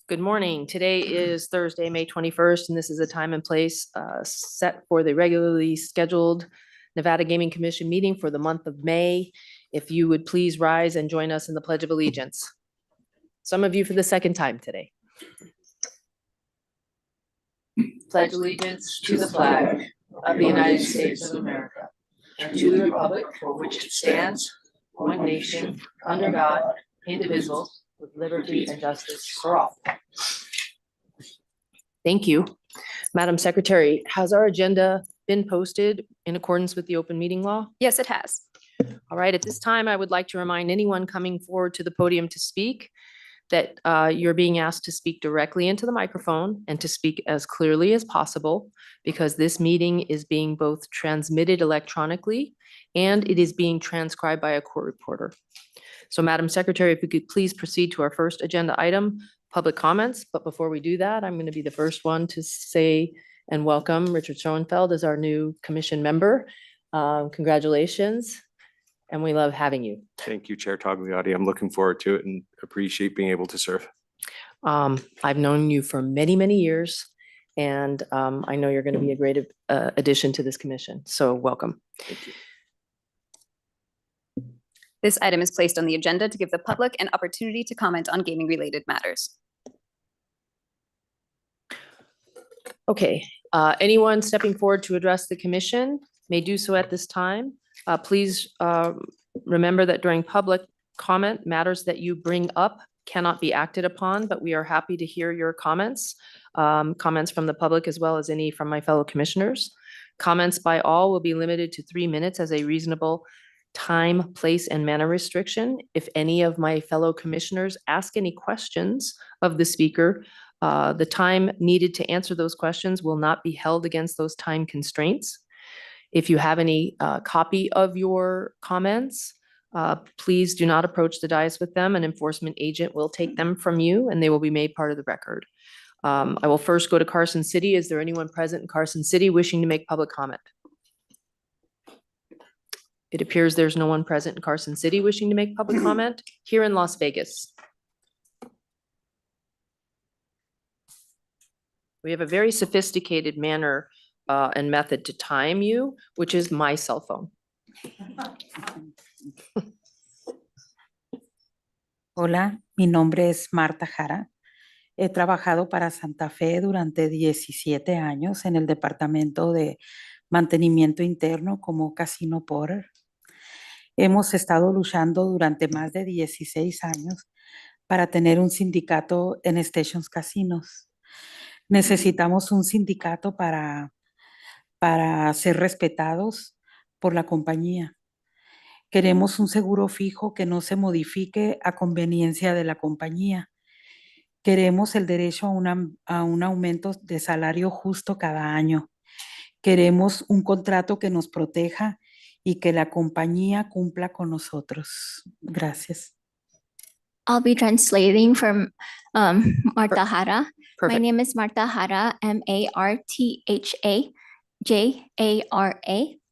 Good morning. Today is Thursday, May 21st, and this is a time and place set for the regularly scheduled Nevada Gaming Commission meeting for the month of May. If you would please rise and join us in the Pledge of Allegiance. Some of you for the second time today. Pledge allegiance to the flag of the United States of America and to the republic for which it stands, one nation, under God, indivisible, with liberty and justice for all. Thank you. Madam Secretary, has our agenda been posted in accordance with the open meeting law? Yes, it has. All right, at this time, I would like to remind anyone coming forward to the podium to speak that you're being asked to speak directly into the microphone and to speak as clearly as possible, because this meeting is being both transmitted electronically and it is being transcribed by a court reporter. So Madam Secretary, if we could please proceed to our first agenda item, public comments. But before we do that, I'm going to be the first one to say and welcome Richard Schoenfeld as our new commission member. Congratulations. And we love having you. Thank you, Chair Togliatti. I'm looking forward to it and appreciate being able to serve. I've known you for many, many years, and I know you're going to be a great addition to this commission. So welcome. Thank you. This item is placed on the agenda to give the public an opportunity to comment on gaming-related matters. Okay, anyone stepping forward to address the commission may do so at this time. Please remember that during public comment, matters that you bring up cannot be acted upon, but we are happy to hear your comments, comments from the public as well as any from my fellow commissioners. Comments by all will be limited to 3 minutes as a reasonable time, place, and manner restriction. If any of my fellow commissioners ask any questions of the speaker, the time needed to answer those questions will not be held against those time constraints. If you have any copy of your comments, please do not approach the dais with them. An enforcement agent will take them from you and they will be made part of the record. I will first go to Carson City. Is there anyone present in Carson City wishing to make public comment? It appears there's no one present in Carson City wishing to make public comment. Here in Las Vegas, we have a very sophisticated manner and method to time you, which is my cell phone. Hola, mi nombre es Marta Jara. He trabajado para Santa Fe durante 17 años en el departamento de mantenimiento interno como casino porter. Hemos estado luchando durante más de 16 años para tener un sindicato en Stations Casinos. Necesitamos un sindicato para ser respetados por la compañía. Queremos un seguro fijo que no se modifique a conveniencia de la compañía. Queremos el derecho a un aumento de salario justo cada año. Queremos un contrato que nos proteja y que la compañía cumpla con nosotros. Gracias. I'll be translating from Marta Jara. My Perfect. name is Marta Jara, MartaJara.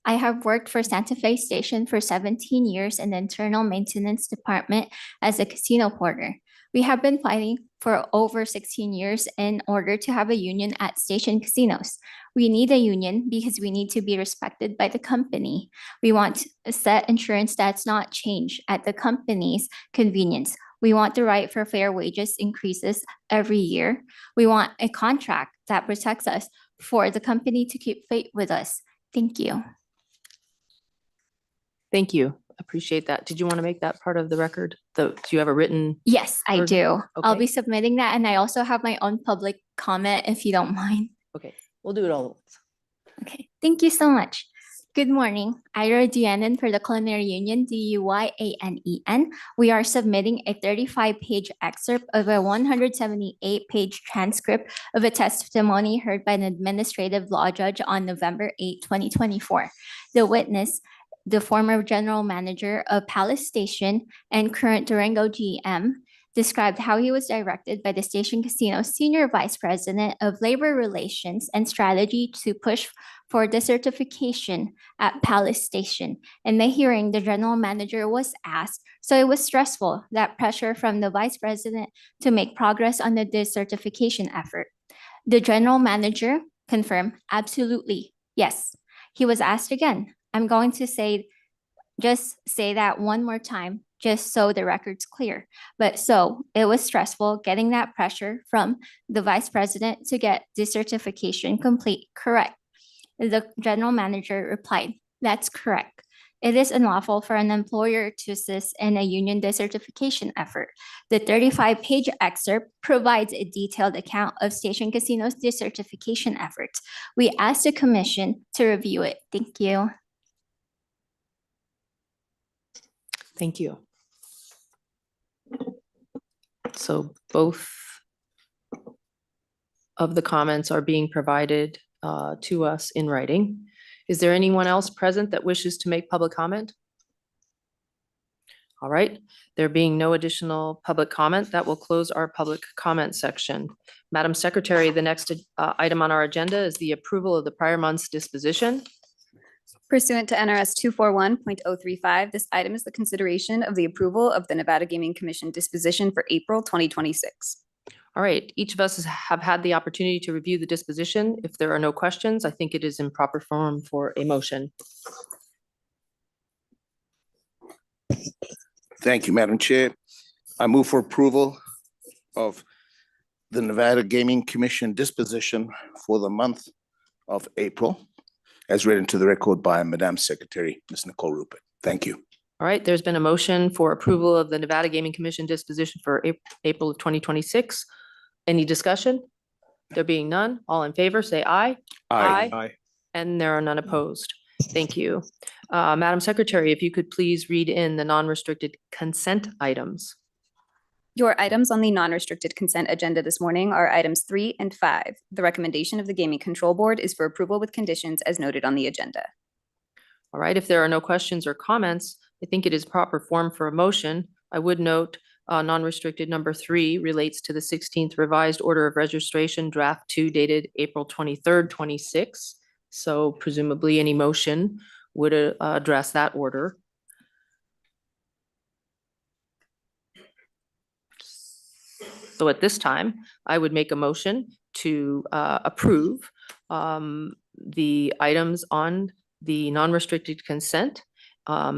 I have worked for Santa Fe Station for 17 years in the internal maintenance department as a casino porter. We have been fighting for over 16 years in order to have a union at station casinos. We need a union because we need to be respected by the company. We want a set insurance that's not changed at the company's convenience. We want the right for fair wages increases every year. We want a contract that protects us for the company to keep faith with us. Thank you. Thank you. Appreciate that. Did you want to make that part of the record? Do you have a written? Yes, I Or- do. I'll okay. be submitting that, and I also have my own public comment if you don't mind. Okay, we'll do it all at once. Okay, thank you so much. Good morning. Ira Duanen for the Culinary Union, DUYANEN. We are submitting a 35-page excerpt of a 178-page transcript of a testimony heard by an administrative law judge on November 8, 2024. The witness, the former general manager of Palace Station and current Durango GM, described how he was directed by the Station Casino Senior Vice President of Labor Relations and Strategy to push for decertification at Palace Station. In the hearing, the general manager was asked, so it was stressful, that pressure from the vice president to make progress on the decertification effort. The general manager confirmed, absolutely, yes. He was asked again. I'm going to just say that one more time, just so the record's clear. But so it was stressful getting that pressure from the vice president to get decertification complete, correct? The general manager replied, that's correct. It is unlawful for an employer to assist in a union decertification effort. The 35-page excerpt provides a detailed account of Station Casino's decertification efforts. We asked the commission to review it. Thank you. Thank you. So both of the comments are being provided to us in writing. Is there anyone else present that wishes to make public comment? All right, there being no additional public comment, that will close our public comment section. Madam Secretary, the next item on our agenda is the approval of the prior month's disposition. Pursuant to NRS 241.035, this item is the consideration of the approval of the Nevada Gaming Commission disposition for April 2026. All right, each of us have had the opportunity to review the disposition. If there are no questions, I think it is in proper form for a motion. Thank you, Madam Chair. I move for approval of the Nevada Gaming Commission disposition for the month of April, as read into the record by Madam Secretary, Ms. Nicole Rupert. Thank you. All right, there's been a motion for approval of the Nevada Gaming Commission disposition for April of 2026. Any discussion? There being none, all in favor, say aye. Aye. Aye. And there are none opposed. Thank you. Madam Secretary, if you could please read in the non-restricted consent items. Your items on the non-restricted consent agenda this morning are items 3 and 5. The recommendation of the Gaming Control Board is for approval with conditions as noted on the agenda. All right, if there are no questions or comments, I think it is proper form for a motion. I would note non-restricted number 3 relates to the 16th revised order of registration draft 2 dated April 23rd, 26. So presumably any motion would address that order. So at this time, I would make a motion to approve the items on the non-restricted consent,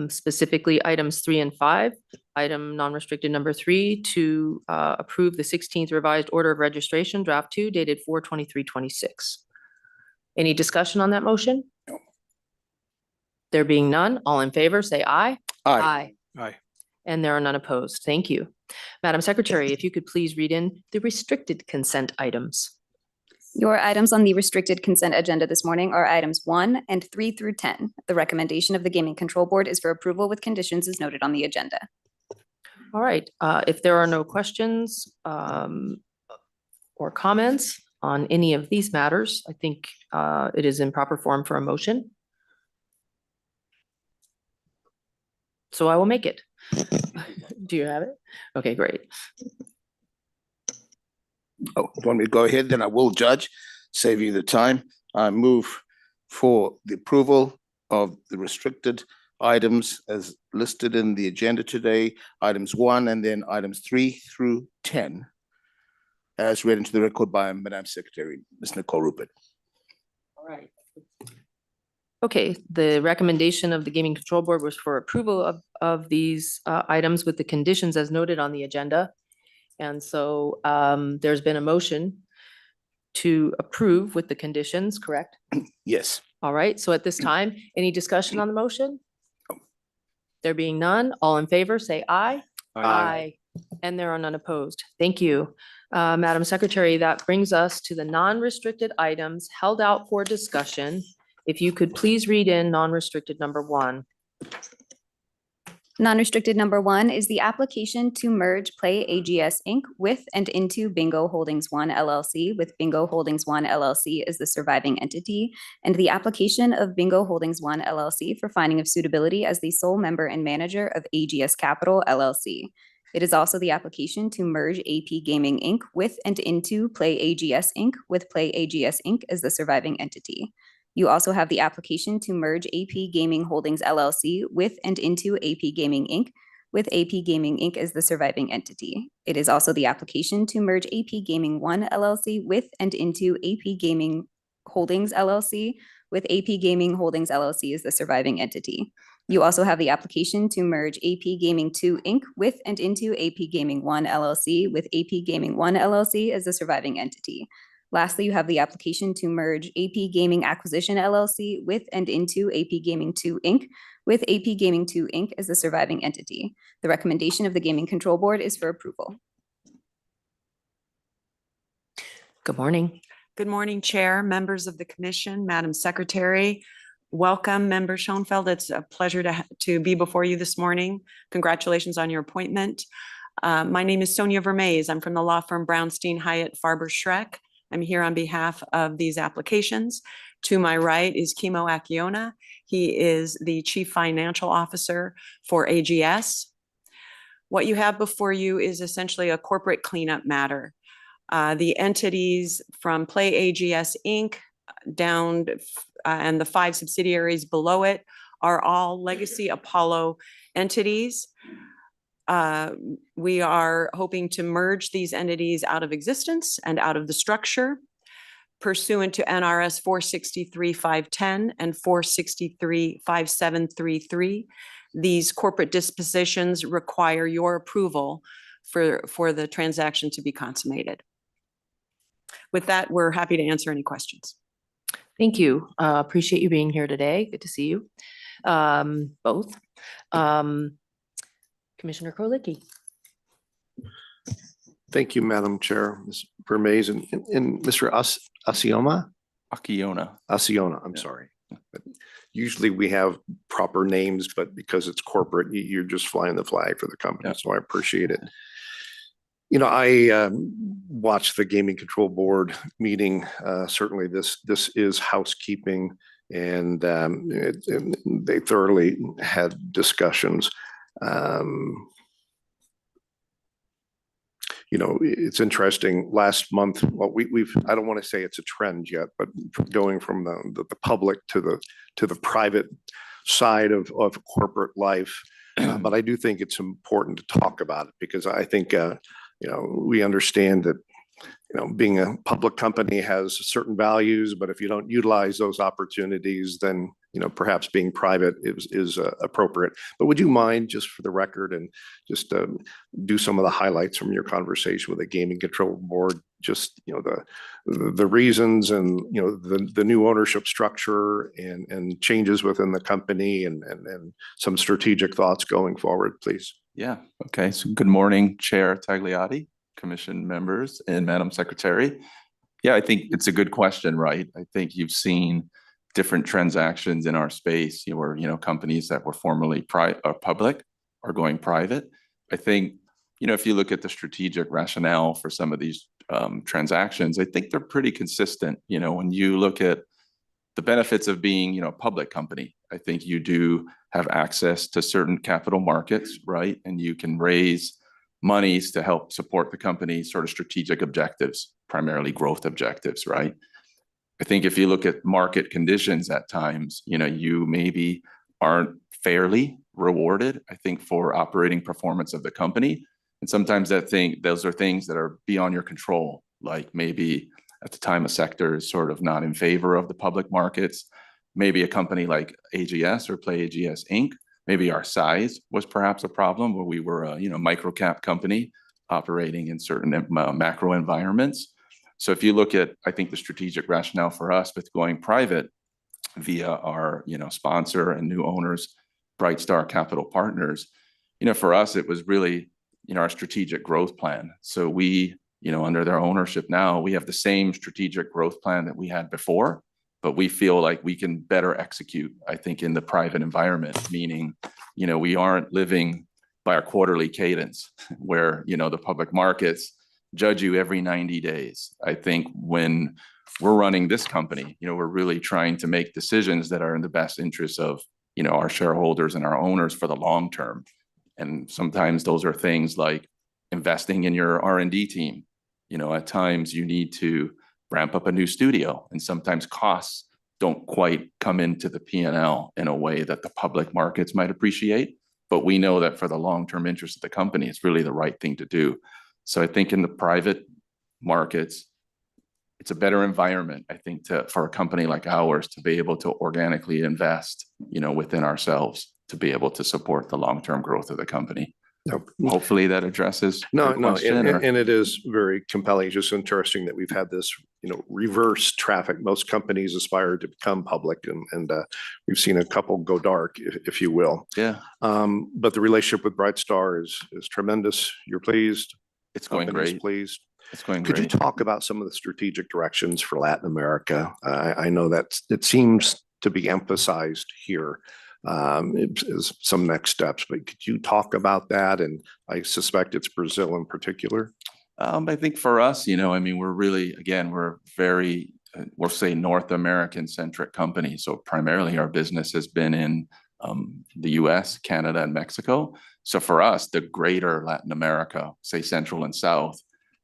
specifically items 3 and 5. Item non-restricted number 3 to approve the 16th revised order of registration draft 2 dated 4/23/26. Any discussion on that motion? No. There being none, all in favor, say aye. Aye. Aye. And there are none opposed. Thank you. Madam Secretary, if you could please read in the restricted consent items. Your items on the restricted consent agenda this morning are items 1 and 3 through 10. The recommendation of the Gaming Control Board is for approval with conditions as noted on the agenda. All right, if there are no questions or comments on any of these matters, I think it is in proper form for a motion. So I will make it. Do you have it? Okay, great. Oh, you want me to go ahead? Then I will, Judge, save you the time. I move for the approval of the restricted items as listed in the agenda today, items 1 and then items 3 through 10, as read into the record by Madam Secretary, Ms. Nicole Rupert. All right. Okay, the recommendation of the Gaming Control Board was for approval of these items with the conditions as noted on the agenda. And so there's been a motion to approve with the conditions, correct? Yes. All right, so at this time, any discussion on the motion? There being none, all in favor, say aye. Aye. And there are none opposed. Thank you. Madam Secretary, that brings us to the non-restricted items held out for discussion. If you could please read in non-restricted number 1. Non-restricted number 1 is the application to merge Play AGS Inc. with and into Bingo Holdings 1 LLC, with Bingo Holdings 1 LLC as the surviving entity, and the application of Bingo Holdings 1 LLC for finding of suitability as the sole member and manager of AGS Capital LLC. It is also the application to merge AP Gaming Inc. with and into Play AGS Inc. with Play AGS Inc. as the surviving entity. You also have the application to merge AP Gaming Holdings LLC with and into AP Gaming Inc. with AP Gaming Inc. as the surviving entity. It is also the application to merge AP Gaming One LLC with and into AP Gaming Holdings LLC with AP Gaming Holdings LLC as the surviving entity. You also have the application to merge AP Gaming 2 Inc. with and into AP Gaming 1 LLC with AP Gaming 1 LLC as the surviving entity. Lastly, you have the application to merge AP Gaming Acquisition LLC with and into AP Gaming 2 Inc. with AP Gaming 2 Inc. as the surviving entity. The recommendation of the Gaming Control Board is for approval. Good morning. Good morning, Chair, members of the Commission, Madam Secretary. Welcome, Member Schoenfeld. It's a pleasure to be before you this morning. Congratulations on your appointment. My name is Sonia Vermees. I'm from the law firm Brownstein Hyatt Farber Schreck. I'm here on behalf of these applications. To my right is Kimo Akiona. He is the Chief Financial Officer for AGS. What you have before you is essentially a corporate cleanup matter. The entities from Play AGS Inc. down and the 5 subsidiaries below it are all legacy Apollo entities. We are hoping to merge these entities out of existence and out of the structure pursuant to NRS 463-510 and 463-5733. These corporate dispositions require your approval for the transaction to be consummated. With that, we're happy to answer any questions. Thank you. Appreciate you being here today. Good to see you both. Commissioner Krolicki. Thank you, Madam Chair, Ms. Vermees, and Mr. Asiona, I'm Yeah. sorry. But usually we have proper names, but because it's corporate, you're just flying the flag for the company, Yeah. so I appreciate it. You know, I watched the Gaming Control Board meeting. Certainly this is housekeeping, and they thoroughly had discussions. You know, it's interesting. Last month, well, we've I don't want to say it's a trend yet, but going from the public to the private side of corporate life. But I do think it's important to talk about it because I think you know, we understand that, you know, being a public company has certain values, but if you don't utilize those opportunities, then, you know, perhaps being private is appropriate. But would you mind, just for the record, and just do some of the highlights from your conversation with the Gaming Control Board, just, you know, the reasons and, you know, the new ownership structure and changes within the company and some strategic thoughts going forward, please? Yeah, okay. So good morning, Chair Tagliati, Commission members, and Madam Secretary. Yeah, I think it's a good question, right? I think you've seen different transactions in our space where, you know, companies that were formerly public are going private. I think, you know, if you look at the strategic rationale for some of these transactions, I think they're pretty consistent. You know, when you look at the benefits of being, you know, a public company, I think you do have access to certain capital markets, right? And you can raise monies to help support the company's sort of strategic objectives, primarily growth objectives, right? I think if you look at market conditions at times, you know, you maybe aren't fairly rewarded, I think, for operating performance of the company. And sometimes those are things that are beyond your control, like maybe at the time a sector is sort of not in favor of the public markets. Maybe a company like AGS or Play AGS Inc., maybe our size was perhaps a problem where we were a, you know, micro cap company operating in certain macro environments. So if you look at, I think, the strategic rationale for us with going private via our, you know, sponsor and new owners, Brightstar Capital Partners, you know, for us, it was really, you know, our strategic growth plan. So we, you know, under their ownership now, we have the same strategic growth plan that we had before, but we feel like we can better execute, I think, in the private environment, meaning, you know, we aren't living by our quarterly cadence where, you know, the public markets judge you every 90 days. I think when we're running this company, you know, we're really trying to make decisions that are in the best interest of, you know, our shareholders and our owners for the long term. And sometimes those are things like investing in your R&D team. You know, at times you need to ramp up a new studio, and sometimes costs don't quite come into the P&L in a way that the public markets might appreciate. But we know that for the long-term interest of the company, it's really the right thing to do. So I think in the private markets, it's a better environment, I think, for a company like ours to be able to organically invest, you know, within ourselves to be able to support the long-term growth of the company. No, Hopefully that addresses no, your no, question, or- and it is very compelling. It's just interesting that we've had this, you know, reverse traffic. Most companies aspire to become public, and we've seen a couple go dark, if you will. Yeah, But the relationship with Brightstar is tremendous. You're pleased. it's going Company's great. pleased. It's going Could you great. talk about some of the strategic directions for Latin America? I know that it seems to be emphasized here. Is some next steps, but could you talk about that? And I suspect it's Brazil in particular. I think for us, you know, I mean, we're really, again, we're very, we'll say North American centric company. So primarily our business has been in the US, Canada, and Mexico. So for us, the greater Latin America, say Central and South,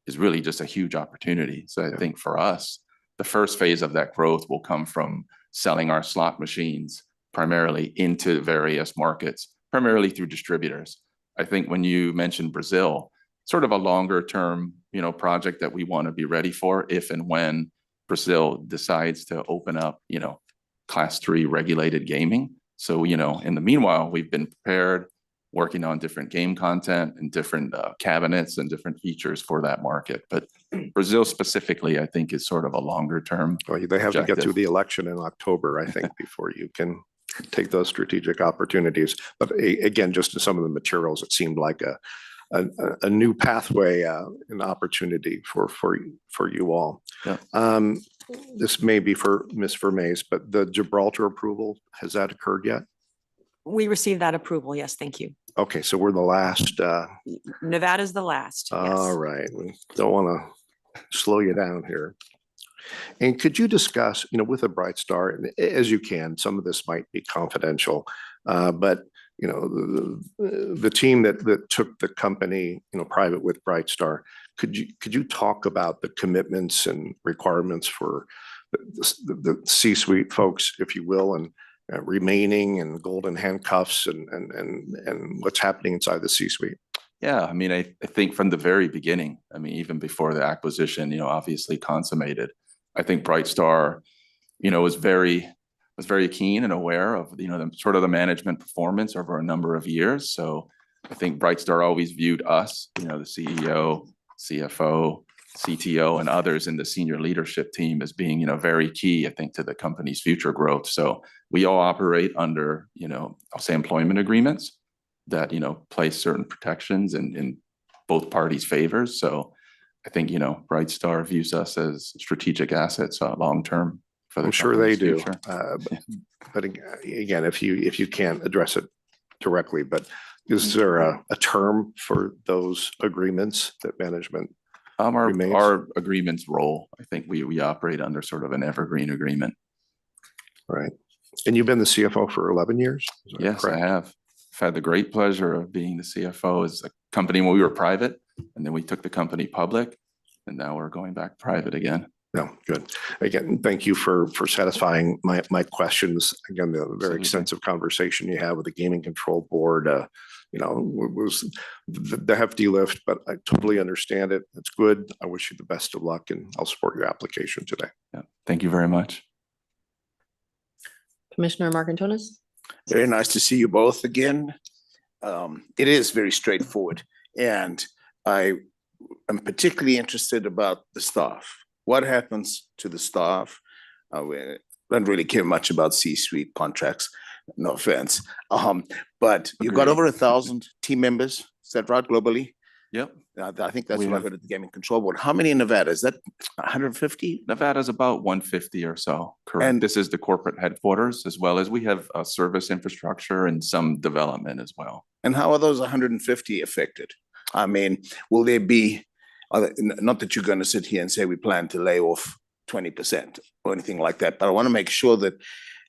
is really just a huge opportunity. So I think for us, the first phase of that growth will come from selling our slot machines primarily into various markets, primarily through distributors. I think when you mentioned Brazil, sort of a longer term, you know, project that we want to be ready for if and when Brazil decides to open up, you know, Class 3 regulated gaming. So, you know, in the meanwhile, we've been prepared, working on different game content and different cabinets and different features for that market. But Brazil specifically, I think, is sort of a longer term. Well, they have to get objective. through the election in October, I think, before you can take those strategic opportunities. But again, just in some of the materials, it seemed like a new pathway, an opportunity for you all. Yeah. This may be for Ms. Vermees, but the Gibraltar approval, has that occurred yet? We received that approval. Yes, thank you. Okay, so we're the last. Nevada's the last. Yes. All right, we don't want to slow you down here. And could you discuss, you know, with a Brightstar, and as you can, some of this might be confidential, but you know, the team that took the company, you know, private with Brightstar, could you talk about the commitments and requirements for the C-suite folks, if you will, and remaining and golden handcuffs and what's happening inside the C-suite? Yeah, I mean, I think from the very beginning, I mean, even before the acquisition, you know, obviously consummated, I think Brightstar, you know, was very keen and aware of, you know, the sort of the management performance over a number of years. So I think Brightstar always viewed us, you know, the CEO, CFO, CTO, and others in the senior leadership team as being, you know, very key, I think, to the company's future growth. So we all operate under, you know, I'll say employment agreements that, you know, place certain protections in both parties' favors. So I think, you know, Brightstar views us as strategic assets long-term for the I'm sure they company's do. future. But again, if you can't address it directly, but is there a term for those agreements that management? remains? Our agreements roll. I think we operate under sort of an evergreen agreement. Right. And you've been the CFO for 11 years? Is that Yes, I correct? have. I've had the great pleasure of being the CFO as a company when we were private, and then we took the company public, and now we're going back private again. No, good. Again, thank you for satisfying my questions. Again, the very Absolutely. extensive conversation you had with the Gaming Control Board, you know, was the hefty lift, but I totally understand it. It's good. I wish you the best of luck, and I'll support your application today. Yeah. Thank you very much. Commissioner Marcantonis? Very nice to see you both again. It is very straightforward, and I am particularly interested about the staff. What happens to the staff? We don't really care much about C-suite contracts, no offense. But you've got Agreed. over 1,000 team members, is that right, globally? Yep. I think that's We what I have- heard at the Gaming Control Board. How many in Nevada? Is that 150? Nevada's about 150 or so. Correct. And- This is the corporate headquarters, as well as we have a service infrastructure and some development as well. And how are those 150 affected? I mean, will there be, not that you're going to sit here and say we plan to lay off 20% or anything like that, but I want to make sure that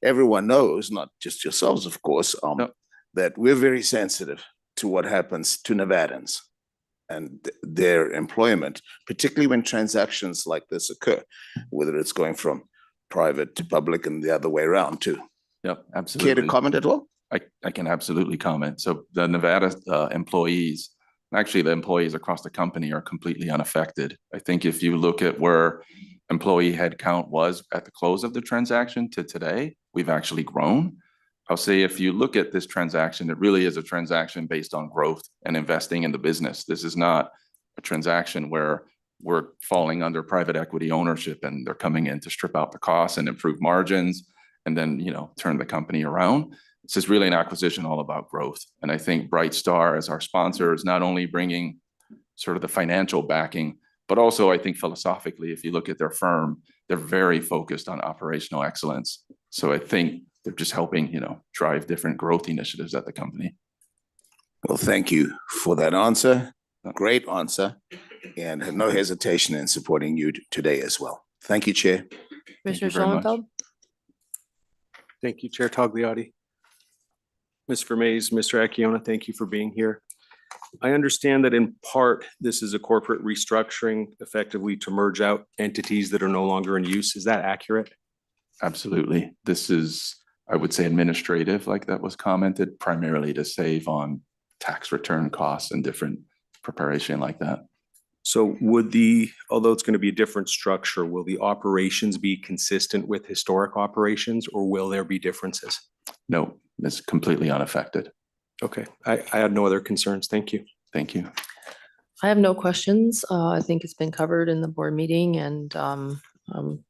everyone knows, not just yourselves, of course, Yep. that we're very sensitive to what happens to Nevadans and their employment, particularly when transactions like this occur, whether it's going from private to public and the other way around too. Yep, Care to absolutely. comment at all? I can absolutely comment. So the Nevada employees, actually the employees across the company are completely unaffected. I think if you look at where employee headcount was at the close of the transaction to today, we've actually grown. I'll say if you look at this transaction, it really is a transaction based on growth and investing in the business. This is not a transaction where we're falling under private equity ownership and they're coming in to strip out the costs and improve margins and then, you know, turn the company around. This is really an acquisition all about growth. And I think Brightstar as our sponsor is not only bringing sort of the financial backing, but also I think philosophically, if you look at their firm, they're very focused on operational excellence. So I think they're just helping, you know, drive different growth initiatives at the company. Well, thank you for that answer. Great answer. And have no hesitation in supporting you today as well. Thank you, Chair. Commissioner very much. Schoenfeld? Thank you, Chair Tagliati. Ms. Vermaze, Mr. Acciona, thank you for being here. I understand that in part, this is a corporate restructuring effectively to merge out entities that are no longer in use. Is that accurate? Absolutely. This is, I would say, administrative, like that was commented, primarily to save on tax return costs and different preparation like that. So although it's going to be a different structure, will the operations be consistent with historic operations or will there be differences? No, it's completely unaffected. Okay, I had no other concerns. Thank you. Thank you. I have no questions. I think it's been covered in the board meeting and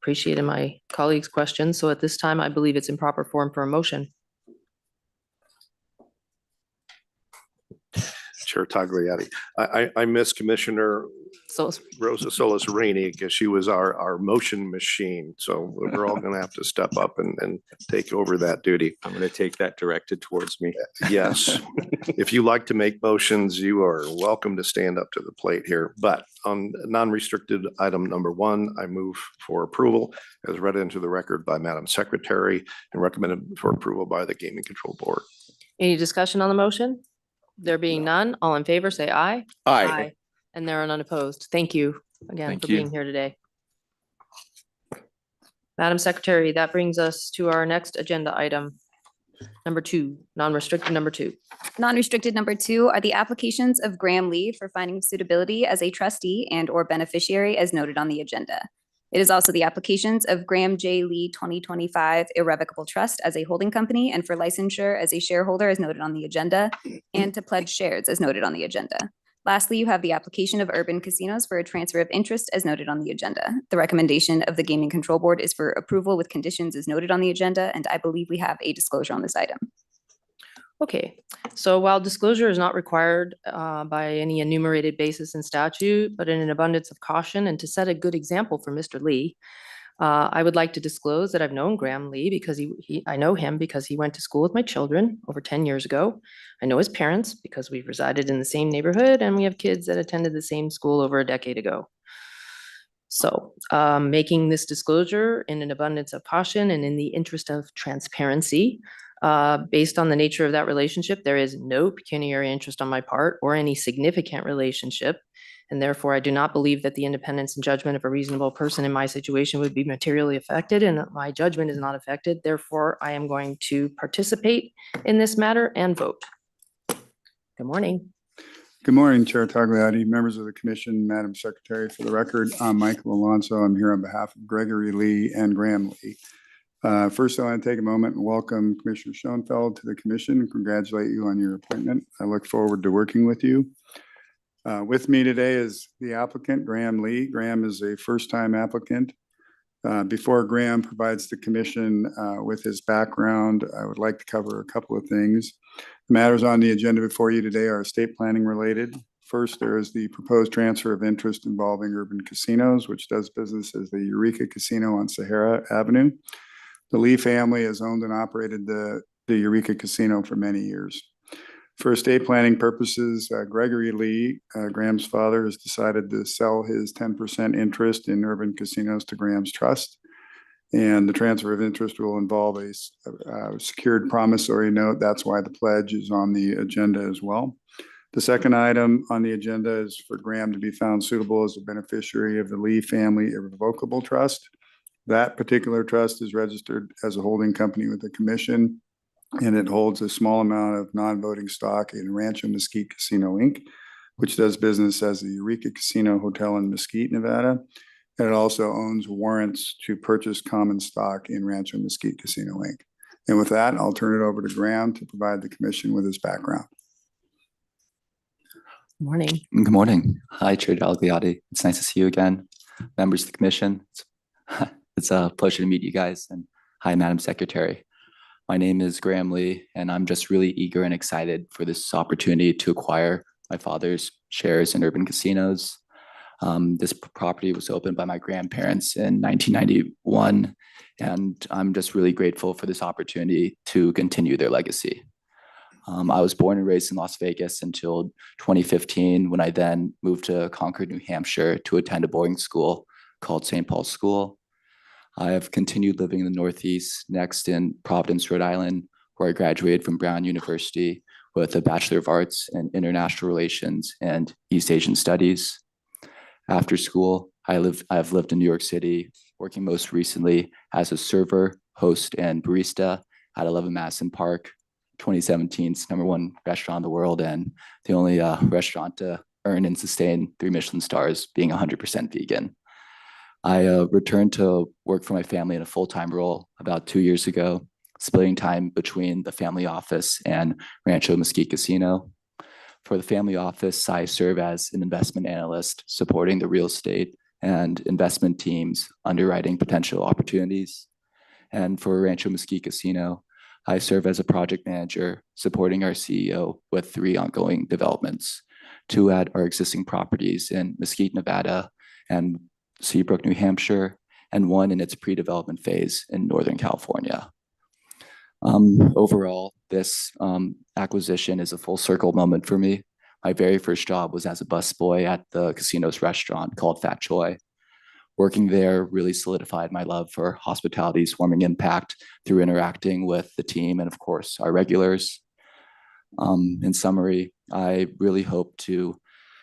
appreciated my colleagues' questions. So at this time, I believe it's in proper form for a motion. Chair Tagliati. I miss Commissioner So Rosa Solis Rainey because she was our motion machine. So we're all going to have to step up and take over that duty. I'm going to take that directed towards me. Yes. If you like to make motions, you are welcome to stand up to the plate here. But on non-restricted item number 1, I move for approval as read into the record by Madam Secretary and recommended for approval by the Gaming Control Board. any discussion on the motion? There being none, all in favor, say aye. Aye. And there are none opposed. Thank you again Thank for you. being here today. Madam Secretary, that brings us to our next agenda item. Number 2, non-restricted number 2. Non-restricted number 2 are the applications of Graham Lee for finding suitability as a trustee and or beneficiary as noted on the agenda. It is also the applications of Graham J. Lee 2025 Irrevocable Trust as a holding company and for licensure as a shareholder as noted on the agenda and to pledge shares as noted on the agenda. Lastly, you have the application of Urban Casinos for a transfer of interest as noted on the agenda. The recommendation of the Gaming Control Board is for approval with conditions as noted on the agenda, and I believe we have a disclosure on this item. Okay, so while disclosure is not required by any enumerated basis in statute, but in an abundance of caution and to set a good example for Mr. Lee, I would like to disclose that I've known Graham Lee because I know him because he went to school with my children over 10 years ago. I know his parents because we've resided in the same neighborhood and we have kids that attended the same school over a decade ago. So making this disclosure in an abundance of caution and in the interest of transparency, based on the nature of that relationship, there is no pecuniary interest on my part or any significant relationship. And therefore, I do not believe that the independence and judgment of a reasonable person in my situation would be materially affected, and my judgment is not affected. Therefore, I am going to participate in this matter and vote. Good morning. Good morning, Chair Tagliati, members of the commission, Madam Secretary. For the record, I'm Michael Alonso. I'm here on behalf of Gregory Lee and Graham Lee. First, I want to take a moment and welcome Commissioner Schoenfeld to the commission and congratulate you on your appointment. I look forward to working with you. With me today is the applicant, Graham Lee. Graham is a first-time applicant. Before Graham provides the commission with his background, I would like to cover a couple of things. The matters on the agenda before you today are estate planning related. First, there is the proposed transfer of interest involving Urban Casinos, which does business as the Eureka Casino on Sahara Avenue. The Lee family has owned and operated the Eureka Casino for many years. For estate planning purposes, Gregory Lee, Graham's father, has decided to sell his 10% interest in Urban Casinos to Graham's trust. And the transfer of interest will involve a secured promissory note. That's why the pledge is on the agenda as well. The second item on the agenda is for Graham to be found suitable as a beneficiary of the Lee Family Irrevocable Trust. That particular trust is registered as a holding company with the commission, and it holds a small amount of non-voting stock in Rancho Mesquite Casino, Inc., which does business as the Eureka Casino Hotel in Mesquite, Nevada. And it also owns warrants to purchase common stock in Rancho Mesquite Casino, Inc. And with that, I'll turn it over to Graham to provide the commission with his background. Morning. Good morning. Hi, Chair Dalgliotti. It's nice to see you again. Members of the commission, it's a pleasure to meet you guys. And hi, Madam Secretary. My name is Graham Lee, and I'm just really eager and excited for this opportunity to acquire my father's shares in Urban Casinos. This property was opened by my grandparents in 1991, and I'm just really grateful for this opportunity to continue their legacy. I was born and raised in Las Vegas until 2015, when I then moved to Concord, New Hampshire to attend a boarding school called St. Paul's School. I have continued living in the Northeast, next in Providence, Rhode Island, where I graduated from Brown University with a Bachelor of Arts in International Relations and East Asian Studies. After school, I've lived in New York City, working most recently as a server, host, and barista at 11 Madison Park, 2017's #1 restaurant in the world, and the only restaurant to earn and sustain 3 Michelin stars, being 100% vegan. I returned to work for my family in a full-time role about 2 years ago, splitting time between the family office and Rancho Mesquite Casino. For the family office, I serve as an investment analyst, supporting the real estate and investment teams, underwriting potential opportunities. And for Rancho Mesquite Casino, I serve as a project manager, supporting our CEO with 3 ongoing developments, 2 at our existing properties in Mesquite, Nevada, and Seabrook, New Hampshire, and 1 in its pre-development phase in Northern California. Overall, this acquisition is a full circle moment for me. My very first job was as a busboy at the casino's restaurant called Fat Choi. Working there really solidified my love for hospitality's warming impact through interacting with the team and, of course, our regulars. In summary, I really hope to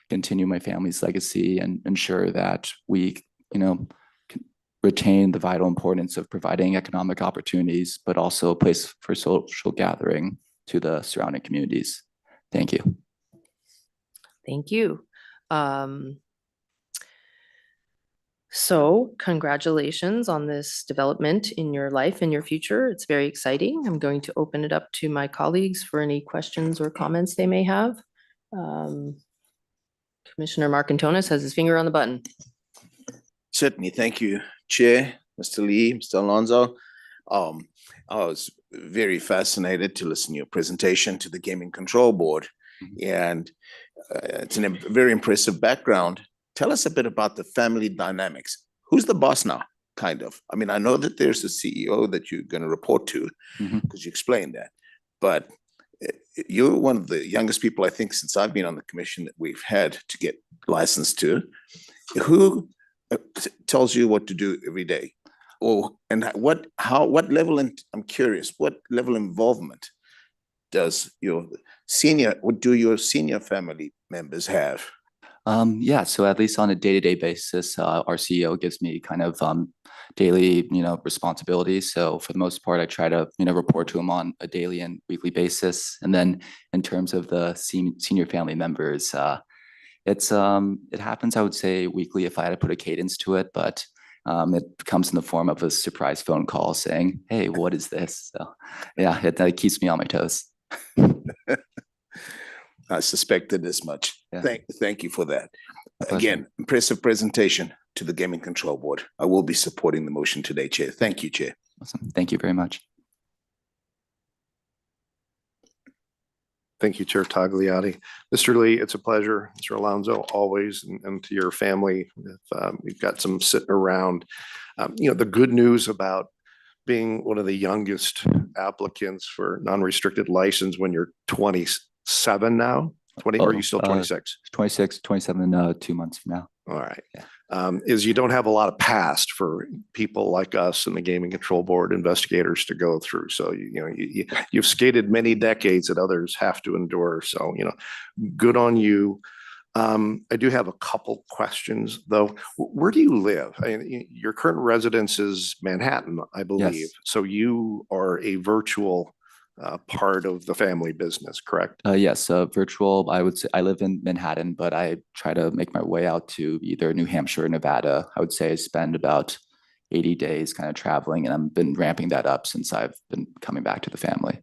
continue my family's legacy and ensure that we, retain the vital importance of providing economic opportunities, but also a place for social gathering to the surrounding communities. Thank you. Thank you. So congratulations on this development in your life and your future. It's very exciting. I'm going to open it up to my colleagues for any questions or comments they may have. Commissioner Marcantonis has his finger on the button. Certainly. Thank you, Chair, Mr. Lee, Mr. Alonso. I was very fascinated to listen to your presentation to the Gaming Control Board, and it's a very impressive background. Tell us a bit about the family dynamics. Who's the boss now, kind of? I mean, I know that there's a CEO that you're going to report to, because you explained that, but you're one of the youngest people, I think, since I've been on the commission that we've had to get licensed to. Who tells you what to do every day? And what level, and I'm curious, what level of involvement do your senior family members have? Yeah, so at least on a day-to-day basis, our CEO gives me kind of daily, responsibilities. So for the most part, I try to, report to him on a daily and weekly basis. And then in terms of the senior family members, it happens, I would say, weekly if I had to put a cadence to it, but it comes in the form of a surprise phone call saying, "Hey, what is this?" So yeah, it keeps me on my toes. I suspected as much. Yeah. Thank you for that. Pleasure. Again, impressive presentation to the Gaming Control Board. I will be supporting the motion today, Chair. Thank you, Chair. Awesome. Thank you very much. Thank you, Chair Tagliati. Mr. Lee, it's a pleasure. Mr. Alonso, always, and to your family. We've got some sitting around. The good news about being one of the youngest applicants for non-restricted license when you're 27 now, 20, or are you still 26? 26, 27, 2 months from now. All right. Yeah. is you don't have a lot of past for people like us and the Gaming Control Board investigators to go through. So, you've skated many decades that others have to endure. So, good on you. I do have a couple questions, though. Where do you live? Your current residence is Manhattan, I believe. Yes. So you are a virtual part of the family business, correct? Yes, virtual, I would say I live in Manhattan, but I try to make my way out to either New Hampshire or Nevada. I would say I spend about 80 days kind of traveling, and I've been ramping that up since I've been coming back to the family.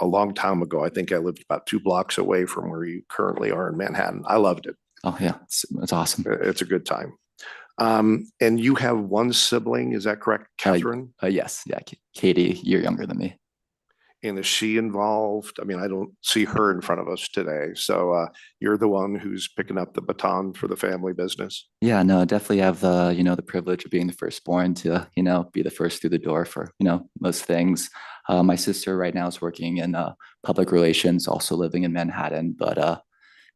A long time ago, I think I lived about 2 blocks away from where you currently are in Manhattan. I loved it. Oh yeah, it's awesome. It's a good time. And you have one sibling, is that correct, Catherine? Yes, yeah, Katie, you're younger than me. And is she involved? I mean, I don't see her in front of us today. So you're the one who's picking up the baton for the family business. Yeah, no, I definitely have the, the privilege of being the firstborn to, be the first through the door for, most things. My sister right now is working in public relations, also living in Manhattan. But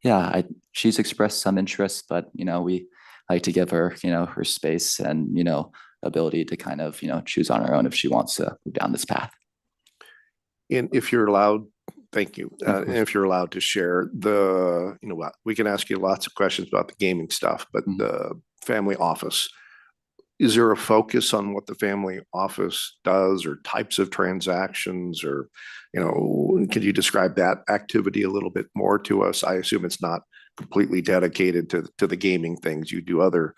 yeah, she's expressed some interest, but, we like to give her, her space and, ability to kind of, choose on her own if she wants to move down this path. And if you're allowed, thank you. And if you're allowed to share we can ask you lots of questions about the gaming stuff, but the family office, is there a focus on what the family office does or types of transactions or, could you describe that activity a little bit more to us? I assume it's not completely dedicated to the gaming things. You do other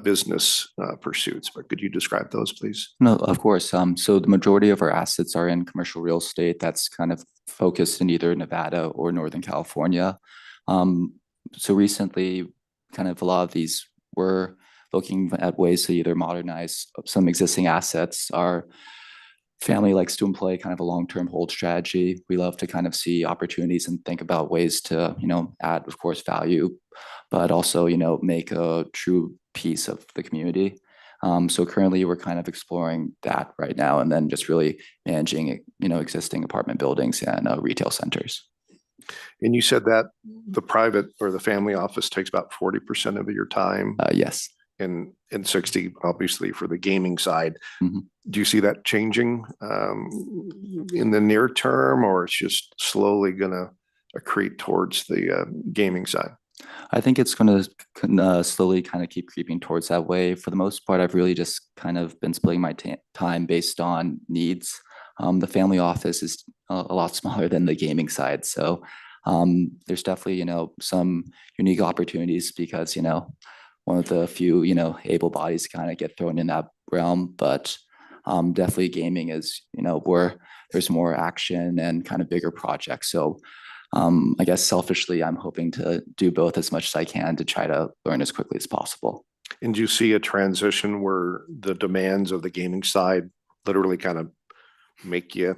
business pursuits, but could you describe those, please? No, of course. So the majority of our assets are in commercial real estate that's kind of focused in either Nevada or Northern California. So recently, kind of a lot of these were looking at ways to either modernize some existing assets. Our family likes to employ kind of a long-term hold strategy. We love to kind of see opportunities and think about ways to, add, of course, value, but also, make a true piece of the community. So currently we're kind of exploring that right now, and then just really managing, existing apartment buildings and retail centers. And you said that the private or the family office takes about 40% of your time. Yes. And 60, obviously, for the gaming side. Mm-hmm. Do you see that changing in the near term, or it's just slowly going to accrete towards the gaming side? I think it's going to slowly kind of keep creeping towards that way. For the most part, I've really just kind of been splitting my time based on needs. The family office is a lot smaller than the gaming side. So there's definitely, some unique opportunities because, one of the few, able bodies kind of get thrown in that realm. But definitely gaming is, where there's more action and kind of bigger projects. So I guess selfishly, I'm hoping to do both as much as I can to try to learn as quickly as possible. And do you see a transition where the demands of the gaming side literally kind of make you,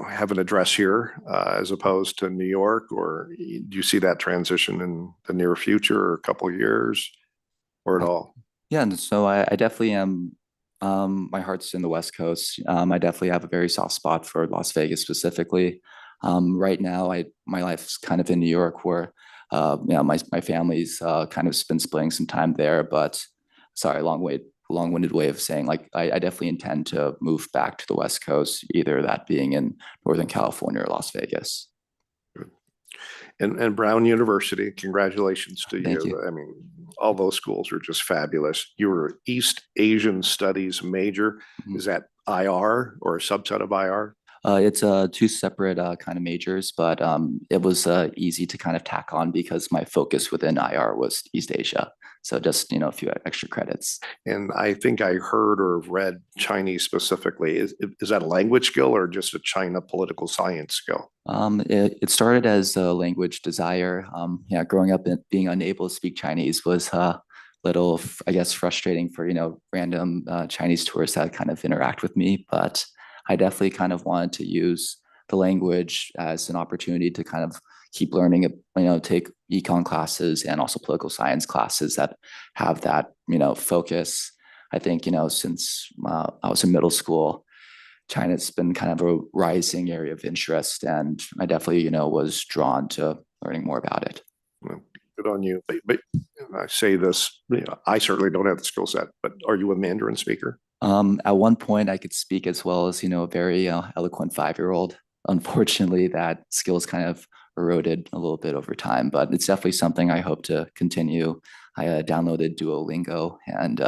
have an address here as opposed to New York? Or do you see that transition in the near future or a couple of years or at all? Yeah, and so I definitely am. My heart's in the West Coast. I definitely have a very soft spot for Las Vegas specifically. Right now, my life's kind of in New York, where my family's kind of been splitting some time there. But sorry, long-winded way of saying, like, I definitely intend to move back to the West Coast, either that being in Northern California or Las Vegas. And Brown University, congratulations to Thank you. I mean, all those schools are just fabulous. You were East Asian Studies major. Mm-hmm. Is that IR or a subset of IR? It's 2 separate kind of majors, but it was easy to kind of tack on because my focus within IR was East Asia. So just, a few extra credits. And I think I heard or read Chinese specifically. Is that a language skill or just a China political science skill? It started as a language desire. Growing up and being unable to speak Chinese was a little, I guess, frustrating for, random Chinese tourists that kind of interact with me. But I definitely kind of wanted to use the language as an opportunity to kind of keep learning, take econ classes and also political science classes that have that, focus. I think, since I was in middle school, China's been kind of a rising area of interest, and I definitely, was drawn to learning more about it. Well, good on you. But I say this, I certainly don't have the skill set, but are you a Mandarin speaker? At one point, I could speak as well as, a very eloquent 5-year-old. Unfortunately, that skills kind of eroded a little bit over time, but it's definitely something I hope to continue. I downloaded Duolingo, and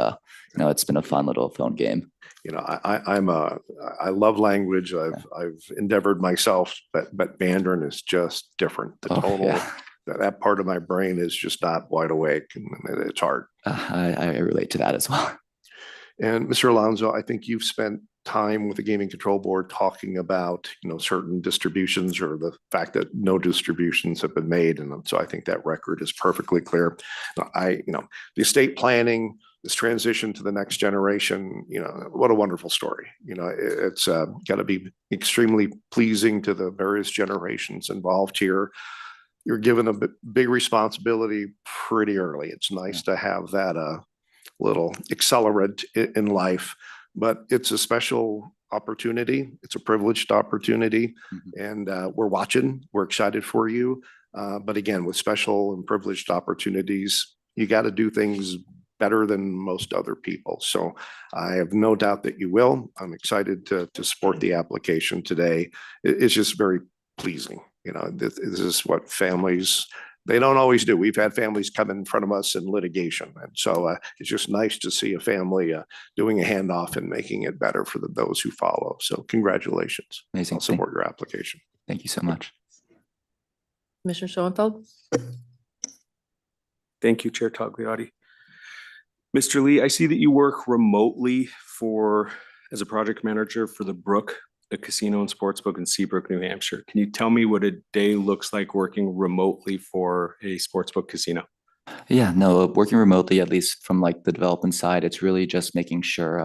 it's been a fun little phone game. I love language. I've endeavored myself, but Mandarin is just different. The Oh, total, yeah. that part of my brain is just not wide awake, and it's hard. I relate to that as well. And Mr. Alonso, I think you've spent time with the Gaming Control Board talking about, certain distributions or the fact that no distributions have been made. And so I think that record is perfectly clear. The estate planning, this transition to the next generation, what a wonderful story. It's got to be extremely pleasing to the various generations involved here. You're given a big responsibility pretty early. It's nice to have that little accelerant in life, but it's a special opportunity. It's a privileged opportunity, and we're watching. We're excited for you. But again, with special and privileged opportunities, you got to do things better than most other people. So I have no doubt that you will. I'm excited to support the application today. It's just very pleasing. This is what families, they don't always do. We've had families come in front of us in litigation. And so it's just nice to see a family doing a handoff and making it better for those who follow. So congratulations. Amazing. I'll support your application. Thank you so much. Commissioner Schoenfeld? Thank you, Chair Tagliotti. Mr. Lee, I see that you work remotely as a project manager for the Brook, a casino and sportsbook in Seabrook, New Hampshire. Can you tell me what a day looks like working remotely for a sportsbook casino? Yeah, no, working remotely, at least from like the development side, it's really just making sure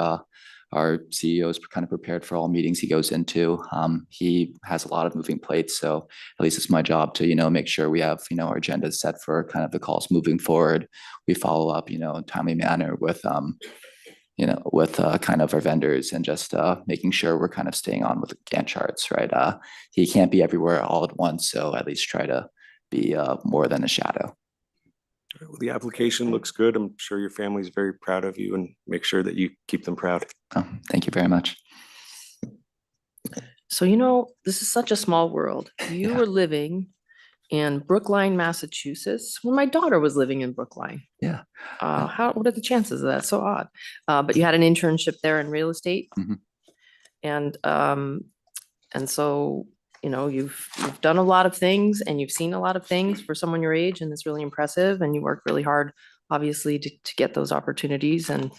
our CEO is kind of prepared for all meetings he goes into. He has a lot of moving plates, so at least it's my job to, make sure we have, our agenda set for kind of the calls moving forward. We follow up, in a timely manner with kind of our vendors and just making sure we're kind of staying on with the Gantt charts, right? He can't be everywhere all at once, so at least try to be more than a shadow. Well, the application looks good. I'm sure your family is very proud of you, and make sure that you keep them proud. Oh, thank you very much. So, this is such a small world. You were living in Brookline, Massachusetts, when my daughter was living in Brookline. Yeah. What are the chances of that? So odd. But you had an internship there in real estate. Mhm. And so, you've done a lot of things and you've seen a lot of things for someone your age, and it's really impressive. And you worked really hard, obviously, to get those opportunities. And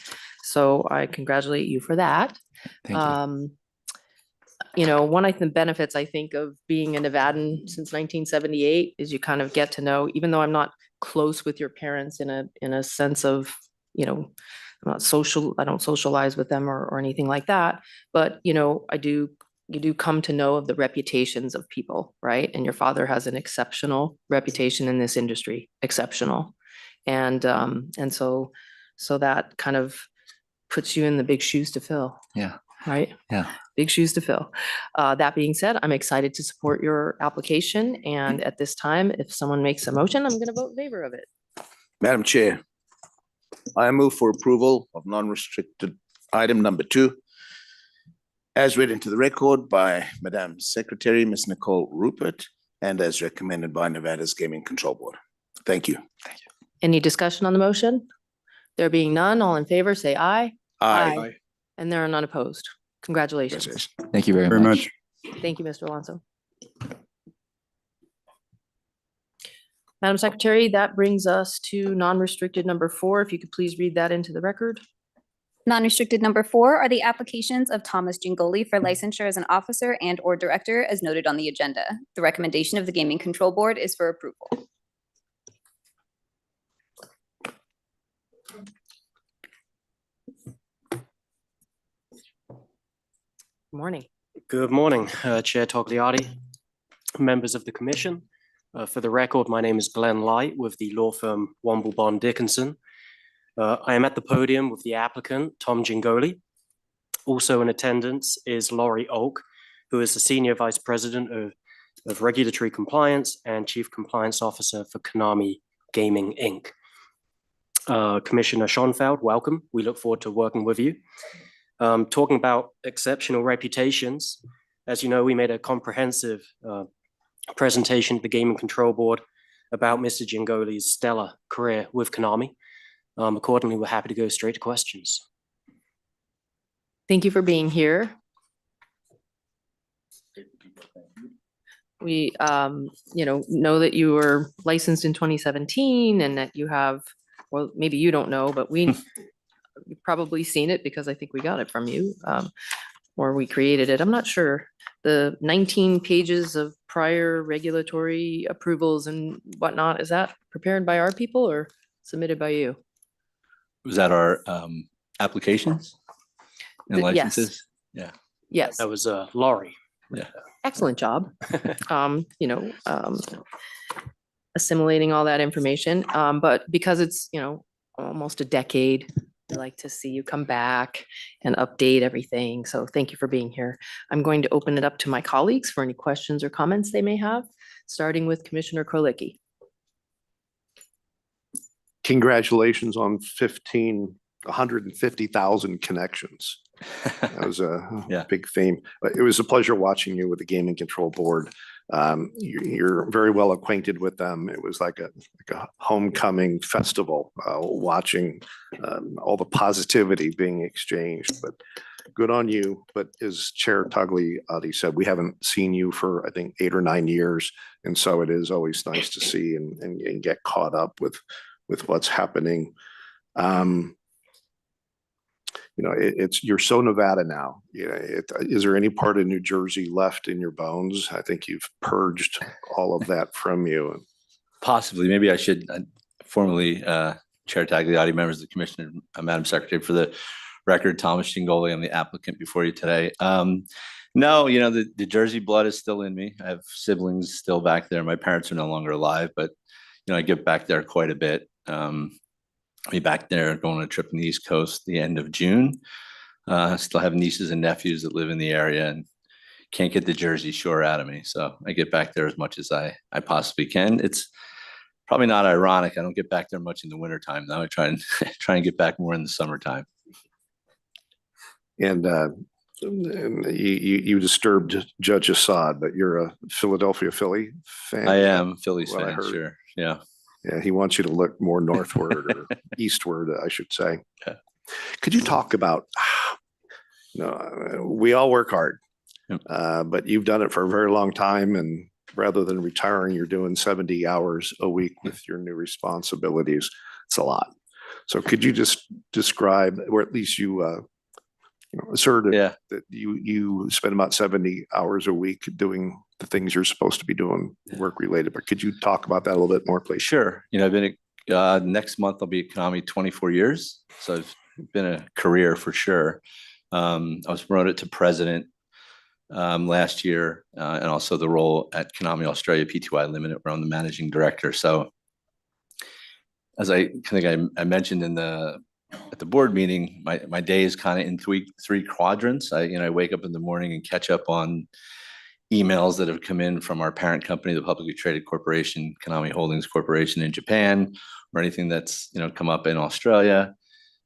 so I congratulate you for that. Thank you. One of the benefits, I think, of being a Nevadan since 1978 is you kind of get to know, even though I'm not close with your parents in a sense of, I'm not social, I don't socialize with them or anything like that. But, you do come to know of the reputations of people, right? And your father has an exceptional reputation in this industry, exceptional. And so that kind of puts you in the big shoes to fill. Yeah. Right? Yeah. Big shoes to fill. That being said, I'm excited to support your application. And at this time, if someone makes a motion, I'm going to vote in favor of it. Madam Chair, I move for approval of non-restricted item number 2, as read into the record by Madam Secretary, Ms. Nicole Rupert, and as recommended by Nevada's Gaming Control Board. Thank you. Any discussion on the motion? There being none, all in favor, say aye. Aye. And there are none opposed. Congratulations. Thank you very Very much. much. Thank you, Mr. Alonso. Madam Secretary, that brings us to non-restricted number 4. If you could please read that into the record. Non-restricted number 4 are the applications of Thomas Gingoli for licensure as an officer and or director as noted on the agenda. The recommendation of the Gaming Control Board is for approval. Morning. Good morning, Chair Togliatti, members of the commission. For the record, my name is Glenn Light with the law firm Womble Bond Dickinson. I am at the podium with the applicant, Tom Gingoli. Also in attendance is Laurie Oak, who is the Senior Vice President of Regulatory Compliance and Chief Compliance Officer for Konami Gaming, Inc. Commissioner Schonfeld, welcome. We look forward to working with you. Talking about exceptional reputations, as you know, we made a comprehensive presentation to the Gaming Control Board about Mr. Gingoli's stellar career with Konami. Accordingly, we're happy to go straight to questions. Thank you for being here. We, know that you were licensed in 2017 and that you have, well, maybe you don't know, but you've probably seen it because I think we got it from you, or we created it. I'm not sure. The 19 pages of prior regulatory approvals and whatnot, is that prepared by our people or submitted by you? Was that our applications and Yes. licenses? Yeah. Yes. That was Laurie. Yeah. Excellent job. Assimilating all that information. But because it's, almost a decade, I like to see you come back and update everything. So thank you for being here. I'm going to open it up to my colleagues for any questions or comments they may have, starting with Commissioner Krolicki. Congratulations on 150,000 connections. That was a Yeah. big theme. It was a pleasure watching you with the Gaming Control Board. You're very well acquainted with them. It was like a homecoming festival, watching all the positivity being exchanged. But good on you. But as Chair Tagliotti said, we haven't seen you for, I think, 8 or 9 years. And so it is always nice to see and get caught up with what's happening. You're so Nevada now. Is there any part of New Jersey left in your bones? I think you've purged all of that from you. Possibly. Maybe I should formally, Chair Tagliotti, members of the Commission, Madam Secretary, for the record, Thomas Gingoli, I'm the applicant before you today. No, the Jersey blood is still in me. I have siblings still back there. My parents are no longer alive, but, I get back there quite a bit. I'll be back there going on a trip in the East Coast the end of June. Still have nieces and nephews that live in the area and can't get the Jersey Shore out of me. So I get back there as much as I possibly can. It's probably not ironic. I don't get back there much in the wintertime though. I try and get back more in the summertime. And you disturbed Judge Assad, but you're a Philadelphia Philly fan. I am a Phillies What I fan, heard. sure. Yeah. Yeah, he wants you to look more northward or eastward, I should say. Yeah. Could you talk about, we all work hard, Yep. But you've done it for a very long time, and rather than retiring, you're doing 70 hours a week with your new responsibilities. It's a lot. So could you just describe, or at least you asserted Yeah. that you spend about 70 hours a week doing the things you're supposed to be doing, work related, but could you talk about that a little bit more, please? Sure. I've been next month I'll be at Konami 24 years. So it's been a career for sure. I was promoted to president last year, and also the role at Konami Australia Pty Limited, where I'm the managing director. So as I think I mentioned at the board meeting, my day is kind of in three quadrants. I wake up in the morning and catch up on emails that have come in from our parent company, the publicly traded corporation, Konami Holdings Corporation in Japan, or anything that's, come up in Australia.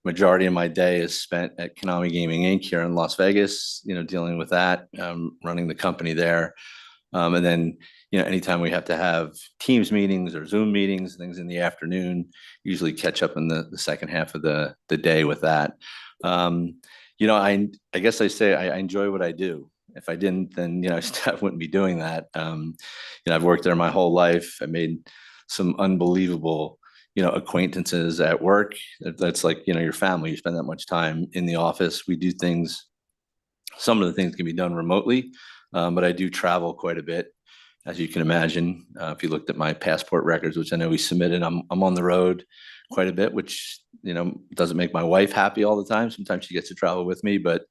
Majority of my day is spent at Konami Gaming Inc. here in Las Vegas, dealing with that, running the company there. And then, anytime we have to have Teams meetings or Zoom meetings, things in the afternoon, usually catch up in the second half of the day with that. I guess I say I enjoy what I do. If I didn't, then, I wouldn't be doing that. I've worked there my whole life. I made some unbelievable, acquaintances at work. That's like, your family. You spend that much time in the office. We do things, some of the things can be done remotely, but I do travel quite a bit, as you can imagine. If you looked at my passport records, which I know we submitted, I'm on the road quite a bit, which, doesn't make my wife happy all the time. Sometimes she gets to travel with me, but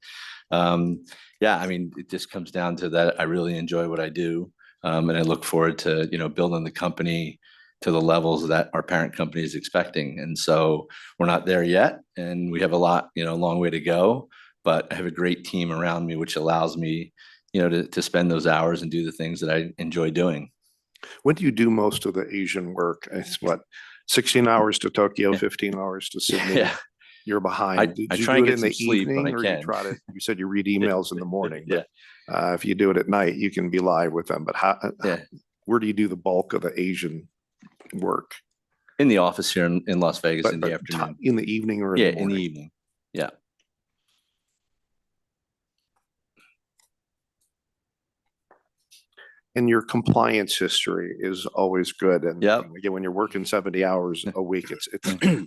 it just comes down to that. I really enjoy what I do. And I look forward to, building the company to the levels that our parent company is expecting. And so we're not there yet, and we have a long way to go, but I have a great team around me, which allows me, to spend those hours and do the things that I enjoy doing. When do you do most of the Asian work? It's 16 hours to Tokyo, 15 hours to Sydney. Yeah. You're behind. Did I you try do and it get in the some sleep when I evening, or can. you said you read emails in the morning, Yeah. but if you do it at night, you can be live with them. But Yeah. where do you do the bulk of the Asian work? In the office here in Las Vegas But in the but afternoon. in the evening or in Yeah, the in the morning? evening. Yeah. And your compliance history is always good. And Yep. again, when you're working 70 hours a week, it's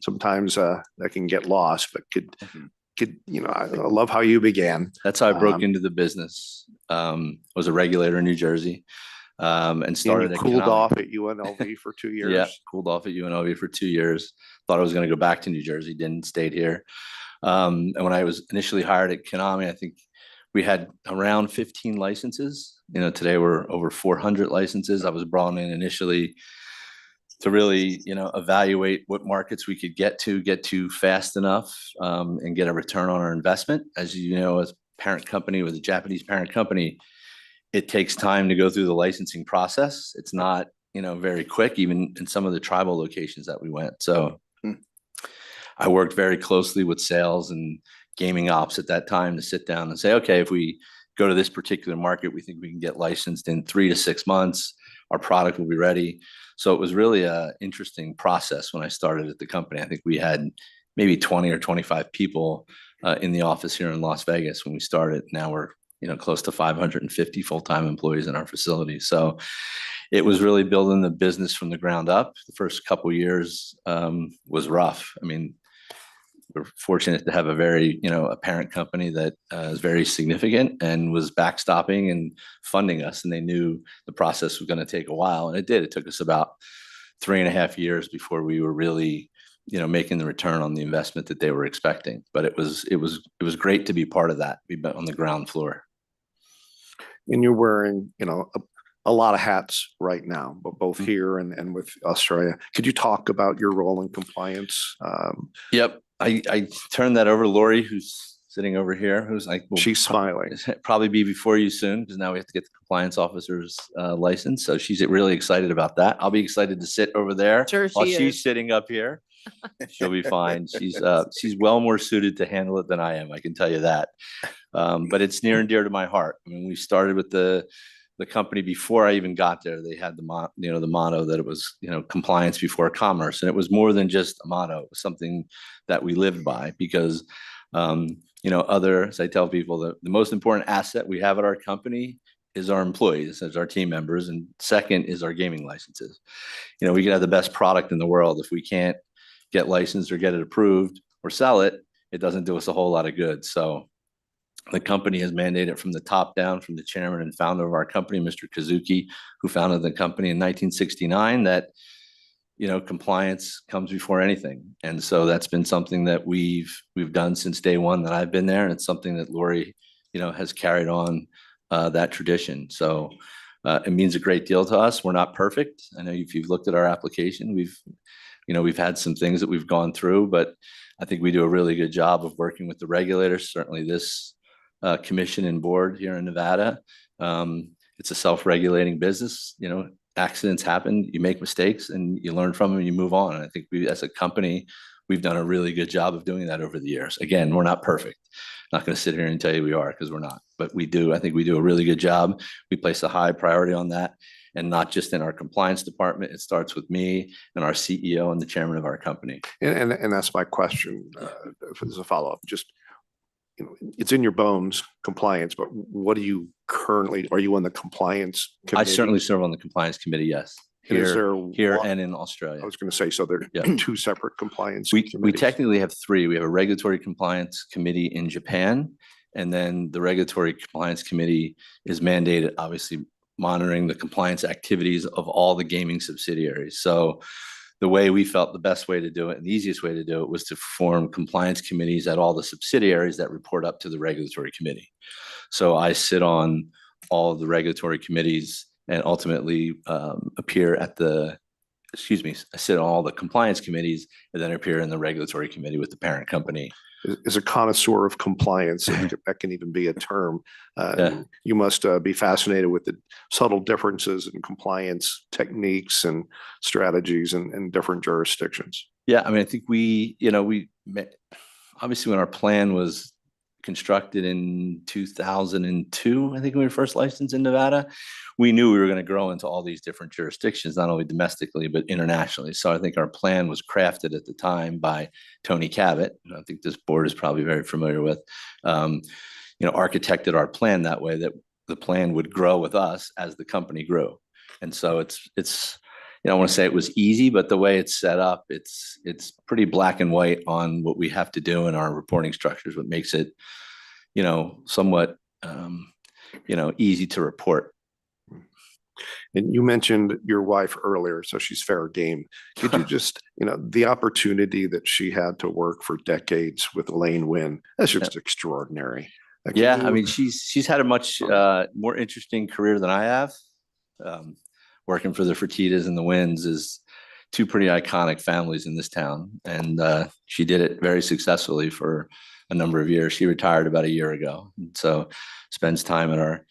sometimes that can get lost, but I love how you began. That's how I broke Um, into the business. Was a regulator in New Jersey, and And started you at cooled Konami. off at UNLV for 2 Yeah, years. cooled off at UNLV for 2 years. Thought I was going to go back to New Jersey, didn't, stayed here. And when I was initially hired at Konami, I think we had around 15 licenses. Today we're over 400 licenses. I was brought in initially to really, evaluate what markets we could get to fast enough, and get a return on our investment. As you know, as parent company with a Japanese parent company, it takes time to go through the licensing process. It's not, very quick, even in some of the tribal locations that we went. So I worked very closely with sales and gaming ops at that time to sit down and say, okay, if we go to this particular market, we think we can get licensed in 3 to 6 months. Our product will be ready. So it was really an interesting process when I started at the company. I think we had maybe 20 or 25 people in the office here in Las Vegas when we started. Now we're close to 550 full-time employees in our facility. So it was really building the business from the ground up. The first couple of years was rough. I mean, we're fortunate to have a very, a parent company that is very significant and was backstopping and funding us. And they knew the process was going to take a while, and it did. It took us about 3.5 years before we were really, making the return on the investment that they were expecting. But it was great to be part of that. We've been on the ground floor. And you're wearing, a lot of hats right now, but both here and with Australia. Could you talk about your role in compliance? Yep. I turned that over to Lori, who's sitting over here, who's like, well, She's smiling. probably be before you soon, because now we have to get the compliance officer's license. So she's really excited about that. I'll be excited to sit over there Sure while she she's is. sitting up here. She'll be fine. She's well more suited to handle it than I am. I can tell you that. But it's near and dear to my heart. I mean, we started with the company before I even got there. They had the motto that it was, compliance before commerce. And it was more than just a motto. It was something that we lived by because, as I tell people, the most important asset we have at our company is our employees, as our team members. And second is our gaming licenses. We could have the best product in the world. If we can't get licensed or get it approved or sell it, it doesn't do us a whole lot of good. So the company has mandated from the top down, from the chairman and founder of our company, Mr. Kazuki, who founded the company in 1969, that, compliance comes before anything. And so that's been something that we've done since day one that I've been there. And it's something that Lori, has carried on that tradition. So it means a great deal to us. We're not perfect. I know if you've looked at our application, we've had some things that we've gone through, but I think we do a really good job of working with the regulators. Certainly this commission and board here in Nevada. It's a self-regulating business. Accidents happen, you make mistakes and you learn from them and you move on. And I think we, as a company, we've done a really good job of doing that over the years. Again, we're not perfect. Not going to sit here and tell you we are, because we're not, but I think we do a really good job. We place a high priority on that, and not just in our compliance department. It starts with me and our CEO and the chairman of our company. And that's my question as a follow-up. Just, it's in your bones, compliance, but what are you on the compliance I committee? certainly serve on the compliance committee, yes. And is there Here one- and in Australia. I was going to say, so there Yeah. are two separate compliance We committees. technically have 3. We have a regulatory compliance committee in Japan, and then the regulatory compliance committee is mandated, obviously monitoring the compliance activities of all the gaming subsidiaries. So the way we felt the best way to do it and the easiest way to do it was to form compliance committees at all the subsidiaries that report up to the regulatory committee. So I sit on all of the regulatory committees and ultimately appear at I sit on all the compliance committees and then appear in the regulatory committee with the parent company is a connoisseur of compliance. If that can even be a term. Yeah. You must be fascinated with the subtle differences in compliance techniques and strategies in different jurisdictions. Yeah, I mean, I think obviously when our plan was constructed in 2002, I think when we were first licensed in Nevada, we knew we were going to grow into all these different jurisdictions, not only domestically, but internationally. So I think our plan was crafted at the time by Tony Cabot, who I think this board is probably very familiar with, architected our plan that way, that the plan would grow with us as the company grew. And so it's I don't want to say it was easy, but the way it's set up, it's pretty black and white on what we have to do in our reporting structures, what makes it, somewhat, easy to report. And you mentioned your wife earlier, so she's fair game. Could you just, the opportunity that she had to work for decades with Elaine Wynn, that's just extraordinary. Yeah, I mean, she's had a much more interesting career than I have. Working for the Fertittas and the Wynns is two pretty iconic families in this town. And she did it very successfully for a number of years. She retired about a year ago. And so spends time at our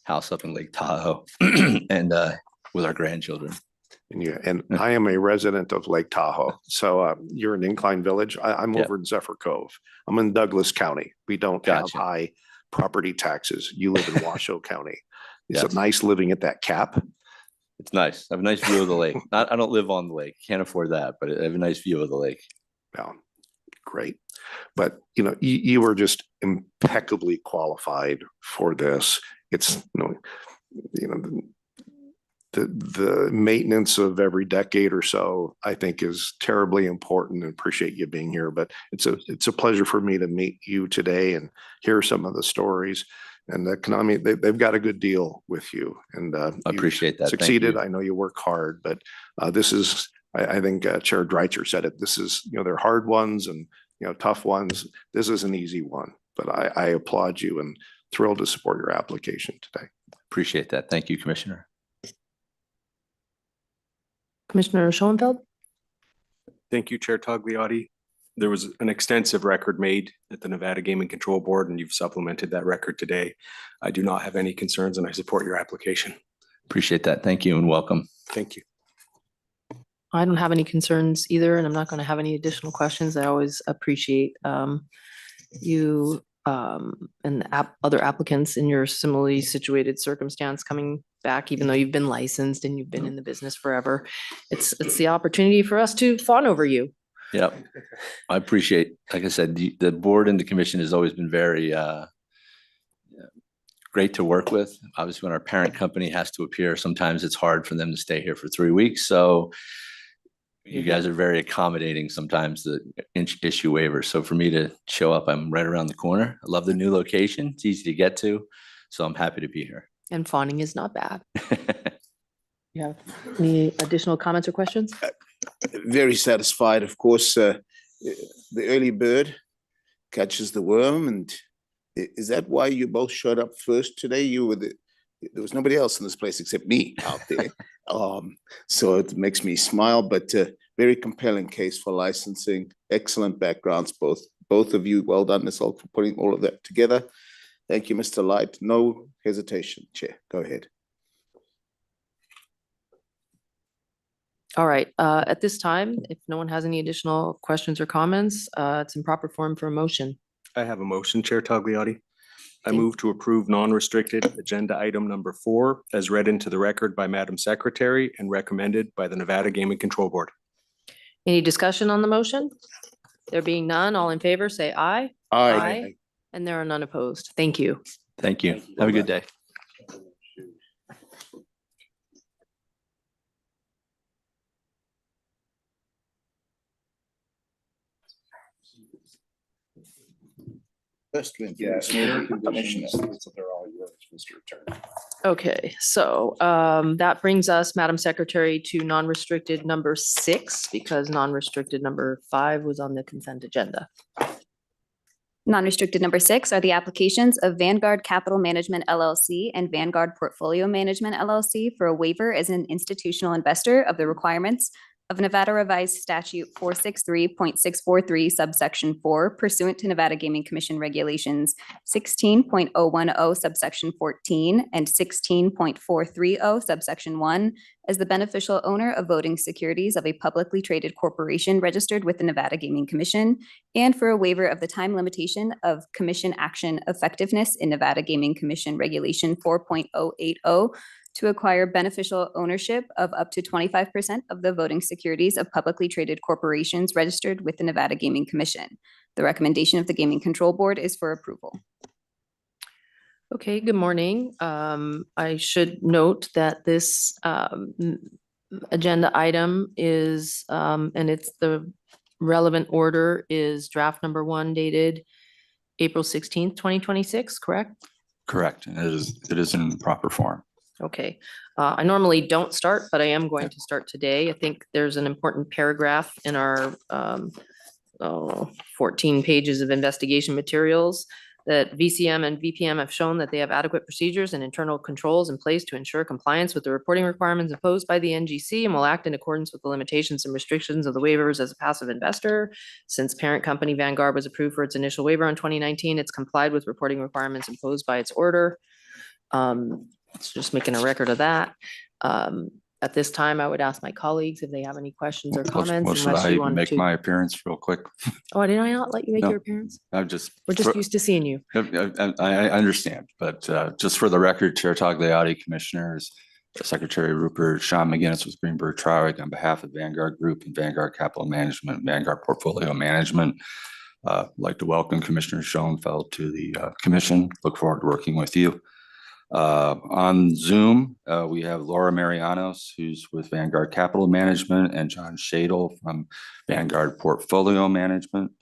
house up in Lake Tahoe and with our grandchildren. And I am a resident of Lake Tahoe. So you're in Incline Village. I'm Yep. over in Zephyr Cove. I'm in Douglas County. We don't have Gotcha. high property taxes. You live in Washoe County. Is Yes. it nice living at that cap? It's nice. I have a nice view of the lake. I don't live on the lake. Can't afford that, but I have a nice view of the lake. Yeah, great. But you were just impeccably qualified for this. It's the maintenance of every decade or so, I think, is terribly important, and appreciate you being here. But it's a pleasure for me to meet you today and hear some of the stories. And the Konami, they've got a good deal with you, and I you appreciate that. Thank succeeded. you. I know you work hard, but this is, I think Chair Dreitzer said it. This is, they're hard ones and tough ones. This is an easy one, but I applaud you and thrilled to support your application today. Appreciate that. Thank you, Commissioner. Commissioner Schoenfeld? Thank you, Chair Tagliotti. There was an extensive record made at the Nevada Gaming Control Board, and you've supplemented that record today. I do not have any concerns, and I support your application. Appreciate that. Thank you and welcome. Thank you. I don't have any concerns either, and I'm not going to have any additional questions. I always appreciate you and other applicants in your similarly situated circumstance coming back, even though you've been licensed and you've been in the business forever. It's the opportunity for us to fawn over you. Yep. I appreciate, like I said, the board and the commission has always been very great to work with. Obviously, when our parent company has to appear, sometimes it's hard for them to stay here for 3 weeks. So you guys are very accommodating sometimes the issue waivers. So for me to show up, I'm right around the corner. I love the new location. It's easy to get to. So I'm happy to be here. And fawning is not bad. You have any additional comments or questions? Very satisfied, of course. The early bird catches the worm, and is that why you both showed up first today? You were there was nobody else in this place except me out there. So it makes me smile, but very compelling case for licensing. Excellent backgrounds, both of you. Well done, Ms. Oak, for putting all of that together. Thank you, Mr. Light. No hesitation, Chair. Go ahead. All right, at this time, if no one has any additional questions or comments, it's in proper form for a motion. I have a motion, Chair Tagliotti. I Okay. move to approve non-restricted agenda item number 4 as read into the record by Madam Secretary and recommended by the Nevada Gaming Control Board. Any discussion on the motion? There being none, all in favor, say aye. Aye. And there are none opposed. Thank you. Thank you. Have a good day. First, Commissioner. They're all yours, Mr. Attorney. Okay, so that brings us, Madam Secretary, to non-restricted number 6, because non-restricted number 5 was on the consent agenda. Non-restricted number 6 are the applications of Vanguard Capital Management LLC and Vanguard Portfolio Management LLC for a waiver as an institutional investor of the requirements of Nevada Revised Statute 463.643 subsection 4 pursuant to Nevada Gaming Commission Regulations 16.010 subsection 14 and 16.430 subsection 1 as the beneficial owner of voting securities of a publicly traded corporation registered with the Nevada Gaming Commission, and for a waiver of the time limitation of commission action effectiveness in Nevada Gaming Commission Regulation 4.080 to acquire beneficial ownership of up to 25% of the voting securities of publicly traded corporations registered with the Nevada Gaming Commission. The recommendation of the Gaming Control Board is for approval. Okay, good morning. I should note that this agenda item is, and it's the relevant order is draft number 1 dated April 16th, 2026, correct? Correct. And it is in proper form. Okay, I normally don't start, but I am going to start today. I think there's an important paragraph in our 14 pages of investigation materials that VCM and VPM have shown that they have adequate procedures and internal controls in place to ensure compliance with the reporting requirements imposed by the NGC and will act in accordance with the limitations and restrictions of the waivers as a passive investor. Since parent company Vanguard was approved for its initial waiver in 2019, it's complied with reporting requirements imposed by its order. It's just making a record of that. At this time, I would ask my colleagues if they have any questions or comments. Well, should unless I you wanted make to- my appearance real quick? Oh, did I not let you make No. your appearance? I'm just. We're just used to seeing you. I understand, but just for the record, Chair Tagliati, Commissioners, Secretary Rupert, Sean McGinnis with Greenberg Traurig on behalf of Vanguard Group and Vanguard Capital Management, Vanguard Portfolio Management. I'd like to welcome Commissioner Schoenfeld to the commission. Look forward to working with you. On Zoom, we have Laura Marianos, who's with Vanguard Capital Management, and John Shadle from Vanguard Portfolio Management.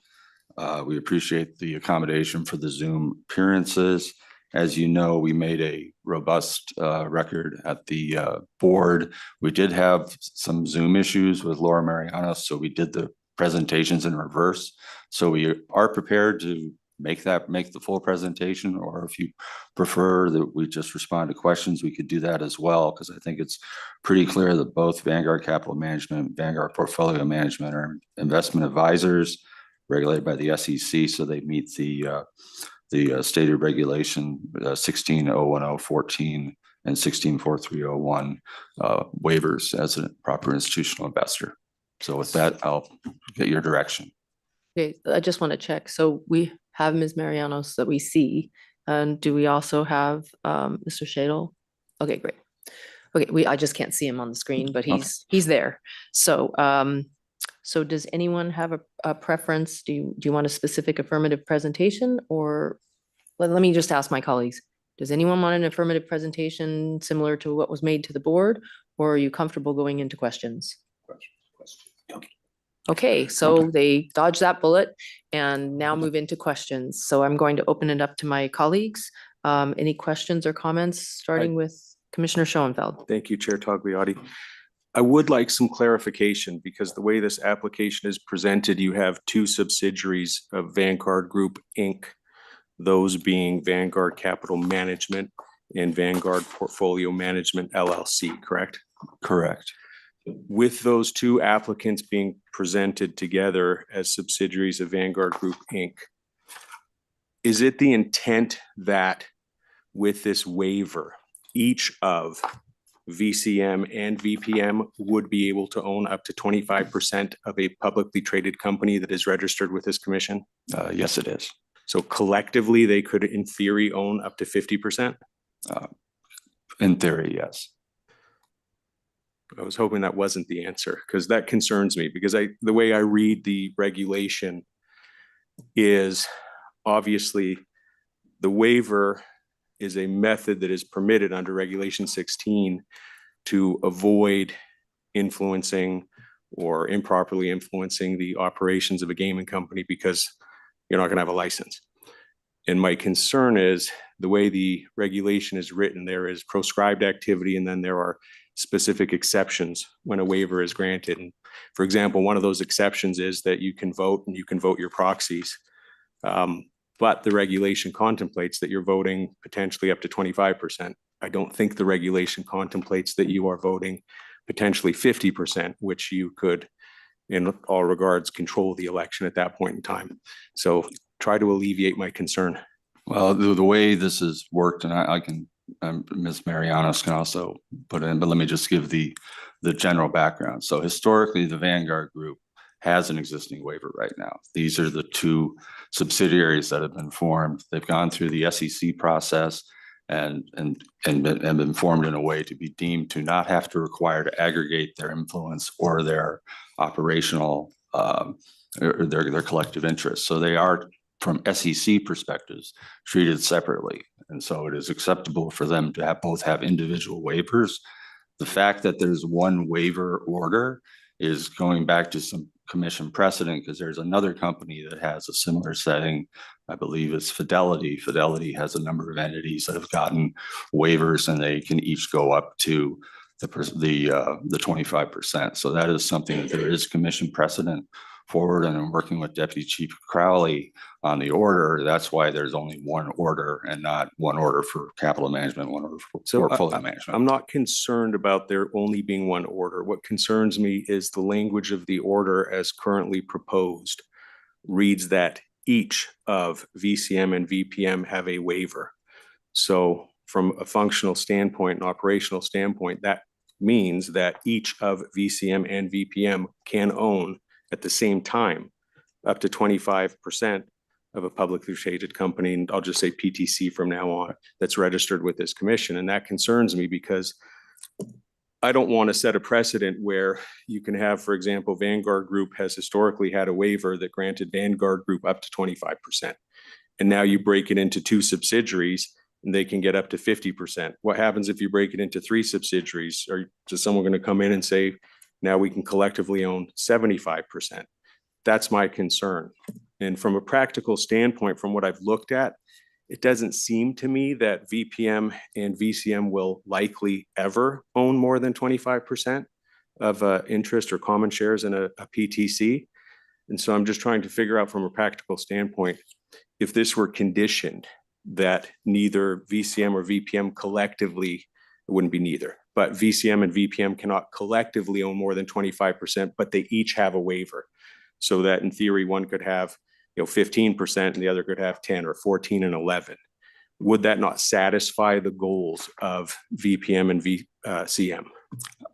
We appreciate the accommodation for the Zoom appearances. As you know, we made a robust record at the board. We did have some Zoom issues with Laura Marianos, so we did the presentations in reverse. So we are prepared to make the full presentation, or if you prefer that we just respond to questions, we could do that as well, because I think it's pretty clear that both Vanguard Capital Management and Vanguard Portfolio Management are investment advisors regulated by the SEC, so they meet the stated regulation 16.01014 and 16.4301 waivers as a proper institutional investor. So with that, I'll get your direction. Okay, I just want to check. So we have Ms. Marianos that we see. And do we also have Mr. Shadle? Okay, great. Okay, I just can't see him on the screen, but he's there. So so does anyone have a preference? Do you want a specific affirmative presentation, or let me just ask my colleagues. Does anyone want an affirmative presentation similar to what was made to the board, or are you comfortable going into questions? Okay, so they dodged that bullet and now move into questions. So I'm going to open it up to my colleagues. Any questions or comments, starting with Commissioner Schoenfeld? Thank you, Chair Tagliati. I would like some clarification, because the way this application is presented, you have 2 subsidiaries of Vanguard Group, Inc., those being Vanguard Capital Management and Vanguard Portfolio Management, LLC, correct? Correct. With those 2 applicants being presented together as subsidiaries of Vanguard Group, Inc., is it the intent that with this waiver, each of VCM and VPM would be able to own up to 25% of a publicly traded company that is registered with this commission? Yes, it is. So collectively, they could, in theory, own up to 50%? In theory, yes. I was hoping that wasn't the answer, because that concerns me, because the way I read the regulation is obviously the waiver is a method that is permitted under Regulation 16 to avoid influencing or improperly influencing the operations of a gaming company, because you're not going to have a license. And my concern is the way the regulation is written, there is proscribed activity, and then there are specific exceptions when a waiver is granted. And for example, one of those exceptions is that you can vote and you can vote your proxies. But the regulation contemplates that you're voting potentially up to 25%. I don't think the regulation contemplates that you are voting potentially 50%, which you could, in all regards, control the election at that point in time. So try to alleviate my concern. Well, the way this has worked, and I can, Ms. Marianos can also put in, but let me just give the general background. So historically, the Vanguard Group has an existing waiver right now. These are the two subsidiaries that have been formed. They've gone through the SEC process and been formed in a way to be deemed to not have to require to aggregate their influence or their operational or their collective interests. So they are, from SEC perspectives, treated separately. And so it is acceptable for them to both have individual waivers. The fact that there's one waiver order is going back to some commission precedent, because there's another company that has a similar setting. I believe it's Fidelity. Fidelity has a number of entities that have gotten waivers, and they can each go up to the 25%. So that is something that there is commission precedent forward, and I'm working with Deputy Chief Crowley on the order. That's why there's only one order and not one order for capital management, one order for portfolio management. I'm not concerned about there only being one order. What concerns me is the language of the order as currently proposed reads that each of VCM and VPM have a waiver. So from a functional standpoint and operational standpoint, that means that each of VCM and VPM can own at the same time up to 25% of a publicly traded company, and I'll just say PTC from now on, that's registered with this commission. And that concerns me because I don't want to set a precedent where you can have, for example, Vanguard Group has historically had a waiver that granted Vanguard Group up to 25%. And now you break it into two subsidiaries and they can get up to 50%. What happens if you break it into three subsidiaries? Or is someone going to come in and say, now we can collectively own 75%? That's my concern. And from a practical standpoint, from what I've looked at, it doesn't seem to me that VPM and VCM will likely ever own more than 25% of interest or common shares in a PTC. And so I'm just trying to figure out from a practical standpoint, if this were conditioned that neither VCM or VPM collectively, it wouldn't be neither, but VCM and VPM cannot collectively own more than 25%, but they each have a waiver. So that in theory, one could have 15% and the other could have 10 or 14 and 11. Would that not satisfy the goals of VPM and VCM?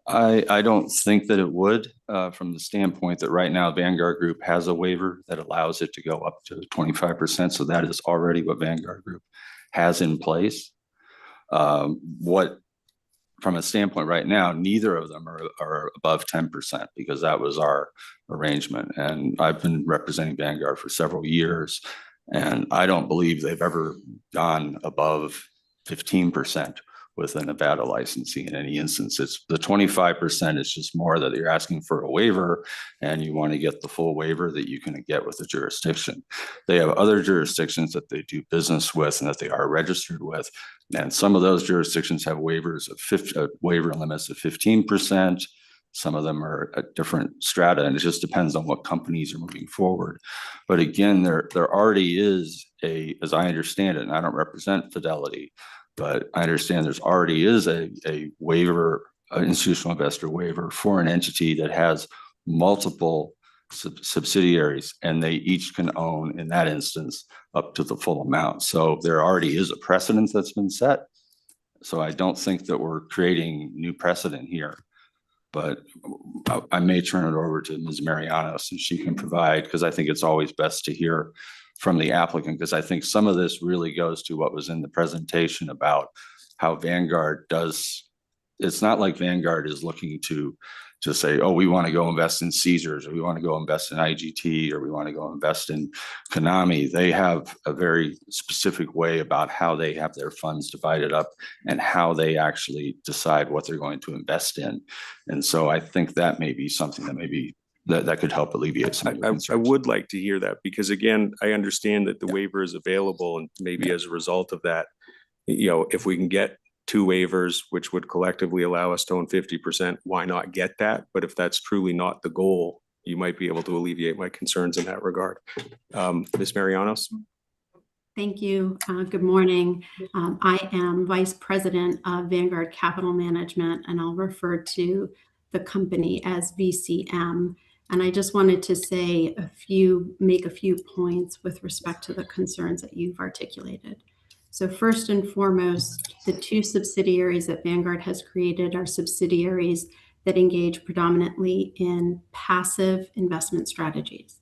I don't think that it would, from the standpoint that right now Vanguard Group has a waiver that allows it to go up to 25%. So that is already what Vanguard Group has in place. From a standpoint right now, neither of them are above 10% because that was our arrangement. And I've been representing Vanguard for several years, and I don't believe they've ever gone above 15% with a Nevada licensing in any instance. It's the 25% is just more that you're asking for a waiver and you want to get the full waiver that you can get with the jurisdiction. They have other jurisdictions that they do business with and that they are registered with. And some of those jurisdictions have waivers of waiver limits of 15%. Some of them are at different strata, and it just depends on what companies are moving forward. But again, there already is as I understand it, and I don't represent Fidelity, but I understand there's already is a waiver, an institutional investor waiver for an entity that has multiple subsidiaries, and they each can own, in that instance, up to the full amount. So there already is a precedent that's been set. So I don't think that we're creating new precedent here. But I may turn it over to Ms. Marianos and she can provide, because I think it's always best to hear from the applicant, because I think some of this really goes to what was in the presentation about how Vanguard does. It's not like Vanguard is looking to say, oh, we want to go invest in Caesars, or we want to go invest in IGT, or we want to go invest in Konami. They have a very specific way about how they have their funds divided up and how they actually decide what they're going to invest in. And so I think that may be something that maybe that could help alleviate some of the concerns. I would like to hear that, because again, I understand that the waiver is available, and maybe as a result of that, if we can get two waivers, which would collectively allow us to own 50%, why not get that? But if that's truly not the goal, you might be able to alleviate my concerns in that regard. Ms. Marianos? Thank you. Good morning. I am Vice President of Vanguard Capital Management, and I'll refer to the company as VCM. And I just wanted to say make a few points with respect to the concerns that you've articulated. So first and foremost, the two subsidiaries that Vanguard has created are subsidiaries that engage predominantly in passive investment strategies.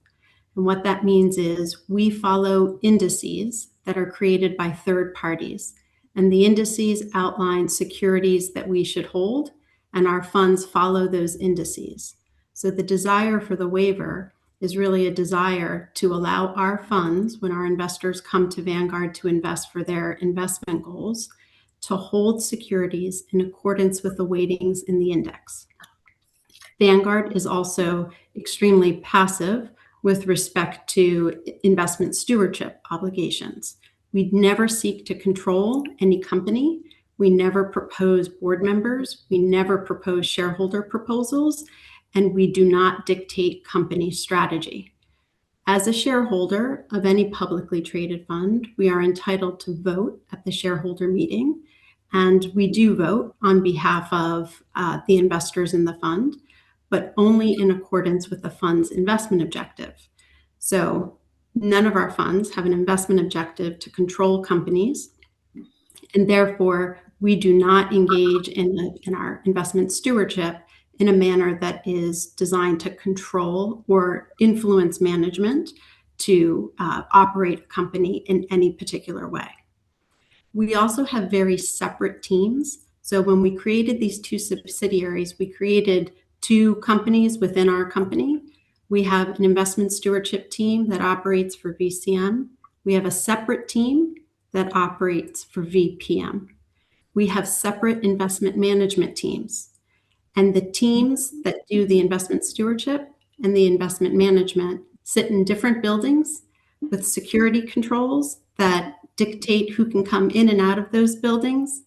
And what that means is we follow indices that are created by third parties. And the indices outline securities that we should hold, and our funds follow those indices. So the desire for the waiver is really a desire to allow our funds, when our investors come to Vanguard to invest for their investment goals, to hold securities in accordance with the weightings in the index. Vanguard is also extremely passive with respect to investment stewardship obligations. We never seek to control any company. We never propose board members. We never propose shareholder proposals, and we do not dictate company strategy. As a shareholder of any publicly traded fund, we are entitled to vote at the shareholder meeting, and we do vote on behalf of the investors in the fund, but only in accordance with the fund's investment objective. So none of our funds have an investment objective to control companies, and therefore we do not engage in our investment stewardship in a manner that is designed to control or influence management to operate a company in any particular way. We also have very separate teams. So when we created these two subsidiaries, we created two companies within our company. We have an investment stewardship team that operates for VCM. We have a separate team that operates for VPM. We have separate investment management teams. And the teams that do the investment stewardship and the investment management sit in different buildings with security controls that dictate who can come in and out of those buildings.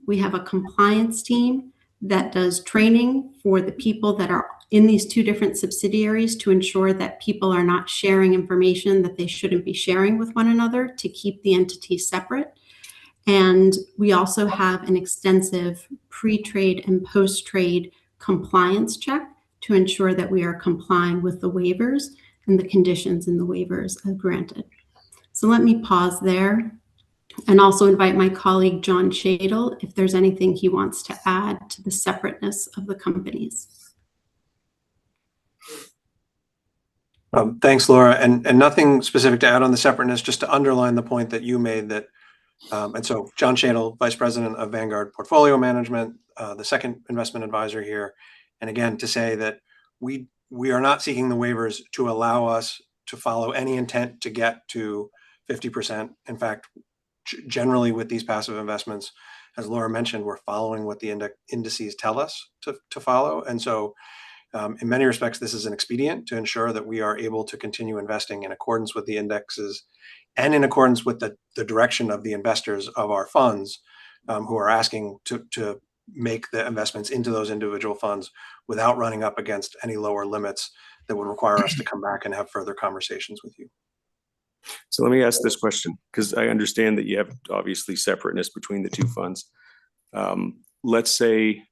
We have a compliance team that does training for the people that are in these two different subsidiaries to ensure that people are not sharing information that they shouldn't be sharing with one another to keep the entities separate. And we also have an extensive pre-trade and post-trade compliance check to ensure that we are complying with the waivers and the conditions in the waivers granted. So let me pause there and also invite my colleague, John Shadle, if there's anything he wants to add to the separateness of the companies. Thanks, Laura. And nothing specific to add on the separateness, just to underline the point that you made that, and so John Shadle, Vice President of Vanguard Portfolio Management, the second investment advisor here. And again, to say that we are not seeking the waivers to allow us to follow any intent to get to 50%. In fact, generally with these passive investments, as Laura mentioned, we're following what the indices tell us to follow. And so in many respects, this is an expedient to ensure that we are able to continue investing in accordance with the indexes and in accordance with the direction of the investors of our funds who are asking to make the investments into those individual funds without running up against any lower limits that would require us to come back and have further conversations with you. So let me ask this question, because I understand that you have obviously separateness between the two funds. Let's say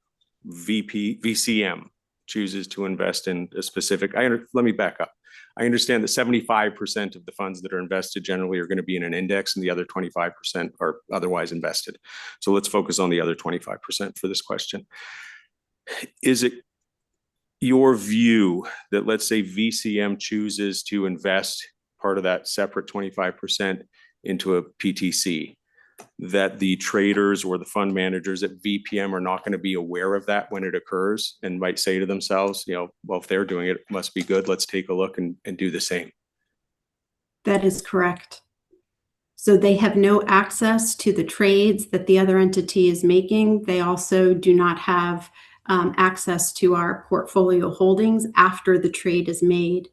VCM chooses to invest in a specific, let me back up. I understand that 75% of the funds that are invested generally are going to be in an index and the other 25% are otherwise invested. So let's focus on the other 25% for this question. Is it your view that, let's say, VCM chooses to invest part of that separate 25% into a PTC, that the traders or the fund managers at VPM are not going to be aware of that when it occurs and might say to themselves, well, if they're doing it, it must be good. Let's take a look and do the same. That is correct. So they have no access to the trades that the other entity is making. They also do not have access to our portfolio holdings after the trade is made.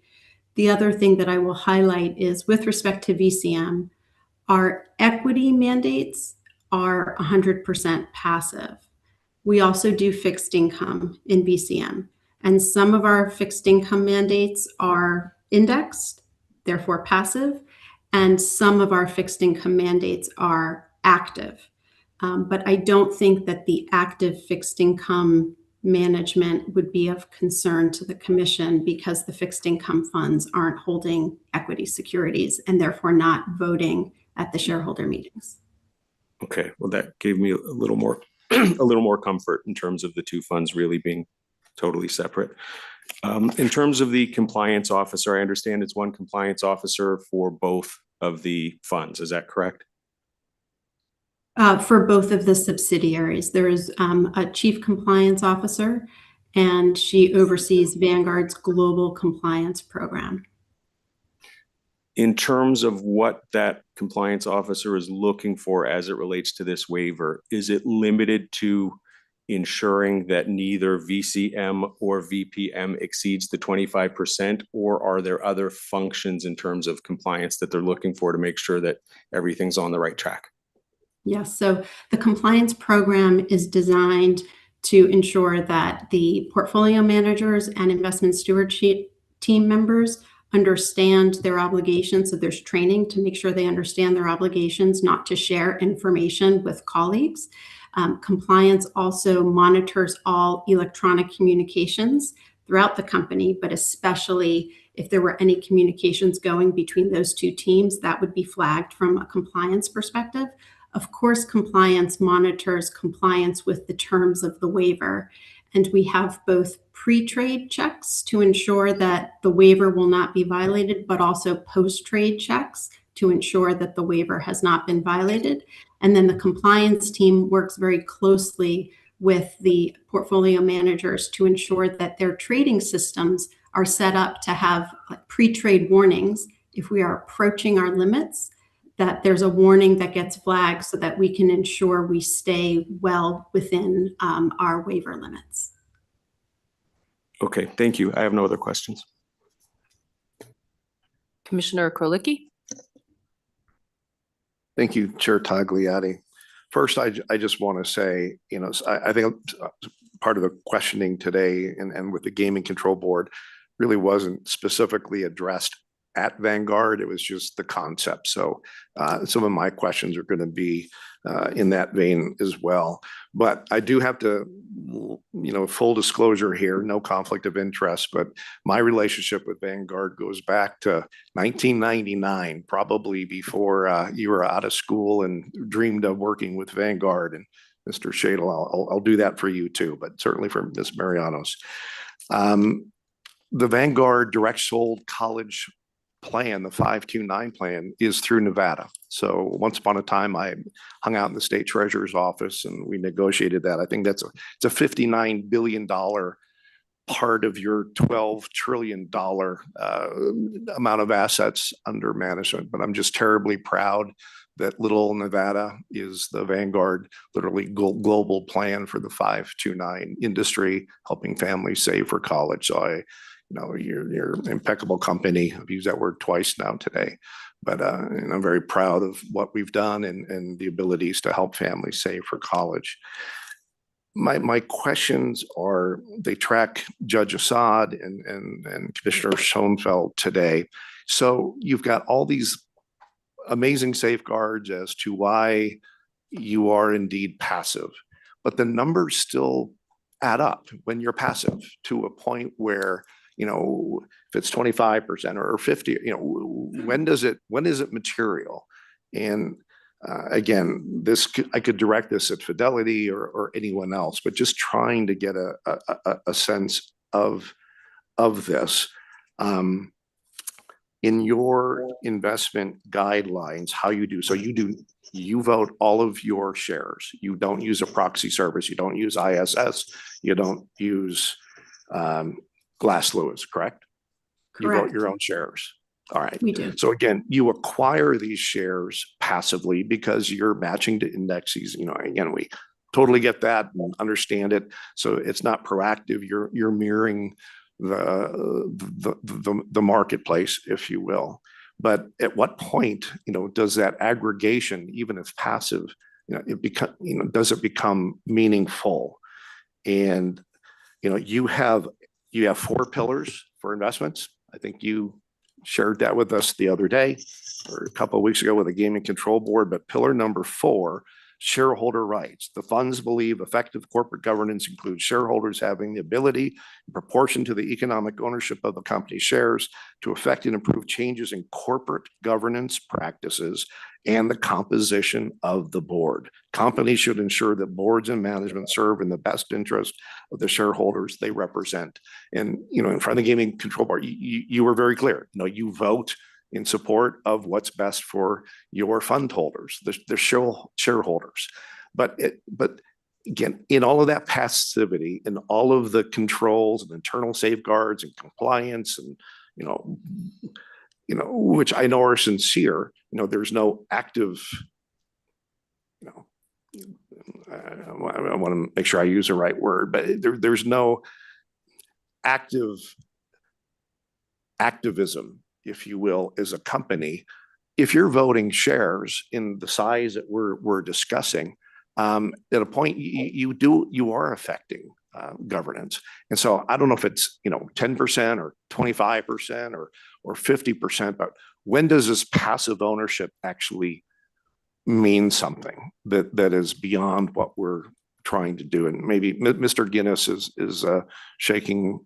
The other thing that I will highlight is with respect to VCM, our equity mandates are 100% passive. We also do fixed income in VCM, and some of our fixed income mandates are indexed, therefore passive, and some of our fixed income mandates are active. But I don't think that the active fixed income management would be of concern to the commission because the fixed income funds aren't holding equity securities and therefore not voting at the shareholder meetings. Okay, well, that gave me a little more, a little more comfort in terms of the two funds really being totally separate. In terms of the compliance officer, I understand it's one compliance officer for both of the funds. Is that correct? For both of the subsidiaries, there is a chief compliance officer, and she oversees Vanguard's global compliance program. In terms of what that compliance officer is looking for as it relates to this waiver, is it limited to ensuring that neither VCM or VPM exceeds the 25%, or are there other functions in terms of compliance that they're looking for to make sure that everything's on the right track? Yes, so the compliance program is designed to ensure that the portfolio managers and investment stewardship team members understand their obligations. So there's training to make sure they understand their obligations not to share information with colleagues. Compliance also monitors all electronic communications throughout the company, but especially if there were any communications going between those two teams, that would be flagged from a compliance perspective. Of course, compliance monitors compliance with the terms of the waiver. And we have both pre-trade checks to ensure that the waiver will not be violated, but also post-trade checks to ensure that the waiver has not been violated. And then the compliance team works very closely with the portfolio managers to ensure that their trading systems are set up to have pre-trade warnings if we are approaching our limits, that there's a warning that gets flagged so that we can ensure we stay well within our waiver limits. Okay, thank you. I have no other questions. Commissioner Krolicki? Thank you, Chair Tagliati. First, I just want to say, I think part of the questioning today and with the Gaming Control Board really wasn't specifically addressed at Vanguard. It was just the concept. So some of my questions are going to be in that vein as well. But I do have to, full disclosure here, no conflict of interest, but my relationship with Vanguard goes back to 1999, probably before you were out of school and dreamed of working with Vanguard. And Mr. Shadle, I'll do that for you too, but certainly for Ms. Marianos. The Vanguard direct sold college plan, the 529 plan, is through Nevada. So once upon a time, I hung out in the state treasurer's office and we negotiated that. I think it's a $59 billion part of your $12 trillion amount of assets under management. But I'm just terribly proud that little Nevada is the Vanguard, literally global plan for the 529 industry, helping families save for college. So you're impeccable company. I've used that word twice now today, but and I'm very proud of what we've done and the abilities to help families save for college. My questions are, they track Judge Assad and Commissioner Schoenfeld today. So you've got all these amazing safeguards as to why you are indeed passive, but the numbers still add up when you're passive to a point where, if it's 25% or 50, when is it material? And again, I could direct this at Fidelity or anyone else, but just trying to get a sense of this. In your investment guidelines, how you do, so you vote all of your shares. You don't use a proxy service. You don't use ISS. You don't use Glass Lewis, correct? You vote your own shares. All right. We do. So again, you acquire these shares passively because you're matching to indexes. Again, we totally get that and understand it. So it's not proactive. You're mirroring the marketplace, if you will. But at what point, does that aggregation, even if passive, does it become meaningful? And you have 4 pillars for investments. I think you shared that with us the other day or a couple of weeks ago with the Gaming Control Board. But pillar number 4 shareholder rights. The funds believe effective corporate governance includes shareholders having the ability, in proportion to the economic ownership of the company's shares, to effect and improve changes in corporate governance practices and the composition of the board. Companies should ensure that boards and management serve in the best interest of the shareholders they represent. And, you know, in front of the Gaming Control Board, you were very clear, you know, you vote in support of what's best for your fund holders, the shareholders. But again, in all of that passivity and all of the controls and internal safeguards and compliance and, you know, which I know are sincere, you know, there's no active, you know, I want to make sure I use the right word, but there's no activism, if you will, as a company. If you're voting shares in the size that we're discussing, at a point you are affecting governance. And so I don't know if it's, you know, 10% or 25% or 50%, but when does this passive ownership actually mean something that is beyond what we're trying to do? And maybe Mr. Guinness is shaking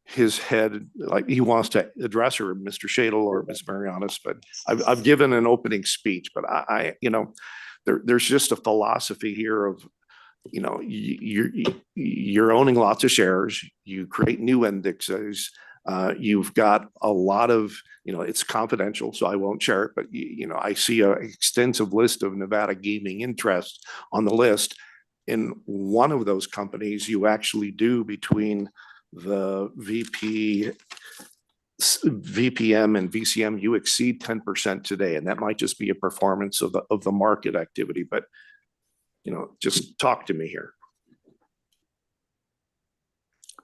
his head like he wants to address her, Mr. Shadle or Ms. Marianis, but I've given an opening speech, but I you know, there's just a philosophy here of, you know, you're owning lots of shares, you create new indexes, you've got a lot of, you know, it's confidential, so I won't share it, but you know, I see an extensive list of Nevada gaming interests on the list. In one of those companies, you actually do between the VPM and VCM, you exceed 10% today, and that might just be a performance of the market activity. But you know, just talk to me here.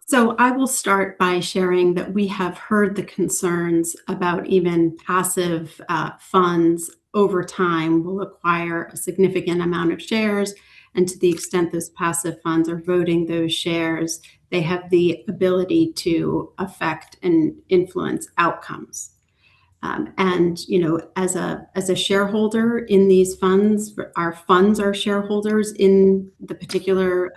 So I will start by sharing that we have heard the concerns about even passive funds over time will acquire a significant amount of shares. And to the extent those passive funds are voting those shares, they have the ability to affect and influence outcomes. And, you know, as a shareholder in these funds are shareholders in the particular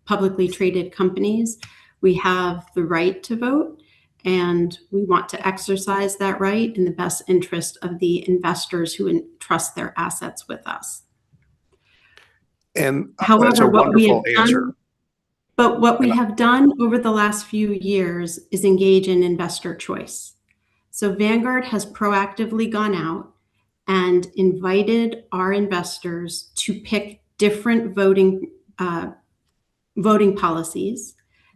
publicly traded companies. We have the right to vote, and we want to exercise that right in the best interest of the investors who entrust their assets with us. And however, that's a what we have wonderful answer. done, but what we have done over the last few years is engage in investor choice. So Vanguard has proactively gone out and invited our investors to pick different voting policies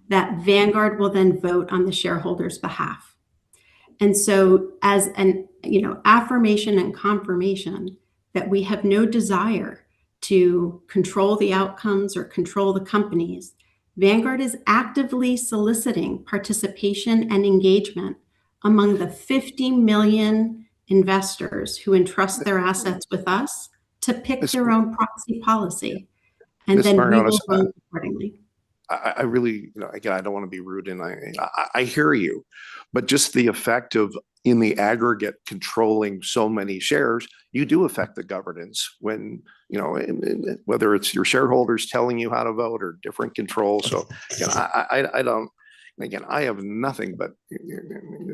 that Vanguard will then vote on the shareholders' behalf. And so as an, you know, affirmation and confirmation that we have no desire to control the outcomes or control the companies, Vanguard is actively soliciting participation and engagement among the 50 million investors who entrust their assets with us to pick their own proxy policy. And then we will vote accordingly. I really, you know, again, I don't want to be rude, and I hear you, but just the effect of, in the aggregate, controlling so many shares, you do affect the governance when, you know, whether it's your shareholders telling you how to vote or different controls. So, you know, I don't, again, I have nothing but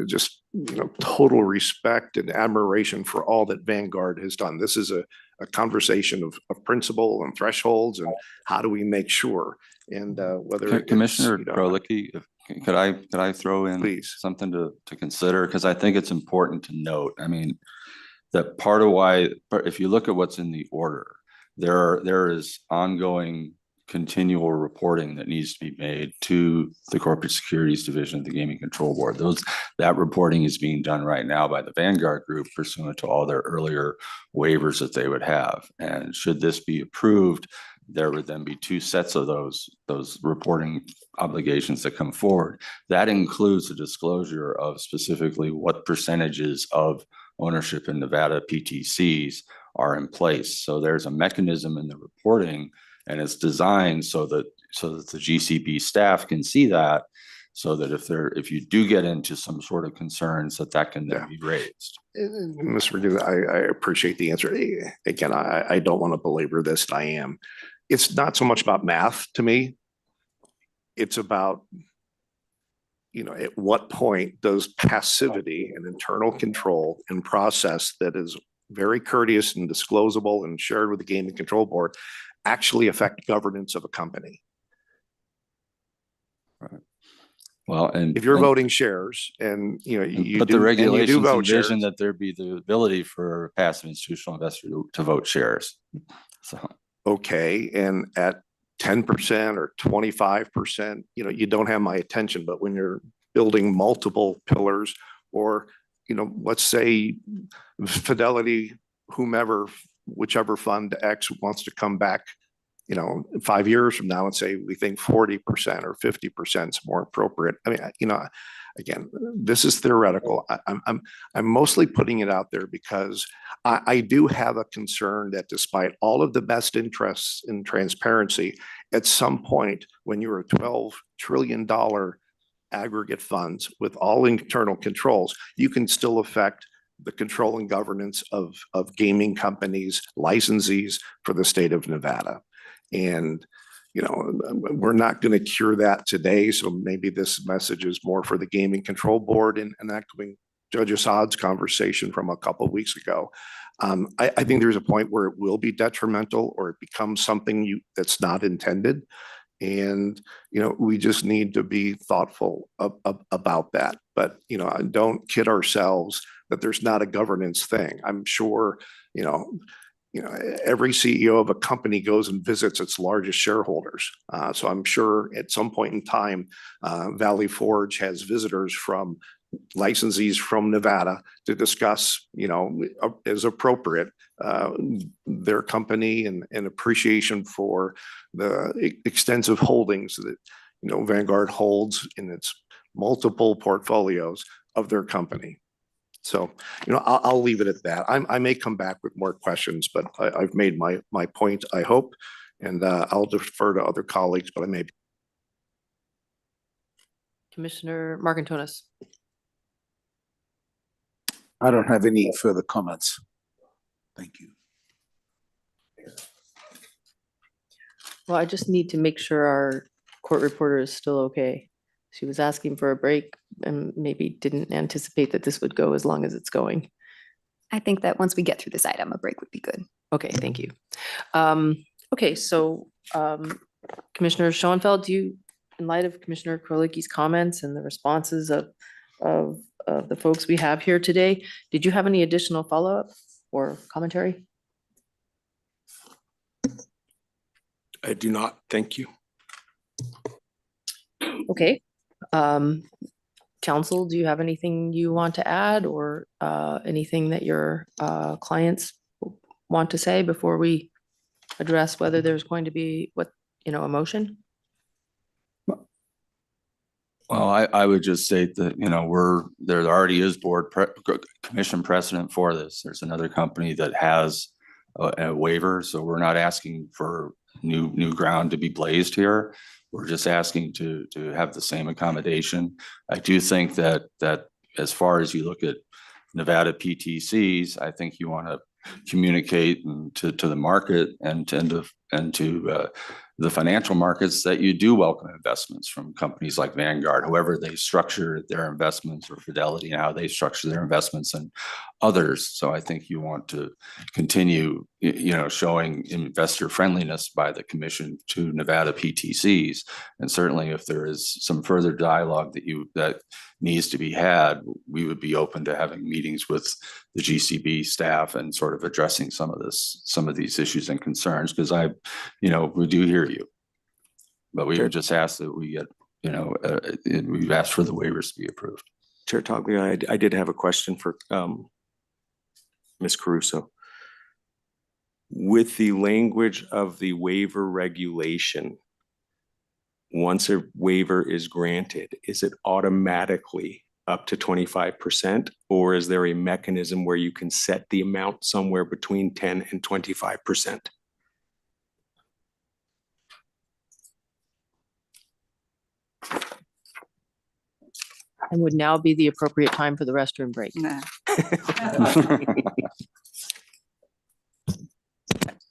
just, you know, total respect and admiration for all that Vanguard has done. This is a conversation of principle and thresholds, and how do we make sure, and whether Commissioner Grolicki, could I throw in something to consider? Because I think it's important to note, I mean, that part of why, if you look at what's in the order, there is ongoing continual reporting that needs to be made to the Corporate Securities Division of the Gaming Control Board. That reporting is being done right now by the Vanguard Group pursuant to all their earlier waivers that they would have. And should this be approved, there would then be two sets of those reporting obligations that come forward. That includes the disclosure of specifically what percentages of ownership in Nevada PTCs are in place. So there's a mechanism in the reporting, and it's designed so that the GCB staff can see that so that if you do get into some sort of concerns, that can then be raised. Mr. Perdue, I appreciate the answer. Again, I don't want to belabor this, and I am. It's not so much about math to me. It's about, at what point does passivity and internal control and process that is very courteous and disclosable and shared with the Gaming Control Board actually affect governance of a company? Well, and If you're voting shares and, you but do, the and you do regulations vote shares. envision that there be the ability for a passive institutional investor to vote shares. So. Okay, and at 10% or 25%, you don't have my attention, but when you're building multiple pillars or, let's say Fidelity, whomever, whichever fund X wants to come back, 5 years from now and say, we think 40% or 50% is more appropriate. I mean, again, this is theoretical. I'm mostly putting it out there because I do have a concern that despite all of the best interests in transparency, at some point when you're a $12 trillion aggregate funds with all internal controls, you can still affect the control and governance of gaming companies, licensees for the state of Nevada. And we're not going to cure that today. So maybe this message is more for the Gaming Control Board and echoing Judge Assad's conversation from a couple of weeks ago. I think there's a point where it will be detrimental or it becomes something that's not intended. And, we just need to be thoughtful about that. But, don't kid ourselves that there's not a governance thing. I'm sure, every CEO of a company goes and visits its largest shareholders. So I'm sure at some point in time, Valley Forge has visitors from licensees from Nevada to discuss, as appropriate, their company and appreciation for the extensive holdings that, Vanguard holds in its multiple portfolios of their company. So, I'll leave it at that. I may come back with more questions, but I've made my point, I hope, and I'll defer to other colleagues, but I may. Commissioner Marcantonis. I don't have any further comments. Thank you. Well, I just need to make sure our court reporter is still okay. She was asking for a break and maybe didn't anticipate that this would go as long as it's going. I think that once we get through this item, a break would be good. Okay, thank you. Okay, so Commissioner Schoenfeld, in light of Commissioner Krolicki's comments and the responses of the folks we have here today, did you have any additional follow-up or commentary? I do not. Thank you. Okay. Counsel, do you have anything you want to add or anything that your clients want to say before we address whether there's going to be a motion? Well, I would just say that, there already is commission precedent for this. There's another company that has a waiver, so we're not asking for new ground to be blazed here. We're just asking to have the same accommodation. I do think that as far as you look at Nevada PTCs, I think you want to communicate to the market and to the financial markets that you do welcome investments from companies like Vanguard, however they structure their investments, or Fidelity and how they structure their investments, and others. So I think you want to continue, showing investor friendliness by the commission to Nevada PTCs. And certainly if there is some further dialogue that needs to be had, we would be open to having meetings with the GCB staff and sort of addressing some of these issues and concerns, because we do hear you, but we would just ask that we get, we've asked for the waivers to be approved. Chair Tagliani, I did have a question for Ms. Caruso. With the language of the waiver regulation, once a waiver is granted, is it automatically up to 25%, or is there a mechanism where you can set the amount somewhere between 10 and 25%? And would now be the appropriate time for the restroom break. Nah.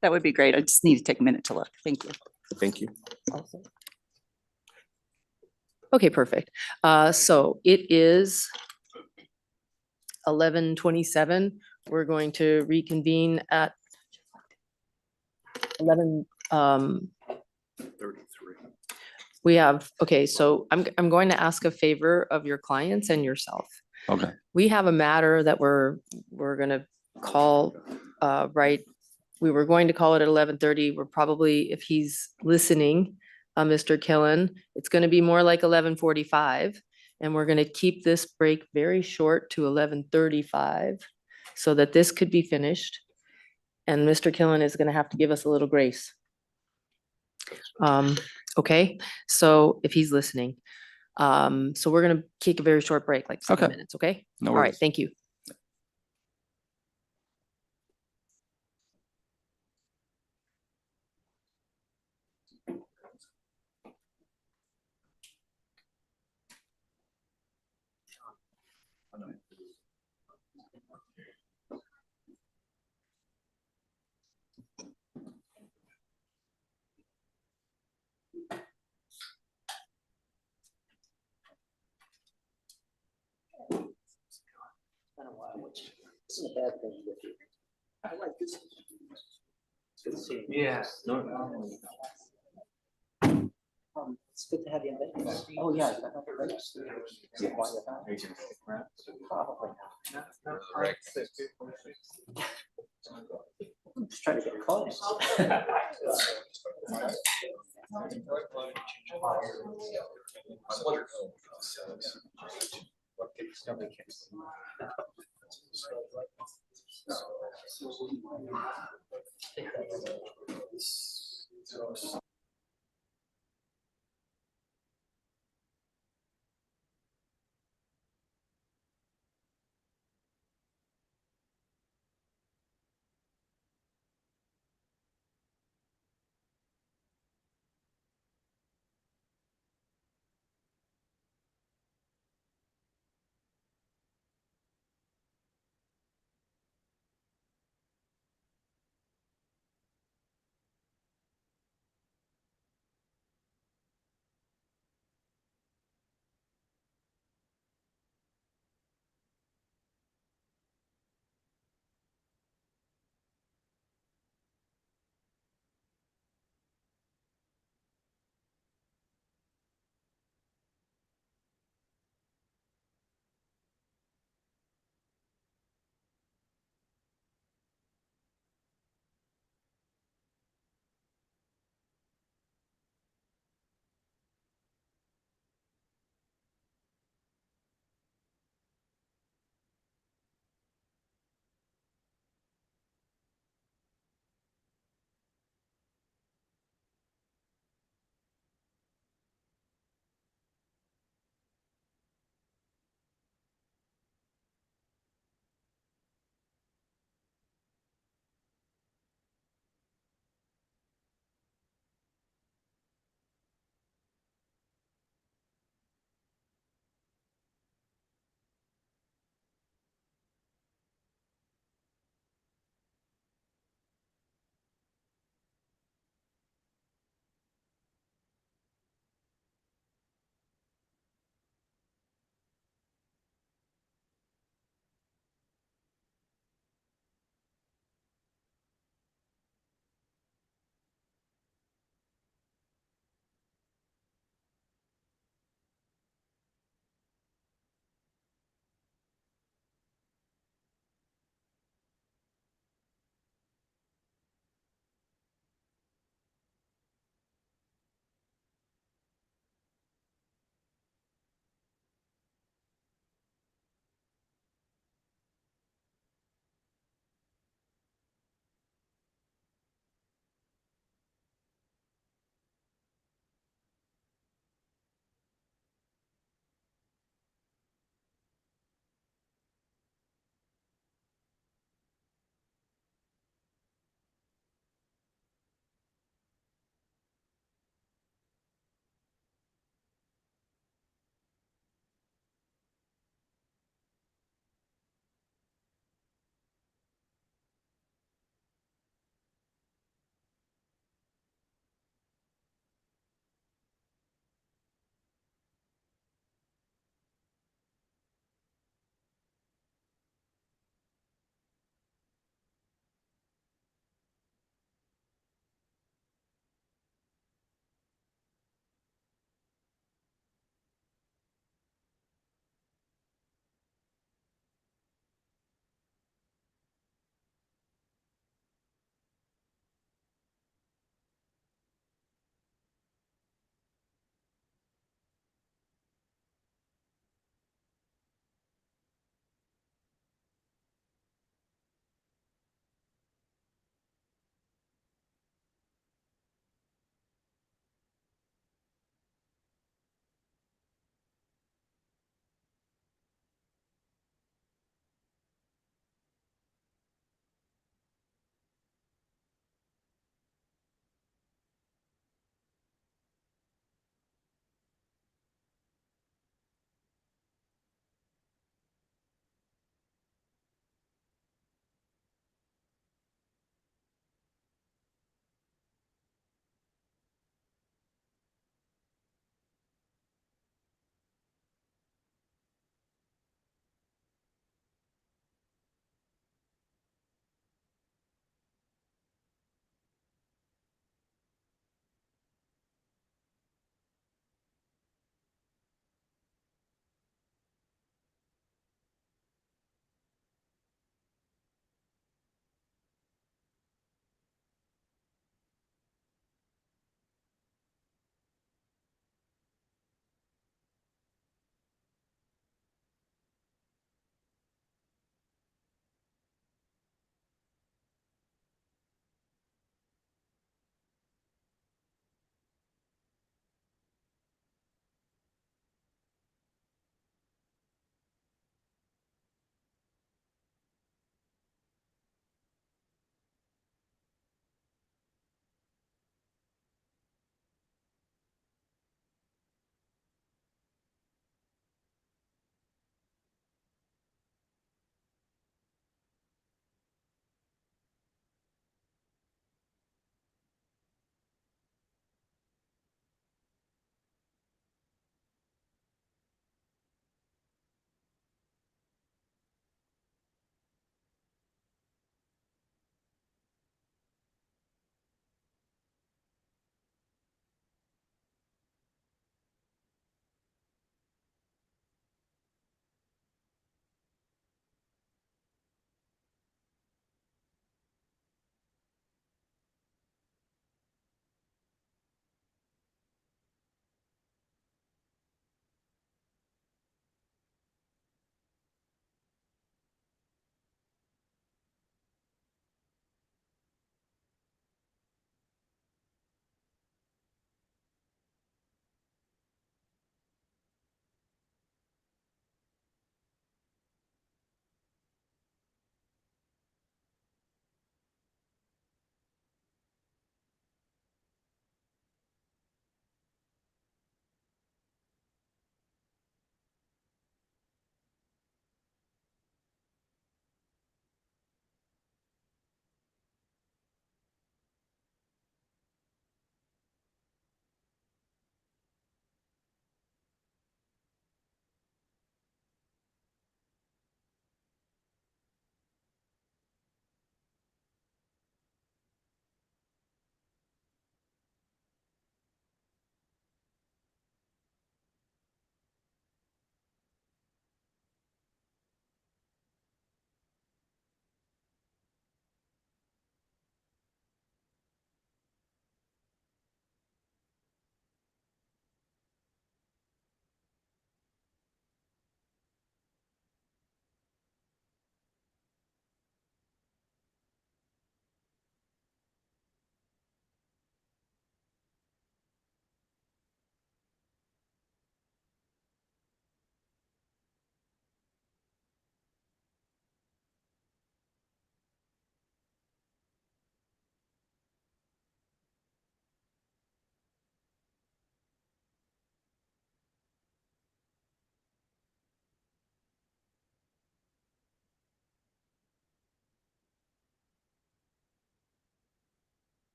That would be great. I just need to take a minute to look. Thank you. Thank you. Okay, perfect. So it is 11:27. We're going to reconvene at 11, 33. we have, okay, so I'm going to ask a favor of your clients and yourself. Okay. We have a matter that we're gonna call, right, we were going to call it at 11:30. We're probably, if he's listening, Mr. Killen, it's gonna be more like 11:45. And we're gonna keep this break very short to 11:35 so that this could be finished. And Mr. Killen is gonna have to give us a little grace. Okay, so if he's listening. So we're gonna take a very short break, like 7 minutes, okay? No All right, worries. thank you. Yeah. It's good to have you in Vegas. Oh, yeah. I'm just trying to get close.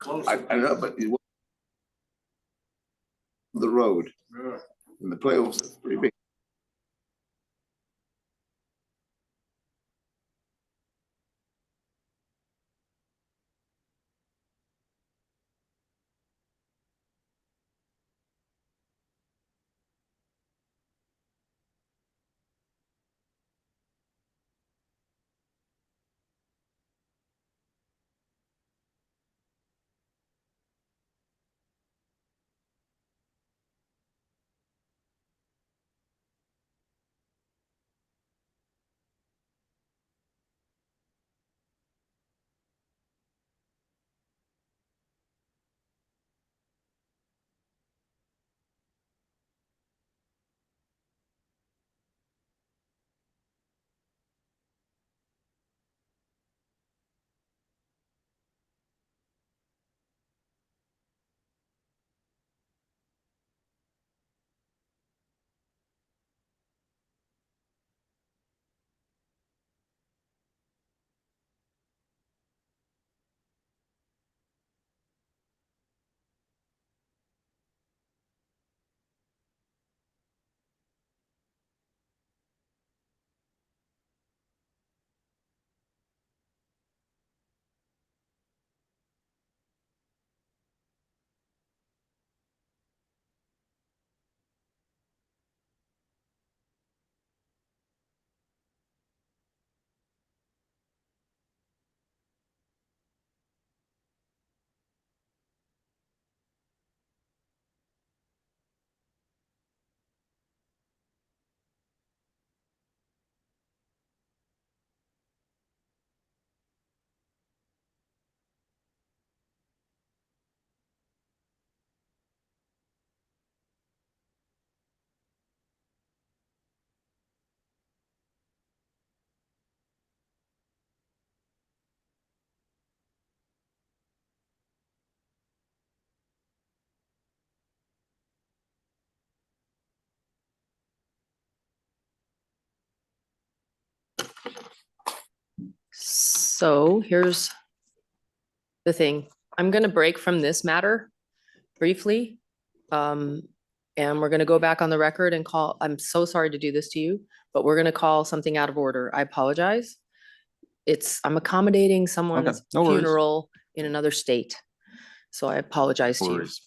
I know, but the road and the playoffs is pretty big. So here's the thing. I'm going to break from this matter briefly. And we're going to go back on the record and call, I'm so sorry to do this to you, but we're going to call something out of order. I apologize. I'm accommodating someone's no worries. funeral in another state. So I apologize to you. Worries.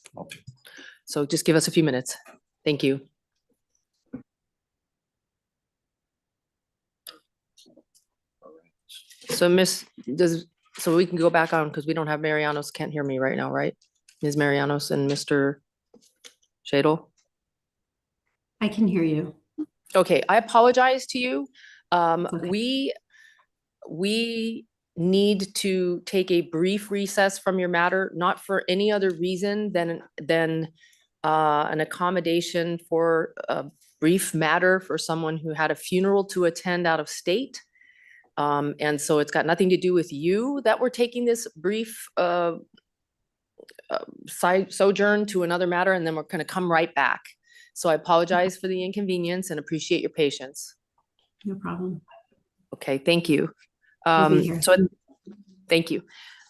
So just give us a few minutes. Thank you. So so we can go back on because we don't have Marianos, can't hear me right now, right? Ms. Marianos and Mr. Shadle? I can hear you. Okay, I apologize to you. Okay. We need to take a brief recess from your matter, not for any other reason than an accommodation for a brief matter for someone who had a funeral to attend out of state. And so it's got nothing to do with you that we're taking this brief sojourn to another matter, and then we're going to come right back. So I apologize for the inconvenience and appreciate your patience. No problem. Okay, thank you. We'll be here. Thank you.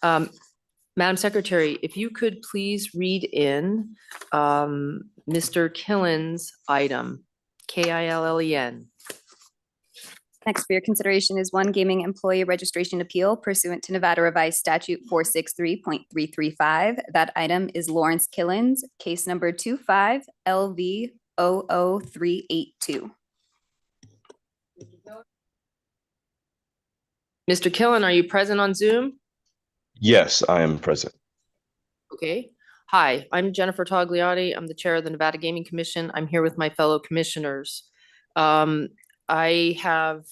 Madam Secretary, if you could please read in Mr. Killen's item, Killen. Next for your consideration is one gaming employee registration appeal pursuant to Nevada Revised Statute 463.335. That item is Lawrence Killens, case number 25 LV 00382. Mr. Killen, are you present on Zoom? Yes, I am present. Okay. Hi, I'm Jennifer Togliatti. I'm the chair of the Nevada Gaming Commission. I'm here with my fellow commissioners. I have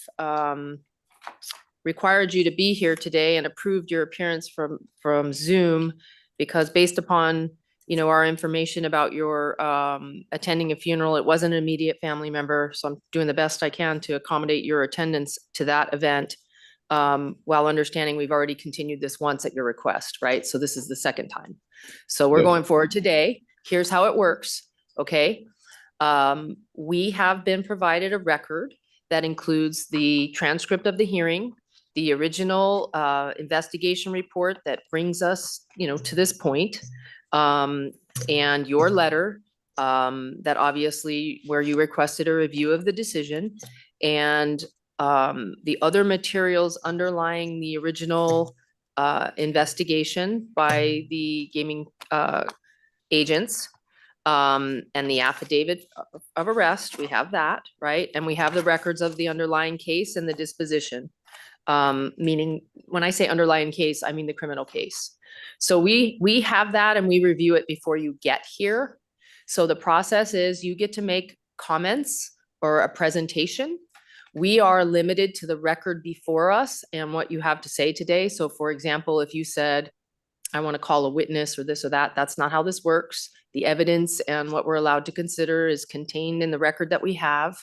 required you to be here today and approved your appearance from Zoom because based upon, our information about your attending a funeral, it wasn't an immediate family member. So I'm doing the best I can to accommodate your attendance to that event. While understanding we've already continued this once at your request, right? So this is the second time. So we're Yes. going forward today. Here's how it works, okay? We have been provided a record that includes the transcript of the hearing, the original investigation report that brings us, to this point, and your letter that obviously where you requested a review of the decision, and the other materials underlying the original investigation by the gaming agents, and the affidavit of arrest, we have that, right? And we have the records of the underlying case and the disposition. Meaning, when I say underlying case, I mean the criminal case. So we have that and we review it before you get here. So the process is you get to make comments or a presentation. We are limited to the record before us and what you have to say today. So for example, if you said, I want to call a witness or this or that, that's not how this works. The evidence and what we're allowed to consider is contained in the record that we have.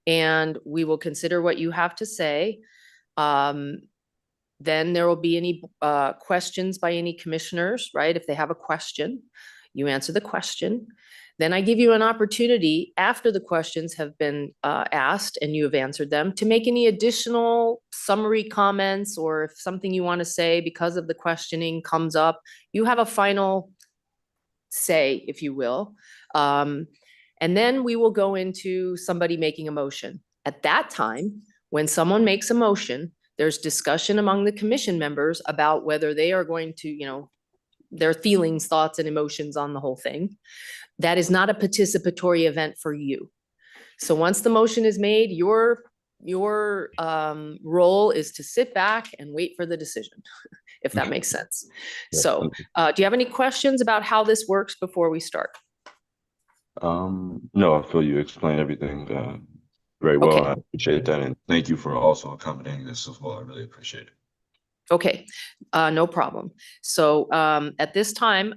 And we will consider what you have to say. Then there will be any questions by any commissioners, right? If they have a question, you answer the question. Then I give you an opportunity after the questions have been asked and you have answered them to make any additional summary comments, or if something you want to say because of the questioning comes up, you have a final say, if you will. And then we will go into somebody making a motion. At that time, when someone makes a motion, there's discussion among the commission members about whether they are going to, their feelings, thoughts, and emotions on the whole thing. That is not a participatory event for you. So once the motion is made, your role is to sit back and wait for the decision, if that makes sense. So do you have any questions about how this works before we start? No, I feel you explained everything very well. Okay. I appreciate that. And thank you for also accommodating this as well. I really appreciate it. Okay, no problem. So at this time,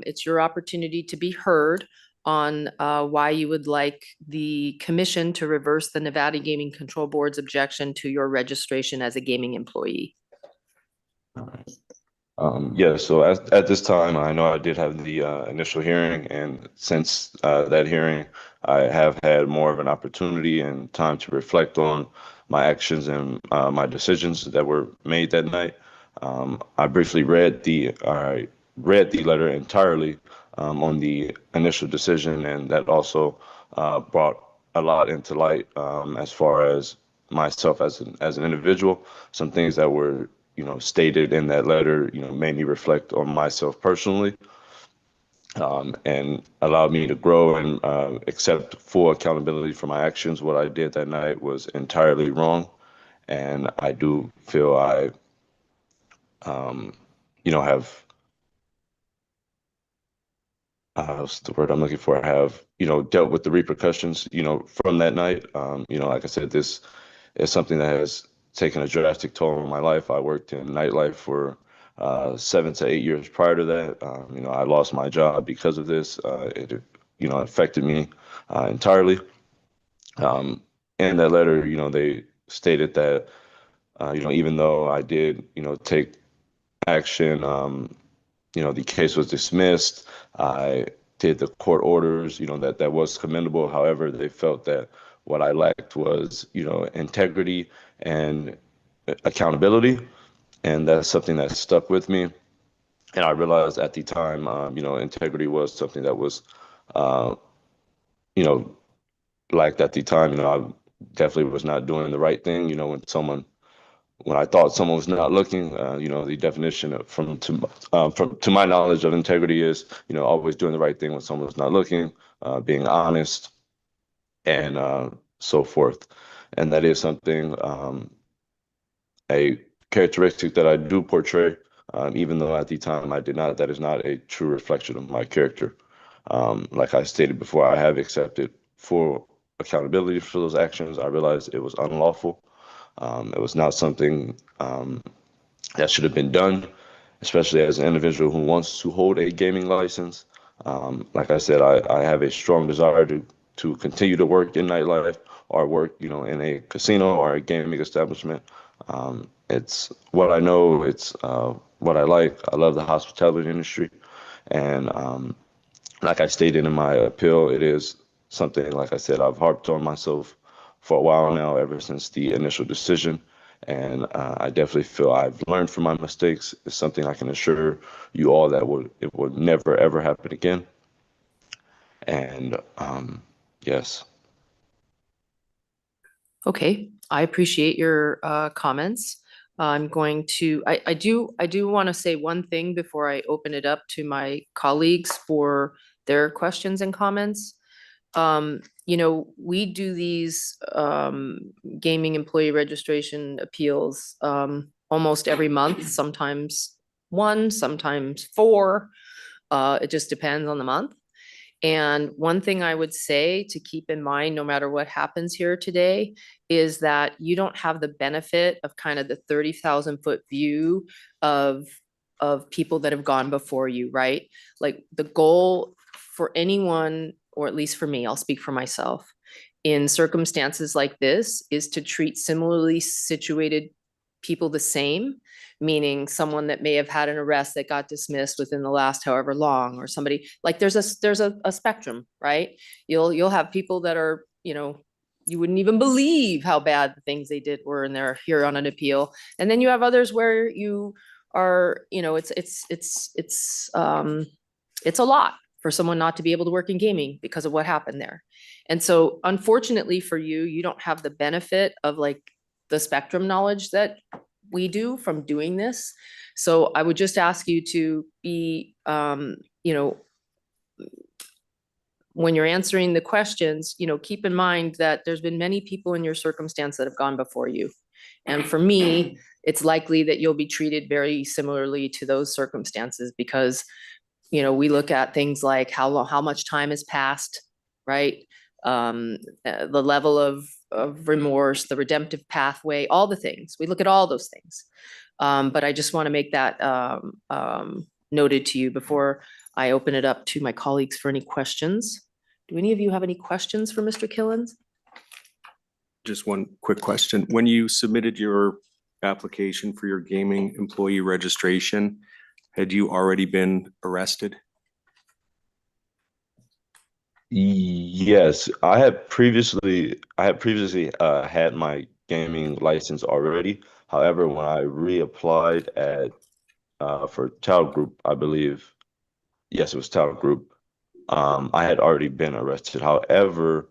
it's your opportunity to be heard on why you would like the commission to reverse the Nevada Gaming Control Board's objection to your registration as a gaming employee. All right. Yeah, so at this time, I know I did have the initial hearing, and since that hearing, I have had more of an opportunity and time to reflect on my actions and my decisions that were made that night. I briefly read the letter entirely on the initial decision, and that also brought a lot into light as far as myself as an individual. Some things that were stated in that letter, made me reflect on myself personally, and allowed me to grow and accept full accountability for my actions. What I did that night was entirely wrong, and I do feel I, have, what's the word I'm looking for? I have, dealt with the repercussions, from that night. Like I said, this is something that has taken a drastic toll on my life. I worked in nightlife for 7 to 8 years prior to that. I lost my job because of this. It affected me entirely. In that letter, they stated that, even though I did, take action, the case was dismissed. I did the court orders, that was commendable. However, they felt that what I lacked was, integrity and accountability. And that's something that stuck with me. And I realized at the time, integrity was something that was, lacked at the time. I definitely was not doing the right thing. When I thought someone was not looking, the definition to my knowledge of integrity is, always doing the right thing when someone's not looking, being honest, and so forth. And that is something, a characteristic that I do portray, even though at the time I did not. That is not a true reflection of my character. Like I stated before, I have accepted full accountability for those actions. I realized it was unlawful. It was not something that should have been done, especially as an individual who wants to hold a gaming license. Like I said, I have a strong desire to continue to work in nightlife or work, in a casino or a gaming establishment. It's what I know. It's what I like. I love the hospitality industry. And like I stated in my appeal, it is something, like I said, I've harped on myself for a while now, ever since the initial decision. And I definitely feel I've learned from my mistakes. It's something I can assure you all that it will never, ever happen again. And yes. Okay, I appreciate your comments. I'm going to, I do want to say one thing before I open it up to my colleagues for their questions and comments. You know, we do these gaming employee registration appeals almost every month, sometimes one, sometimes four. It just depends on the month. And one thing I would say to keep in mind, no matter what happens here today, is that you don't have the benefit of kind of the 30,000-foot view of people that have gone before you, right? Like the goal for anyone, or at least for me, I'll speak for myself, in circumstances like this is to treat similarly situated people the same, meaning someone that may have had an arrest that got dismissed within the last however long, or somebody like there's a spectrum, right? You'll have people that are, you know, you wouldn't even believe how bad the things they did were, and they're here on an appeal. And then you have others where you are, you know, it's a lot for someone not to be able to work in gaming because of what happened there. And so unfortunately for you, you don't have the benefit of like the spectrum knowledge that we do from doing this. So I would just ask you to be, you know, when you're answering the questions, you know, keep in mind that there's been many people in your circumstance that have gone before you. And for me, it's likely that you'll be treated very similarly to those circumstances because, you know, we look at things like how much time has passed, right? The level of remorse, the redemptive pathway, all the things. We look at all those things. But I just want to make that noted to you before I open it up to my colleagues for any questions. Do any of you have any questions for Mr. Killens? Just one quick question. When you submitted your application for your gaming employee registration, had you already been arrested? Yes, I had previously had my gaming license already. However, when I reapplied at for Tao Group, I believe, yes, it was Tao Group. I had already been arrested. However,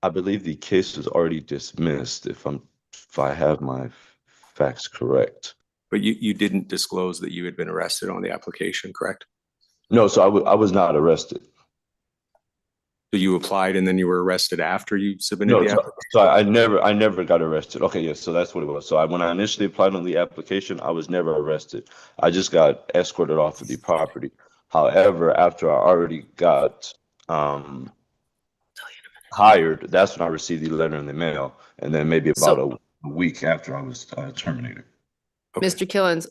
I believe the case was already dismissed, if I have my facts correct. But you didn't disclose that you had been arrested on the application, correct? No, so I was not arrested. So you applied and then you were arrested after you submitted No, the so, application? so I never got arrested. Okay, yes, so that's what it was. So when I initially applied on the application, I was never arrested. I just got escorted off of the property. However, after I already got hired, that's when I received the letter in the mail, and then maybe about a week after I was terminated. Mr. Killens,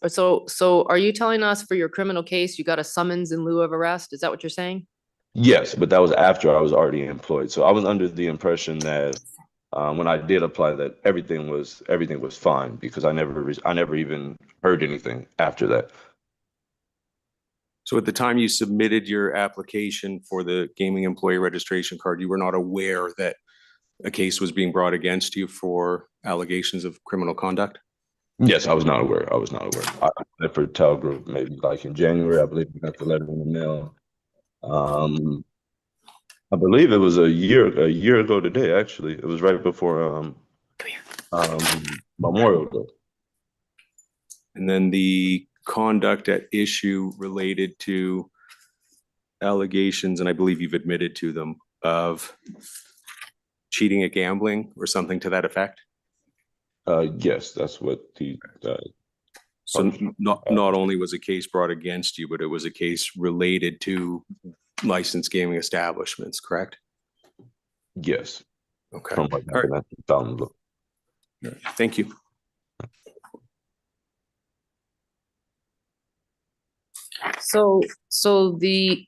so are you telling us for your criminal case, you got a summons in lieu of arrest? Is that what you're saying? Yes, but that was after I was already employed. So I was under the impression that when I did apply, that everything was fine because I never even heard anything after that. So at the time you submitted your application for the gaming employee registration card, you were not aware that a case was being brought against you for allegations of criminal conduct? Yes, I was not aware. I applied for Tao Group maybe like in January. I believe I got the letter in the mail. I believe it was a year ago today, actually. It was right before Memorial Day. And then the conduct at issue related to allegations, and I believe you've admitted to them, of cheating at gambling or something to that effect? Yes, that's what the so not only was a case brought against you, but it was a case related to licensed gaming establishments, correct? Yes. Okay. From what All right. happened at Thank you. So the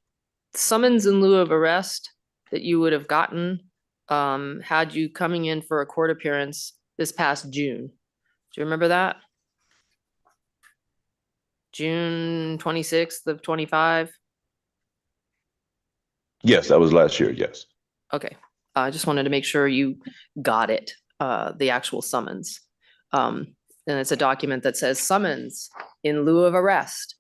summons in lieu of arrest that you would have gotten had you coming in for a court appearance this past June. Do you remember that? June 26th of 25? Yes, that was last year, yes. Okay. I just wanted to make sure you got it, the actual summons. And it's a document that says summons in lieu of arrest.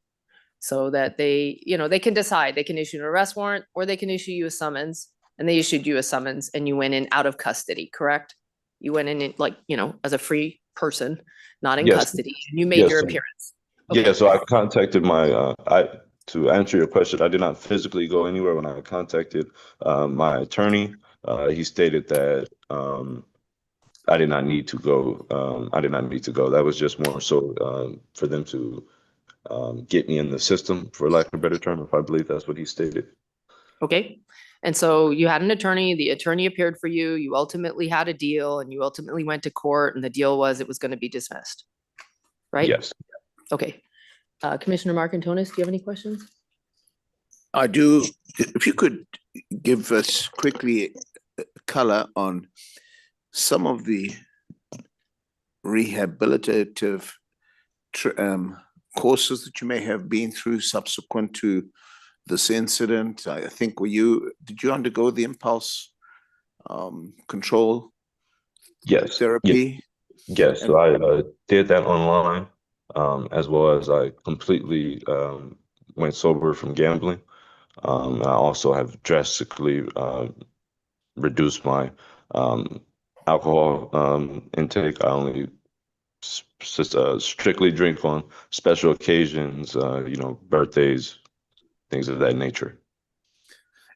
So that they, they can decide, they can issue an arrest warrant or they can issue you a summons. And they issued you a summons and you went in out of custody, correct? You went in like, as a free person, not in Yes. custody. You made Yes, your sir. appearance. Yeah, so I contacted my, to answer your question, I did not physically go anywhere. When I contacted my attorney, he stated that I did not need to go. I did not need to go. That was just more so for them to get me in the system, for lack of a better term, if I believe that's what he stated. Okay. And so you had an attorney, the attorney appeared for you, you ultimately had a deal and you ultimately went to court and the deal was it was going to be dismissed, right? Yes. Okay. Commissioner Marcantonis, do you have any questions? I do. If you could give us quickly color on some of the rehabilitative courses that you may have been through subsequent to this incident. I think did you undergo the impulse control Yes. therapy? Yes. So I did that online, as well as I completely went sober from gambling. I also have drastically reduced my alcohol intake. I only strictly drink on special occasions, birthdays, things of that nature.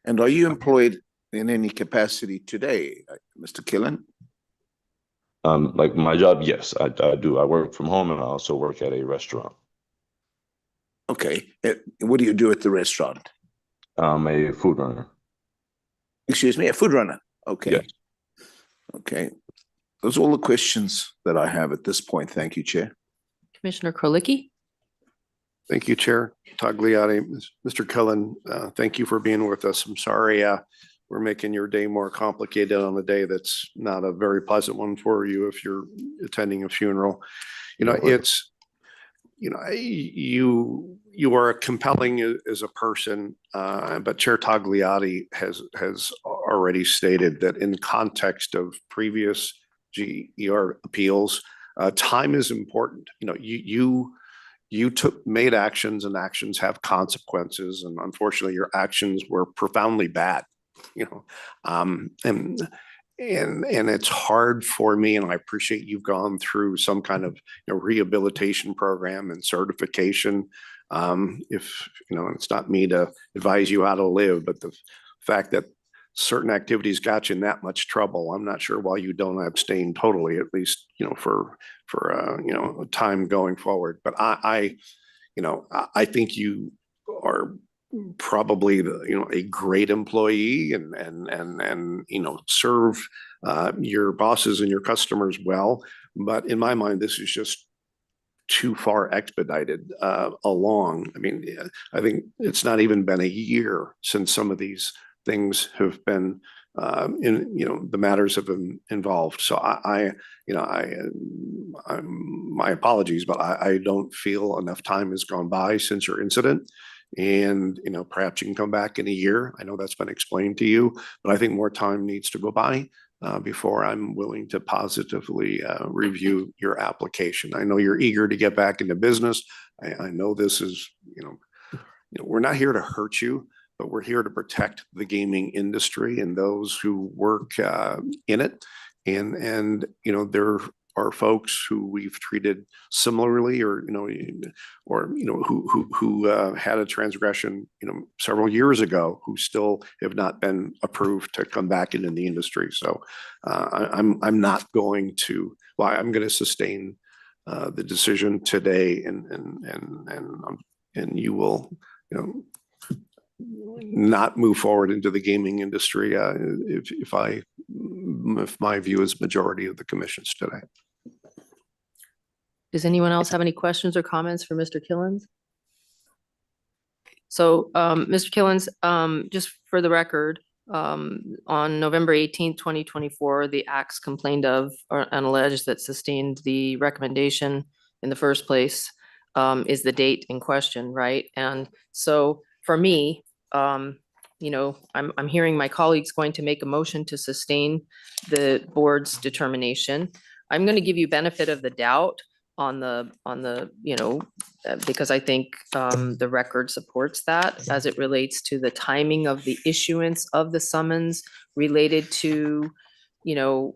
And are you employed in any capacity today, Mr. Killen? Like my job, yes, I do. I work from home and I also work at a restaurant. Okay. What do you do at the restaurant? I'm a food runner. Excuse me, a food runner. Okay. Yes. Okay. Those are all the questions that I have at this point. Thank you, Chair. Commissioner Krolicki? Thank you, Chair Tagliati. Mr. Cullen, thank you for being with us. I'm sorry we're making your day more complicated on a day that's not a very pleasant one for you if you're attending a funeral. You are compelling as a person, but Chair Tagliati has already stated that in context of previous GER appeals, time is important. You made actions and actions have consequences, and unfortunately your actions were profoundly bad, and it's hard for me, and I appreciate you've gone through some kind of rehabilitation program and certification. If it's not me to advise you how to live, but the fact that certain activities got you in that much trouble, I'm not sure why you don't abstain totally, at least for time going forward. But I think you are probably a great employee and serve your bosses and your customers well. But in my mind, this is just too far expedited along. I mean, I think it's not even been a year since some of these things have been the matters have been involved. So my apologies, but I don't feel enough time has gone by since your incident. And perhaps you can come back in a year. I know that's been explained to you, but I think more time needs to go by before I'm willing to positively review your application. I know you're eager to get back into business. I know this is, we're not here to hurt you, but we're here to protect the gaming industry and those who work in it. And there are folks who we've treated similarly, or who had a transgression several years ago, who still have not been approved to come back into the industry. So I'm not going to. Well, I'm going to sustain the decision today, and you will not move forward into the gaming industry if my view is majority of the commissions today. Does anyone else have any questions or comments for Mr. Killens? So, Mr. Killens, just for the record, on November 18th, 2024, the acts complained of and alleged that sustained the recommendation in the first place is the date in question, right? And so for me, you know, I'm hearing my colleagues going to make a motion to sustain the board's determination. I'm going to give you benefit of the doubt on the, you know, because I think the record supports that as it relates to the timing of the issuance of the summons related to, you know,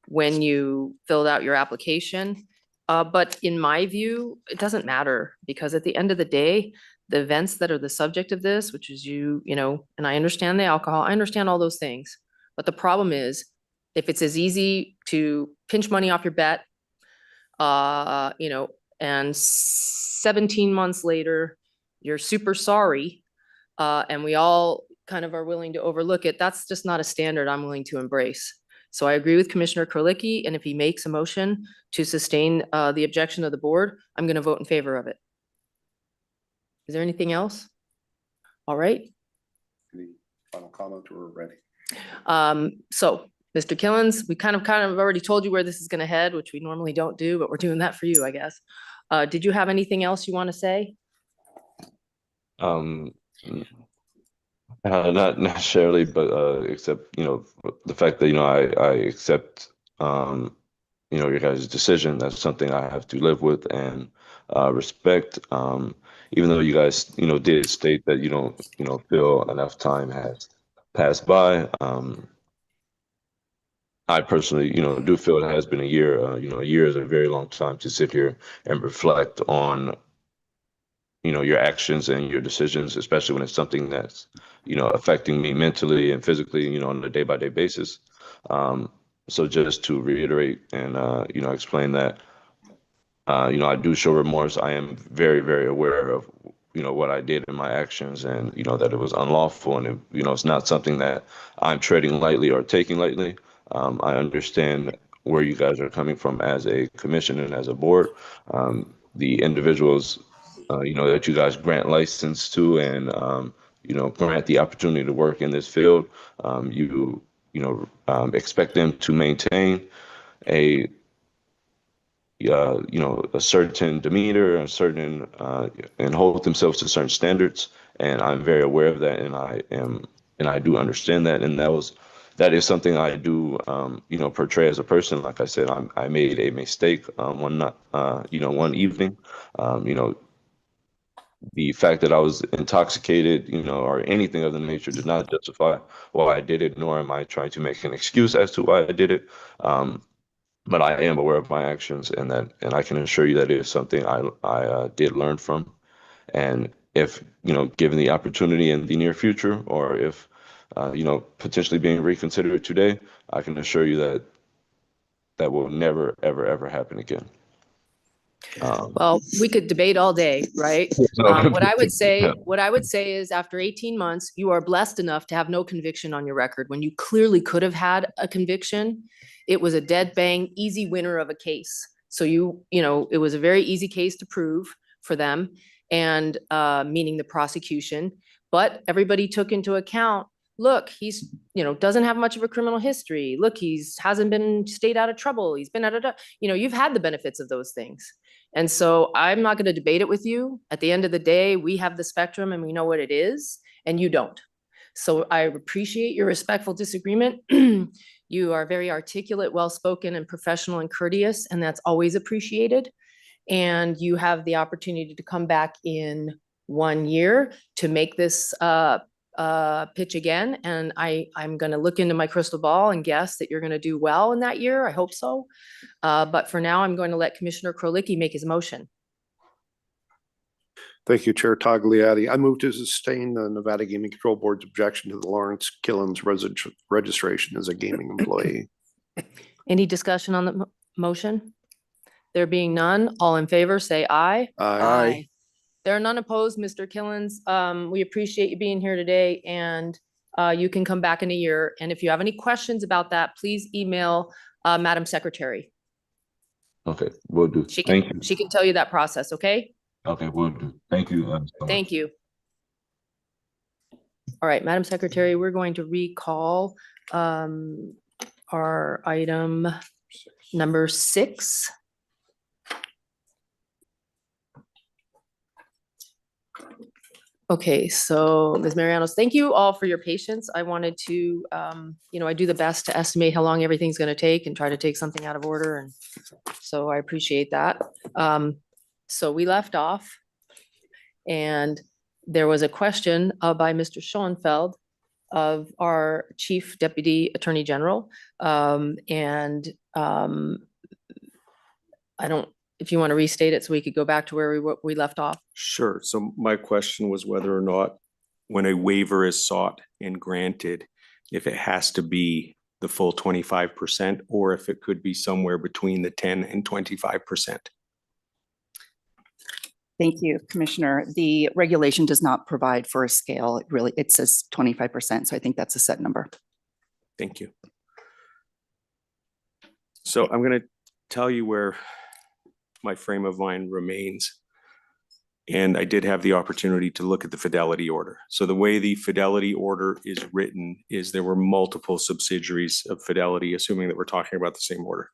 when you filled out your application. But in my view, it doesn't matter because at the end of the day, the events that are the subject of this, which is you know, and I understand the alcohol, I understand all those things. But the problem is, if it's as easy to pinch money off your bet, you know, and 17 months later, you're super sorry, and we all kind of are willing to overlook it, that's just not a standard I'm willing to embrace. So I agree with Commissioner Krolicki, and if he makes a motion to sustain the objection of the board, I'm going to vote in favor of it. Is there anything else? All right. Any final comment or ready? So Mr. Killens, we kind of already told you where this is going to head, which we normally don't do, but we're doing that for you, I guess. Did you have anything else you want to say? Not necessarily, but except, you know, the fact that, you know, I accept, you know, your guys' decision. That's something I have to live with and respect. Even though you guys, you know, did state that you don't, you know, feel enough time has passed by. I personally, you know, do feel it has been a year. You know, a year is a very long time to sit here and reflect on, you know, your actions and your decisions, especially when it's something that's, you know, affecting me mentally and physically, you know, on a day-by-day basis. So just to reiterate and, you know, explain that, you know, I do show remorse. I am very, very aware of, you know, what I did in my actions and, you know, that it was unlawful and, you know, it's not something that I'm treading lightly or taking lightly. I understand where you guys are coming from as a commission and as a board. The individuals, you know, that you guys grant license to and, you know, grant the opportunity to work in this field, you expect them to maintain a, you know, a certain demeanor, a certain, and hold themselves to certain standards. And I'm very aware of that. And I do understand that. And that is something I do, you know, portray as a person. Like I said, I made a mistake one evening. You know, the fact that I was intoxicated, you know, or anything of the nature did not justify why I did it, nor am I trying to make an excuse as to why I did it. But I am aware of my actions, and I can assure you that it is something I did learn from. And if, you know, given the opportunity in the near future, or if, you know, potentially being reconsidered today, I can assure you that that will never, ever, ever happen again. Well, we could debate all day, right? What I would say is after 18 months, you are blessed enough to have no conviction on your record when you clearly could have had a conviction. It was a dead bang, easy winner of a case. So you know, it was a very easy case to prove for them, and meaning the prosecution. But everybody took into account, look, he's, you know, doesn't have much of a criminal history. Look, hasn't been stayed out of trouble. He's been you know, you've had the benefits of those things. And so I'm not going to debate it with you. At the end of the day, we have the spectrum and we know what it is, and you don't. So I appreciate your respectful disagreement. You are very articulate, well-spoken, and professional and courteous, and that's always appreciated. And you have the opportunity to come back in 1 year to make this pitch again. And I'm going to look into my crystal ball and guess that you're going to do well in that year. I hope so. But for now, I'm going to let Commissioner Krolicki make his motion. Thank you, Chair Tagliati. I move to sustain the Nevada Gaming Control Board's objection to the Lawrence Killens registration as a gaming employee. Any discussion on the motion? There being none, all in favor, say aye. Aye. There are none opposed, Mr. Killens. We appreciate you being here today, and you can come back in a year. And if you have any questions about that, please email Madam Secretary. Okay, will do. Thank you. She can tell you that process, okay? Okay, will do. Thank you. Thank you. All right, Madam Secretary, we're going to recall our item number 6. Okay, so Ms. Marianos, thank you all for your patience. I wanted to, I do the best to estimate how long everything's going to take and try to take something out of order. And so I appreciate that. So we left off and there was a question by Mr. Schoenfeld of our Chief Deputy Attorney General. If you want to restate it so we could go back to where we left off. Sure. So my question was whether or not when a waiver is sought and granted, if it has to be the full 25% or if it could be somewhere between the 10 and 25%. Thank you, Commissioner. The regulation does not provide for a scale. It says 25%. So I think that's a set number. Thank you. So I'm going to tell you where my frame of mind remains. And I did have the opportunity to look at the fidelity order. So the way the fidelity order is written is there were multiple subsidiaries of Fidelity, assuming that we're talking about the same order.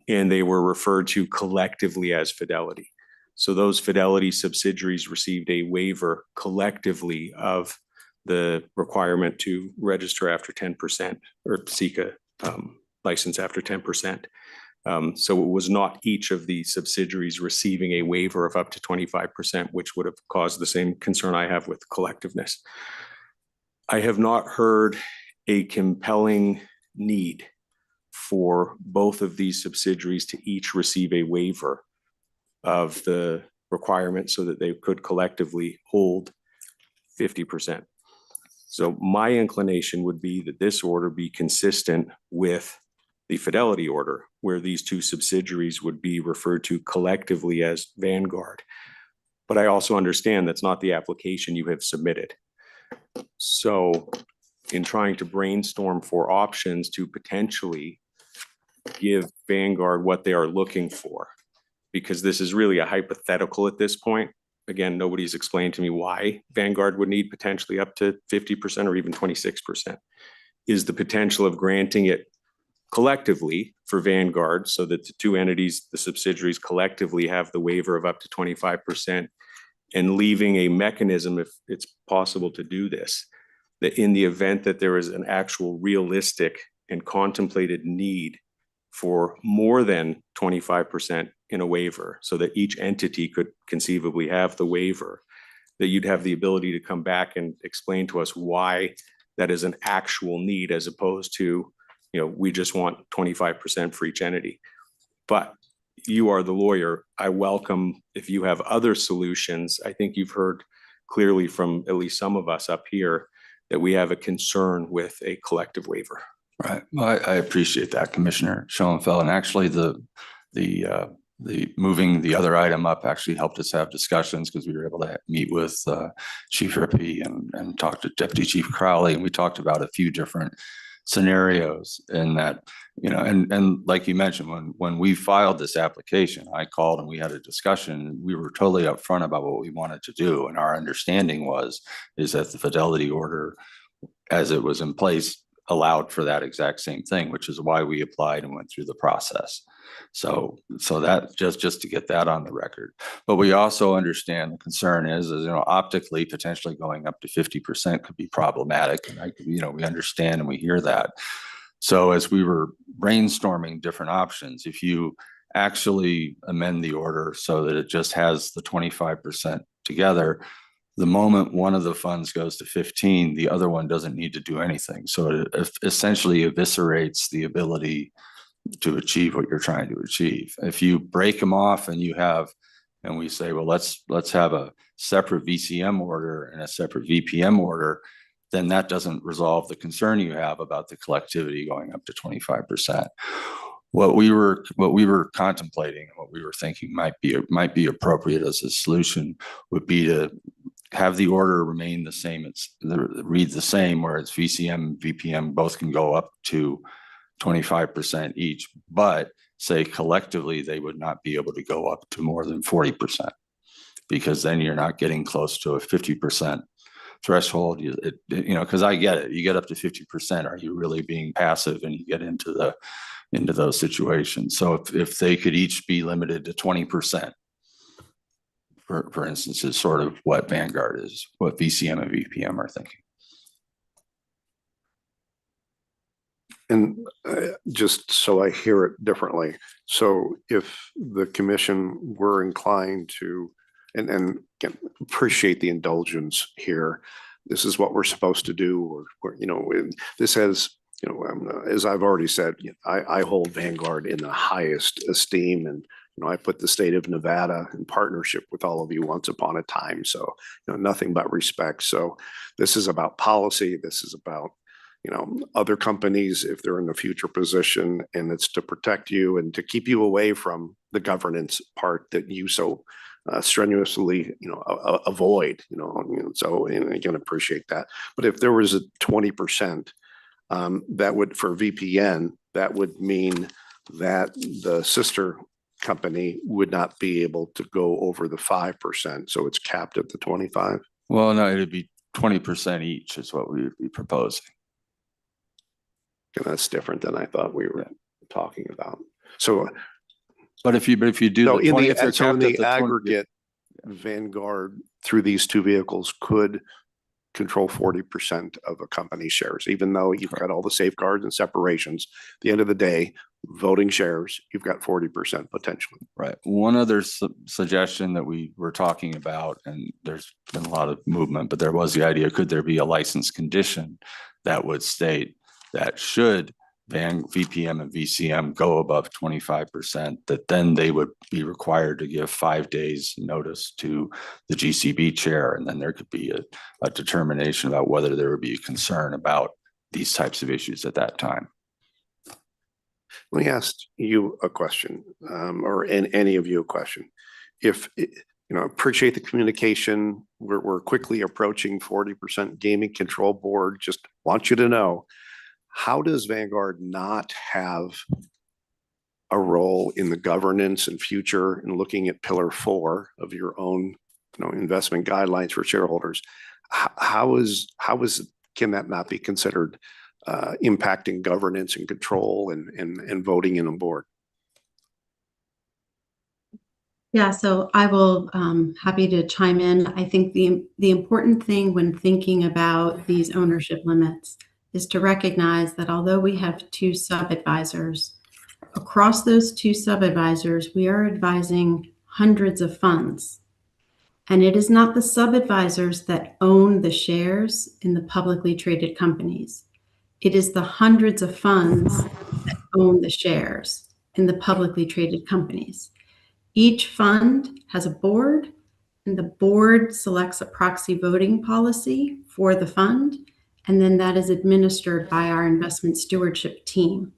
And they were referred to collectively as Fidelity. So those Fidelity subsidiaries received a waiver collectively of the requirement to register after 10% or seek a license after 10%. So it was not each of the subsidiaries receiving a waiver of up to 25%, which would have caused the same concern I have with collectiveness. I have not heard a compelling need for both of these subsidiaries to each receive a waiver of the requirement so that they could collectively hold 50%. So my inclination would be that this order be consistent with the Fidelity order, where these two subsidiaries would be referred to collectively as Vanguard. But I also understand that's not the application you have submitted. So in trying to brainstorm for options to potentially give Vanguard what they are looking for, because this is really a hypothetical at this point. Again, nobody's explained to me why Vanguard would need potentially up to 50% or even 26%. Is the potential of granting it collectively for Vanguard so that the two entities, the subsidiaries collectively have the waiver of up to 25% and leaving a mechanism, if it's possible to do this, that in the event that there is an actual realistic and contemplated need for more than 25% in a waiver so that each entity could conceivably have the waiver, that you'd have the ability to come back and explain to us why that is an actual need as opposed to, we just want 25% for each entity. But you are the lawyer. I welcome if you have other solutions. I think you've heard clearly from at least some of us up here that we have a concern with a collective waiver. Right. Well, I appreciate that, Commissioner Schoenfeld. And actually the moving the other item up actually helped us have discussions because we were able to meet with Chief Rippey and talk to Deputy Chief Crowley. And we talked about a few different scenarios in that, and like you mentioned, when we filed this application, I called and we had a discussion. We were totally upfront about what we wanted to do. And our understanding is that the Fidelity order, as it was in place, allowed for that exact same thing, which is why we applied and went through the process. So that just to get that on the record. But we also understand the concern is optically potentially going up to 50% could be problematic. And we understand and we hear that. So as we were brainstorming different options, if you actually amend the order so that it just has the 25% together, the moment one of the funds goes to 15, the other one doesn't need to do anything. So it essentially eviscerates the ability to achieve what you're trying to achieve. If you break them off and we say, well, let's have a separate VCM order and a separate VPM order, then that doesn't resolve the concern you have about the collectivity going up to 25%. What we were contemplating and what we were thinking might be appropriate as a solution would be to have the order remain the same. Read the same, where it's VCM and VPM both can go up to 25% each, but say collectively they would not be able to go up to more than 40%, because then you're not getting close to a 50% threshold. Because I get it, you get up to 50%, are you really being passive? And you get into those situations. So if they could each be limited to 20%, for instance, is sort of what Vanguard is, what VCM and VPM are thinking. And just so I hear it differently, so if the commission were inclined to, and again, appreciate the indulgence here, this is what we're supposed to do, or you know, this has, you know, as I've already said, I hold Vanguard in the highest esteem, and you know, I put the state of Nevada in partnership with all of you once upon a time. So, you know, nothing but respect. So this is about policy. This is about, you know, other companies, if they're in the future position, and it's to protect you and to keep you away from the governance part that you so strenuously, you know, avoid, you know, so, and again, appreciate that. But if there was a 20%, that would, for VPN, that would mean that the sister company would not be able to go over the 5%. So it's capped at the 25. Well, no, it'd be 20% each is what we would be proposing. And that's different than I thought we were talking about. So, but if you do so the 20, if they're so in capped at the 20 aggregate, Vanguard through these two vehicles could control 40% of a company's shares, even though you've got all the safeguards and separations. At the end of the day, voting shares, you've got 40% potentially. Right. One other suggestion that we were talking about, and there's been a lot of movement, but there was the idea, could there be a license condition that would state that should VPM and VCM go above 25%, that then they would be required to give 5 days notice to the GCB chair, and then there could be a determination about whether there would be a concern about these types of issues at that time. Let me ask you a question, or any of you a question. If, you know, appreciate the communication. We're quickly approaching 40% gaming control board. Just want you to know, how does Vanguard not have a role in the governance and future and looking at pillar 4 of your own, you know, investment guidelines for shareholders? Can that not be considered impacting governance and control and voting in a board? Yeah, so I will happy to chime in. I think the important thing when thinking about these ownership limits is to recognize that although we have 2 sub-advisors, across those 2 sub-advisors, we are advising hundreds of funds. And it is not the sub-advisors that own the shares in the publicly traded companies. It is the hundreds of funds that own the shares in the publicly traded companies. Each fund has a board, and the board selects a proxy voting policy for the fund, and then that is administered by our investment stewardship team.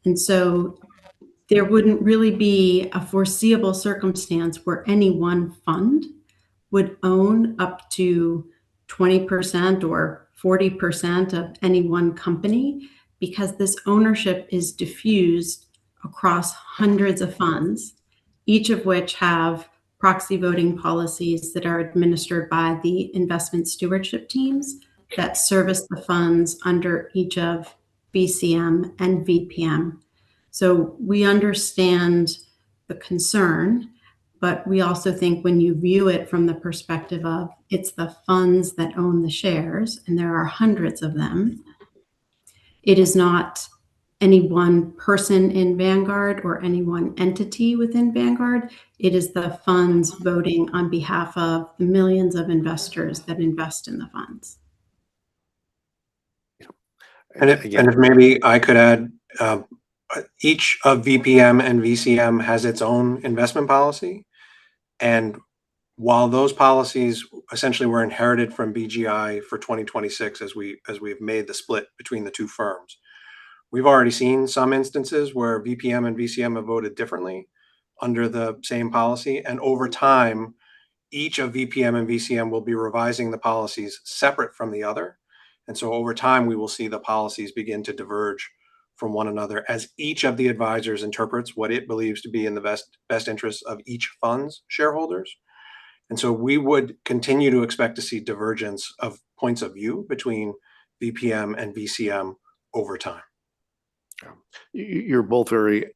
And so there wouldn't really be a foreseeable circumstance where any one fund would own up to 20% or 40% of any one company, because this ownership is diffused across hundreds of funds, each of which have proxy voting policies that are administered by the investment stewardship teams that service the funds under each of VCM and VPM. So we understand the concern, but we also think when you view it from the perspective of it's the funds that own the shares, and there are hundreds of them, it is not any one person in Vanguard or any one entity within Vanguard. It is the funds voting on behalf of the millions of investors that invest in the funds. And if maybe I could add, each of VPM and VCM has its own investment policy. And while those policies essentially were inherited from BGI for 2026, as we've made the split between the 2 firms, we've already seen some instances where VPM and VCM have voted differently under the same policy. And over time, each of VPM and VCM will be revising the policies separate from the other. And so over time, we will see the policies begin to diverge from one another as each of the advisors interprets what it believes to be in the best interests of each fund's shareholders. And so we would continue to expect to see divergence of points of view between VPM and VCM over time. You're both very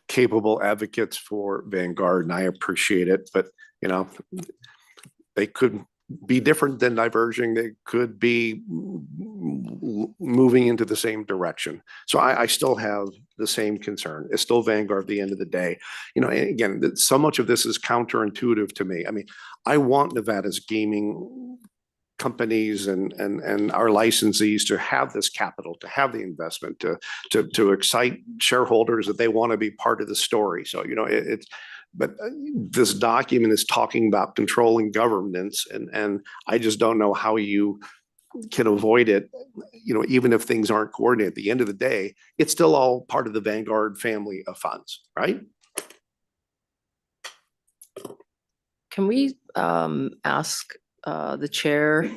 capable advocates for Vanguard, and I appreciate it, but you know, they could be different than diverging. They could be moving into the same direction. So I still have the same concern. It's still Vanguard at the end of the day. You know, and again, so much of this is counterintuitive to me. I mean, I want Nevada's gaming companies and our licensees to have this capital, to have the investment, to excite shareholders that they want to be part of the story. So, you know, but this document is talking about controlling governance, and I just don't know how you can avoid it, you know, even if things aren't coordinated. At the end of the day, it's still all part of the Vanguard family of funds, right? Can we ask the chair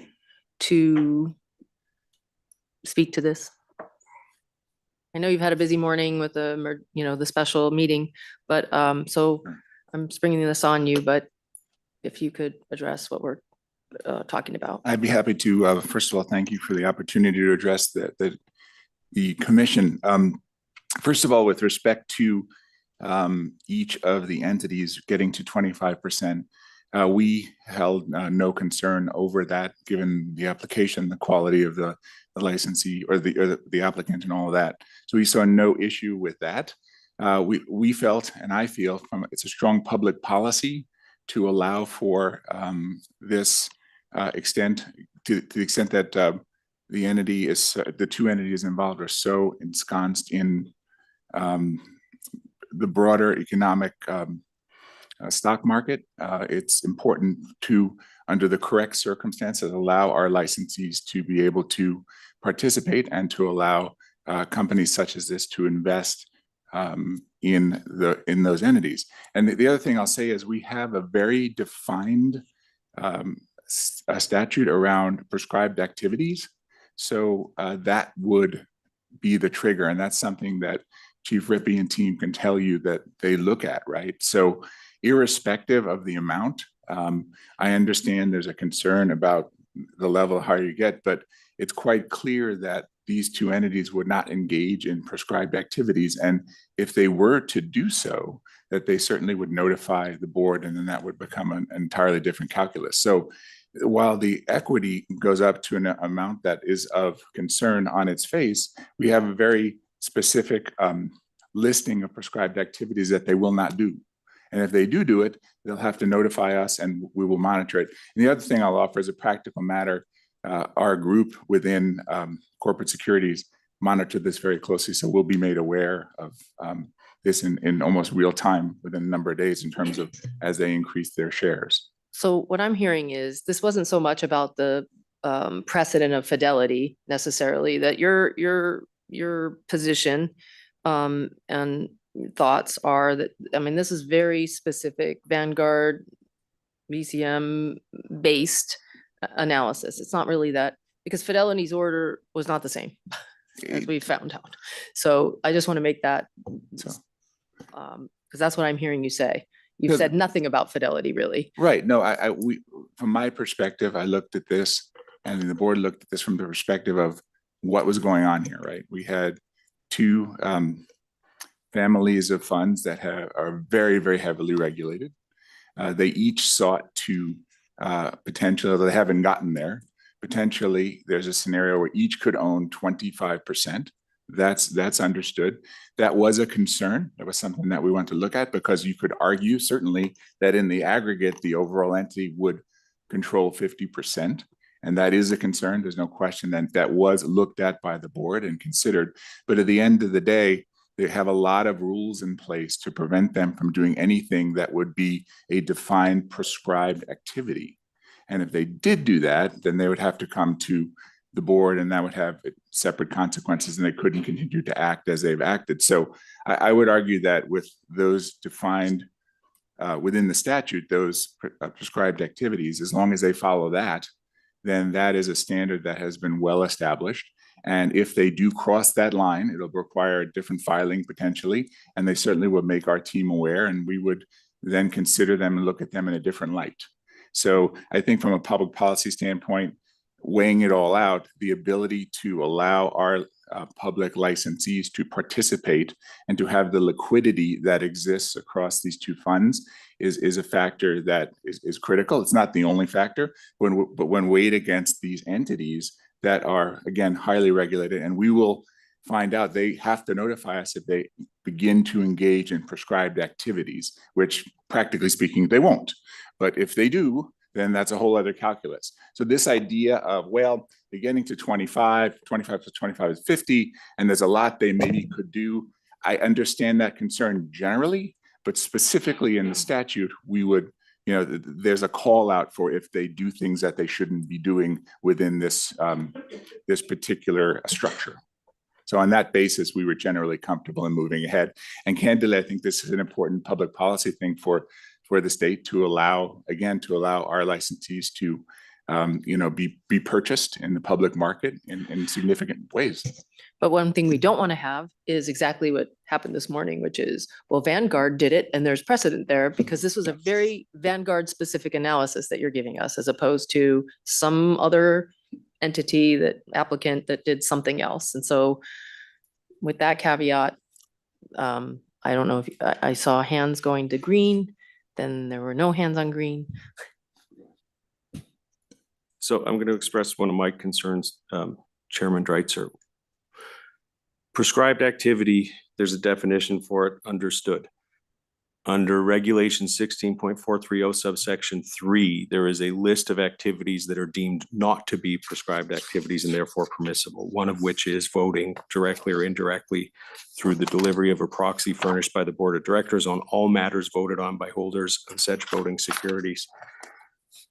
to speak to this? I know you've had a busy morning with the, you know, the special meeting, but so I'm springing this on you, but if you could address what we're talking about. I'd be happy to. First of all, thank you for the opportunity to address the commission. First of all, with respect to each of the entities getting to 25%, we held no concern over that, given the application, the quality of the licensee or the applicant and all of that. So we saw no issue with that. We felt, and I feel, it's a strong public policy to allow for this extent, to the extent that the entity is, the two entities involved are so ensconced in the broader economic stock market. It's important to, under the correct circumstances, allow our licensees to be able to participate and to allow companies such as this to invest in those entities. And the other thing I'll say is we have a very defined statute around prescribed activities. So that would be the trigger. And that's something that Chief Rippey and team can tell you that they look at, right? So irrespective of the amount, I understand there's a concern about the level higher you get, but it's quite clear that these two entities would not engage in prescribed activities. And if they were to do so, that they certainly would notify the board, and then that would become an entirely different calculus. So while the equity goes up to an amount that is of concern on its face, we have a very specific listing of prescribed activities that they will not do. And if they do it, they'll have to notify us and we will monitor it. And the other thing I'll offer as a practical matter, our group within corporate securities monitor this very closely. So we'll be made aware of this in almost real time within a number of days in terms of as they increase their shares. So what I'm hearing is this wasn't so much about the precedent of Fidelity necessarily, that your position and thoughts are that, I mean, this is very specific Vanguard VCM based analysis. It's not really that, because Fidelity's order was not the same as we found out. So I just want to make that, because that's what I'm hearing you say. You've said nothing about Fidelity, really. Right. No, we, from my perspective, I looked at this and the board looked at this from the perspective of what was going on here, right? We had two families of funds that are very, very heavily regulated. They each sought to potentially, they haven't gotten there. Potentially, there's a scenario where each could own 25%. That's understood. That was a concern. That was something that we want to look at, because you could argue certainly that in the aggregate, the overall entity would control 50%. And that is a concern. There's no question that that was looked at by the board and considered. But at the end of the day, they have a lot of rules in place to prevent them from doing anything that would be a defined prescribed activity. And if they did do that, then they would have to come to the board, and that would have separate consequences, and they couldn't continue to act as they've acted. So I would argue that with those defined within the statute, those prescribed activities, as long as they follow that, then that is a standard that has been well established. And if they do cross that line, it'll require a different filing potentially, and they certainly would make our team aware, and we would then consider them and look at them in a different light. So I think from a public policy standpoint, weighing it all out, the ability to allow our public licensees to participate and to have the liquidity that exists across these two funds is a factor that is critical. It's not the only factor, but when weighed against these entities that are, again, highly regulated, and we will find out they have to notify us if they begin to engage in prescribed activities, which practically speaking, they won't. But if they do, then that's a whole other calculus. So this idea of, well, they're getting to 25 plus 25 is 50, and there's a lot they maybe could do. I understand that concern generally, but specifically in the statute, we would, there's a call out for if they do things that they shouldn't be doing within this, this particular structure. So on that basis, we were generally comfortable in moving ahead. And candidly, I think this is an important public policy thing for the state to allow, again, to allow our licensees to, be purchased in the public market in significant ways. But one thing we don't want to have is exactly what happened this morning, which is, well, Vanguard did it and there's precedent there, because this was a very Vanguard specific analysis that you're giving us, as opposed to some other entity, that applicant that did something else. And so with that caveat, I don't know if I saw hands going to green, then there were no hands on green. So I'm going to express one of my concerns, Chairman Dreitzer. Prescribed activity, there's a definition for it, understood. Under Regulation 16.430 subsection 3, there is a list of activities that are deemed not to be prescribed activities and therefore permissible, one of which is voting directly or indirectly through the delivery of a proxy furnished by the Board of Directors on all matters voted on by holders of such voting securities.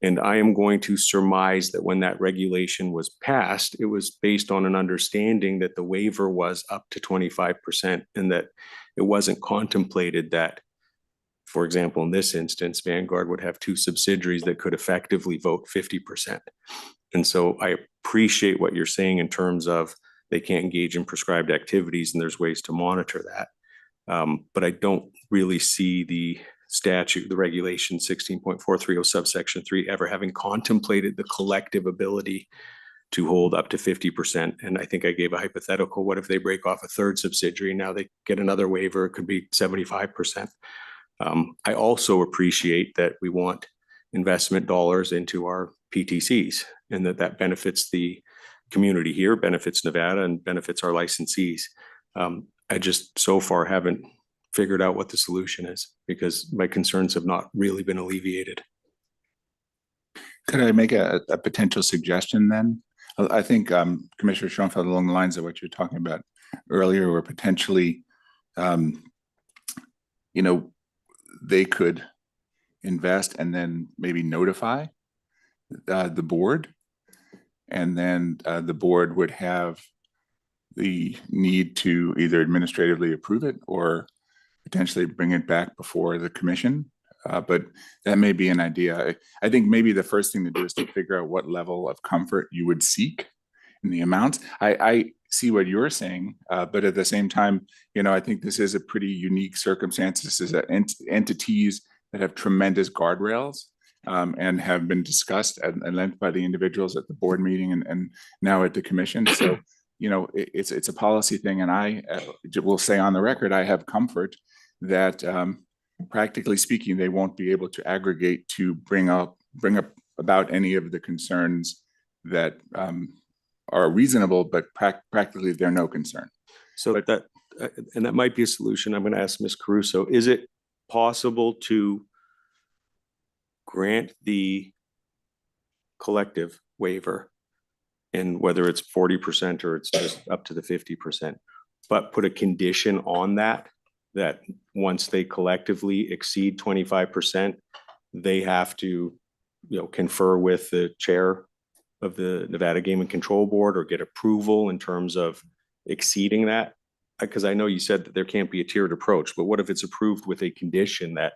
And I am going to surmise that when that regulation was passed, it was based on an understanding that the waiver was up to 25% and that it wasn't contemplated that, for example, in this instance, Vanguard would have two subsidiaries that could effectively vote 50%. And so I appreciate what you're saying in terms of they can't engage in prescribed activities and there's ways to monitor that. But I don't really see the statute, the regulation 16.430 subsection 3 ever having contemplated the collective ability to hold up to 50%. And I think I gave a hypothetical. What if they break off a third subsidiary? Now they get another waiver. It could be 75%. I also appreciate that we want investment dollars into our PTCs and that benefits the community here, benefits Nevada, and benefits our licensees. I just so far haven't figured out what the solution is because my concerns have not really been alleviated. Could I make a potential suggestion then? I think Commissioner Schoenfeld, along the lines of what you're talking about earlier, or potentially, they could invest and then maybe notify the board, and then the board would have the need to either administratively approve it or potentially bring it back before the commission. But that may be an idea. I think maybe the first thing to do is to figure out what level of comfort you would seek in the amounts. I see what you're saying, but at the same time, I think this is a pretty unique circumstance. This is entities that have tremendous guardrails and have been discussed at length by the individuals at the board meeting and now at the commission. So, it's a policy thing. And I will say on the record, I have comfort that practically speaking, they won't be able to aggregate to bring up about any of the concerns that are reasonable, but practically they're no concern. So that might be a solution. I'm going to ask Ms. Caruso, is it possible to grant the collective waiver, and whether it's 40% or it's just up to the 50%, but put a condition on that once they collectively exceed 25%, they have to, confer with the chair of the Nevada Gaming Control Board or get approval in terms of exceeding that? Because I know you said that there can't be a tiered approach, but what if it's approved with a condition that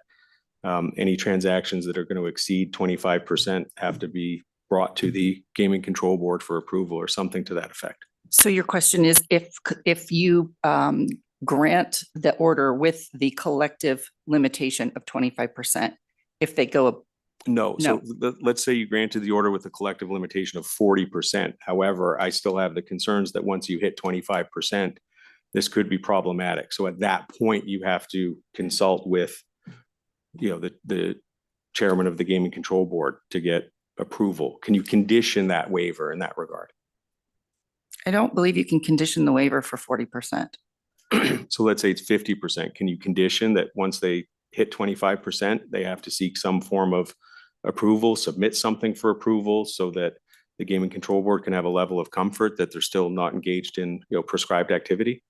any transactions that are going to exceed 25% have to be brought to the Gaming Control Board for approval or something to that effect? So your question is if you grant the order with the collective limitation of 25%, if they go No, so No. let's say you granted the order with a collective limitation of 40%. However, I still have the concerns that once you hit 25%, this could be problematic. So at that point, you have to consult with, the chairman of the Gaming Control Board to get approval. Can you condition that waiver in that regard? I don't believe you can condition the waiver for 40%. So let's say it's 50%. Can you condition that once they hit 25%, they have to seek some form of approval, submit something for approval so that the Gaming Control Board can have a level of comfort that they're still not engaged in, prescribed activity?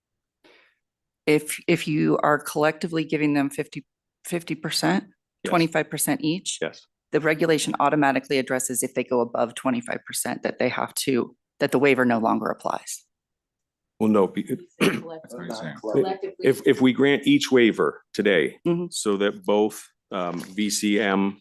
If you are collectively giving them 50%, 25% each, Yes. the regulation automatically addresses if they go above 25% that that the waiver no longer applies. Well, no, if we grant each waiver today, so that both VCM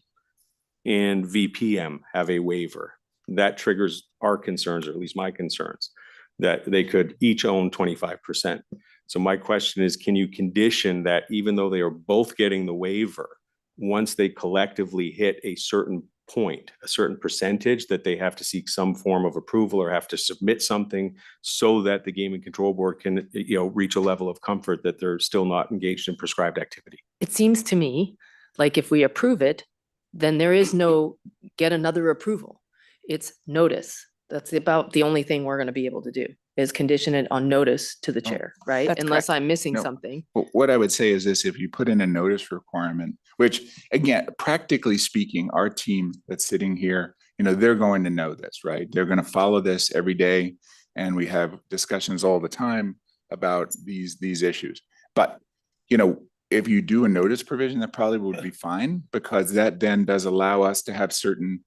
and VPM have a waiver, that triggers our concerns, or at least my concerns, that they could each own 25%. So my question is, can you condition that even though they are both getting the waiver, once they collectively hit a certain point, a certain percentage, that they have to seek some form of approval or have to submit something so that the Gaming Control Board can, reach a level of comfort that they're still not engaged in prescribed activity? It seems to me like if we approve it, then there is no get another approval. It's notice. That's about the only thing we're going to be able to do is condition it on notice to the chair, right? That's Unless correct. I'm missing No. something. What I would say is this: if you put in a notice requirement, which again, practically speaking, our team that's sitting here, they're going to know this, right? They're going to follow this every day. And we have discussions all the time about these issues. But, if you do a notice provision, that probably would be fine, because that then does allow us to have certain,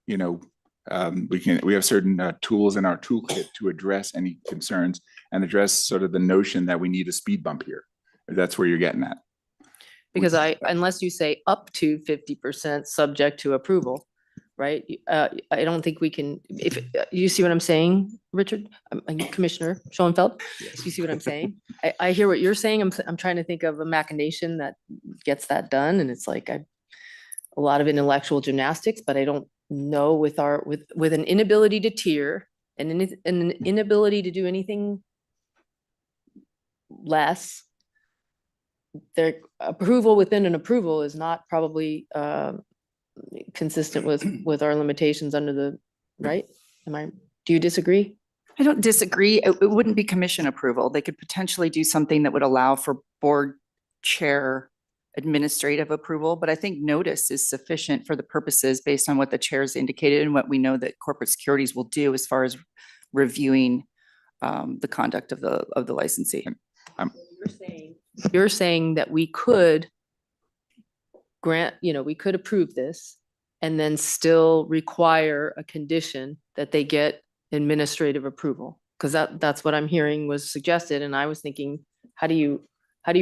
we have certain tools in our toolkit to address any concerns and address sort of the notion that we need a speed bump here. If that's where you're getting at. Because unless you say up to 50% subject to approval, right? I don't think we can, if you see what I'm saying, Richard, Commissioner Schoenfeld, you see what I'm saying? I hear what you're saying. I'm trying to think of a machination that gets that done. And it's like a lot of intellectual gymnastics, but I don't know with an inability to tier and an inability to do anything less, their approval within an approval is not probably consistent with our limitations under the, right? Do you disagree? I don't disagree. It wouldn't be commission approval. They could potentially do something that would allow for board chair administrative approval, but I think notice is sufficient for the purposes based on what the chairs indicated and what we know that corporate securities will do as far as reviewing the conduct of the licensee. You're saying that we could grant, we could approve this and then still require a condition that they get administrative approval? Because that's what I'm hearing was suggested. And I was thinking, how do you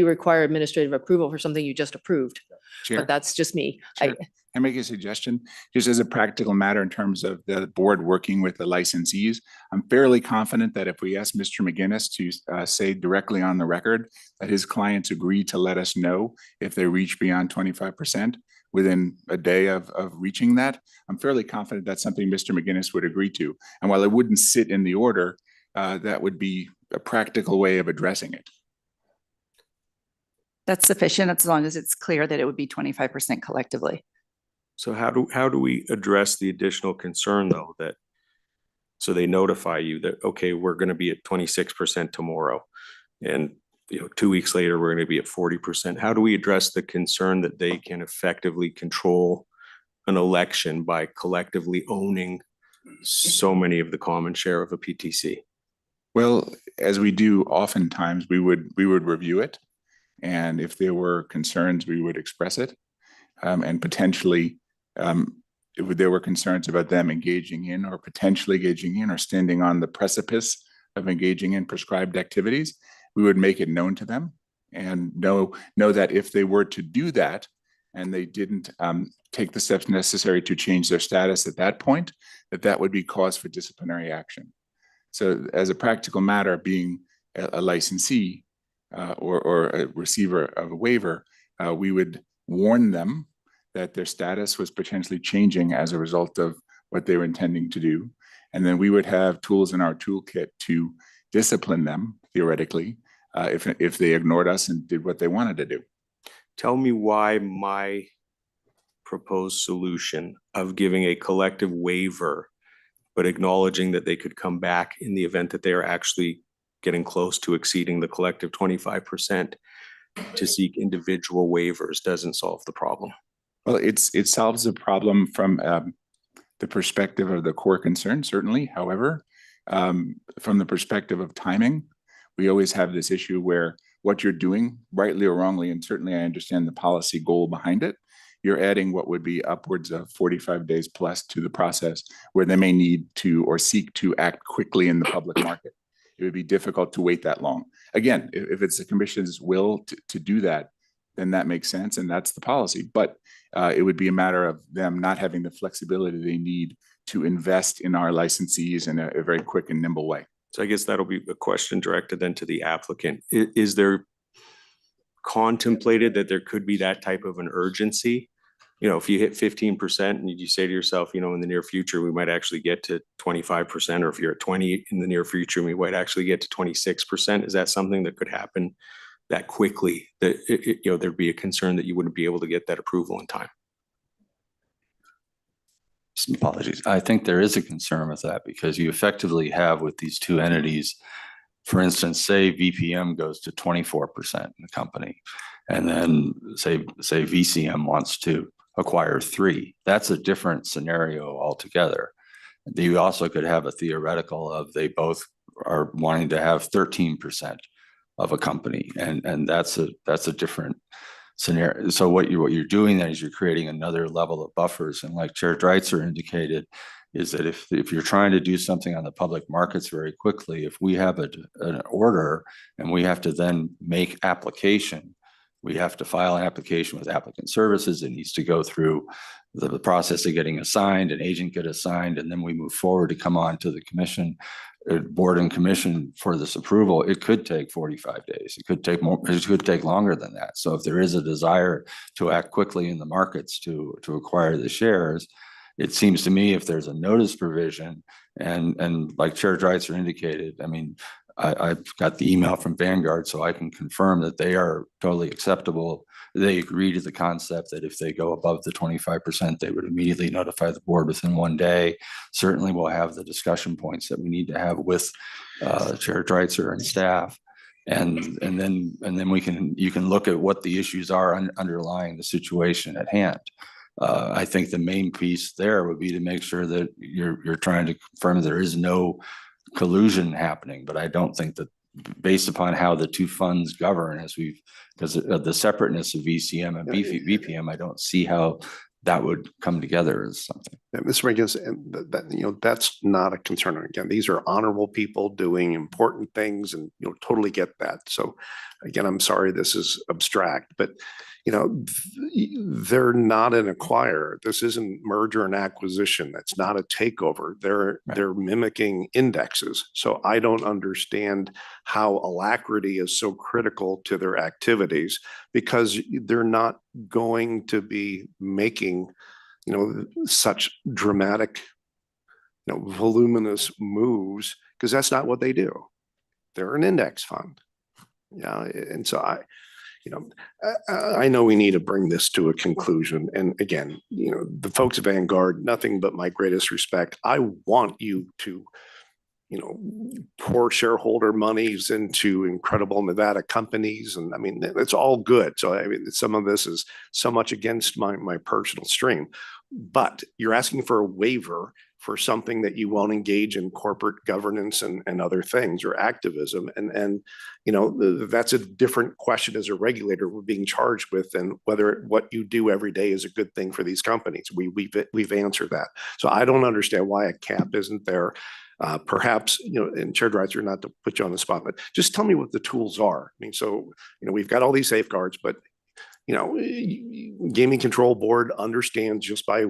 require administrative approval for something you just approved? Chair? But that's just me. Chair, Can I make a suggestion? Just as a practical matter in terms of the board working with the licensees, I'm fairly confident that if we ask Mr. McGinnis to say directly on the record that his clients agree to let us know if they reach beyond 25% within a day of reaching that, I'm fairly confident that's something Mr. McGinnis would agree to. And while it wouldn't sit in the order, that would be a practical way of addressing it. That's sufficient as long as it's clear that it would be 25% collectively. So how do we address the additional concern though, so they notify you that, okay, we're going to be at 26% tomorrow, and 2 weeks later, we're going to be at 40%. How do we address the concern that they can effectively control an election by collectively owning so many of the common share of a PTC? Well, as we do oftentimes, we would review it. And if there were concerns, we would express it. And potentially, if there were concerns about them engaging in or potentially engaging in or standing on the precipice of engaging in prescribed activities, we would make it known to them and know that if they were to do that and they didn't take the steps necessary to change their status at that point, that would be cause for disciplinary action. So as a practical matter, being a licensee or a receiver of a waiver, we would warn them that their status was potentially changing as a result of what they were intending to do. And then we would have tools in our toolkit to discipline them theoretically, if they ignored us and did what they wanted to do. Tell me why my proposed solution of giving a collective waiver, but acknowledging that they could come back in the event that they are actually getting close to exceeding the collective 25% to seek individual waivers doesn't solve the problem. Well, it solves the problem from the perspective of the core concern, certainly. However, from the perspective of timing, we always have this issue where what you're doing, rightly or wrongly, and certainly I understand the policy goal behind it, you're adding what would be upwards of 45 days plus to the process where they may need to or seek to act quickly in the public market. It would be difficult to wait that long. Again, if it's the commission's will to do that, then that makes sense and that's the policy. But it would be a matter of them not having the flexibility they need to invest in our licensees in a very quick and nimble way. So I guess that'll be a question directed then to the applicant. Is there contemplated that there could be that type of an urgency? You know, if you hit 15% and you say to yourself, you know, in the near future, we might actually get to 25%, or if you're at 20 in the near future, we might actually get to 26%. Is that something that could happen that quickly, that, you know, there'd be a concern that you wouldn't be able to get that approval in time? Some apologies. I think there is a concern with that because you effectively have with these two entities, for instance, say VPM goes to 24% in the company, and then say VCM wants to acquire 3. That's a different scenario altogether. You also could have a theoretical of they both are wanting to have 13% of a company, and that's a different scenario. So what you're doing then is you're creating another level of buffers, and like Chair Dreitzer indicated, is that if you're trying to do something on the public markets very quickly, if we have an order and we have to then make application, we have to file an application with applicant services. It needs to go through the process of getting assigned, an agent get assigned, and then we move forward to come on to the commission, board and commission for this approval. It could take 45 days. It could take more, it could take longer than that. So if there is a desire to act quickly in the markets to acquire the shares, it seems to me if there's a notice provision and like Chair Dreitzer indicated, I mean, I've got the email from Vanguard, so I can confirm that they are totally acceptable. They agree to the concept that if they go above the 25%, they would immediately notify the board within 1 day. Certainly we'll have the discussion points that we need to have with Chair Dreitzer and staff. And then you can look at what the issues are underlying the situation at hand. I think the main piece there would be to make sure that you're trying to confirm there is no collusion happening, but I don't think that based upon how the two funds govern because of the separateness of VCM and VPM, I don't see how that would come together as something. Yeah, Mr. Reagan, and that's not a concern. Again, these are honorable people doing important things, and totally get that. So again, I'm sorry this is abstract, but they're not an acquirer. This isn't merger and acquisition. That's not a takeover. They're mimicking indexes. So I don't understand how alacrity is so critical to their activities, because they're not going to be making such dramatic voluminous moves, because that's not what they do. They're an index fund. Yeah, and so I know we need to bring this to a conclusion. And again, the folks at Vanguard, nothing but my greatest respect. I want you to, pour shareholder monies into incredible Nevada companies. And I mean, it's all good. So I mean, some of this is so much against my personal stream, but you're asking for a waiver for something that you won't engage in corporate governance and other things or activism. And that's a different question as a regulator we're being charged with, and whether what you do every day is a good thing for these companies. We've answered that. So I don't understand why a cap isn't there. Perhaps, and Chair Dreitzer, not to put you on the spot, but just tell me what the tools are. I mean, so, we've got all these safeguards, but Gaming Control Board understands just by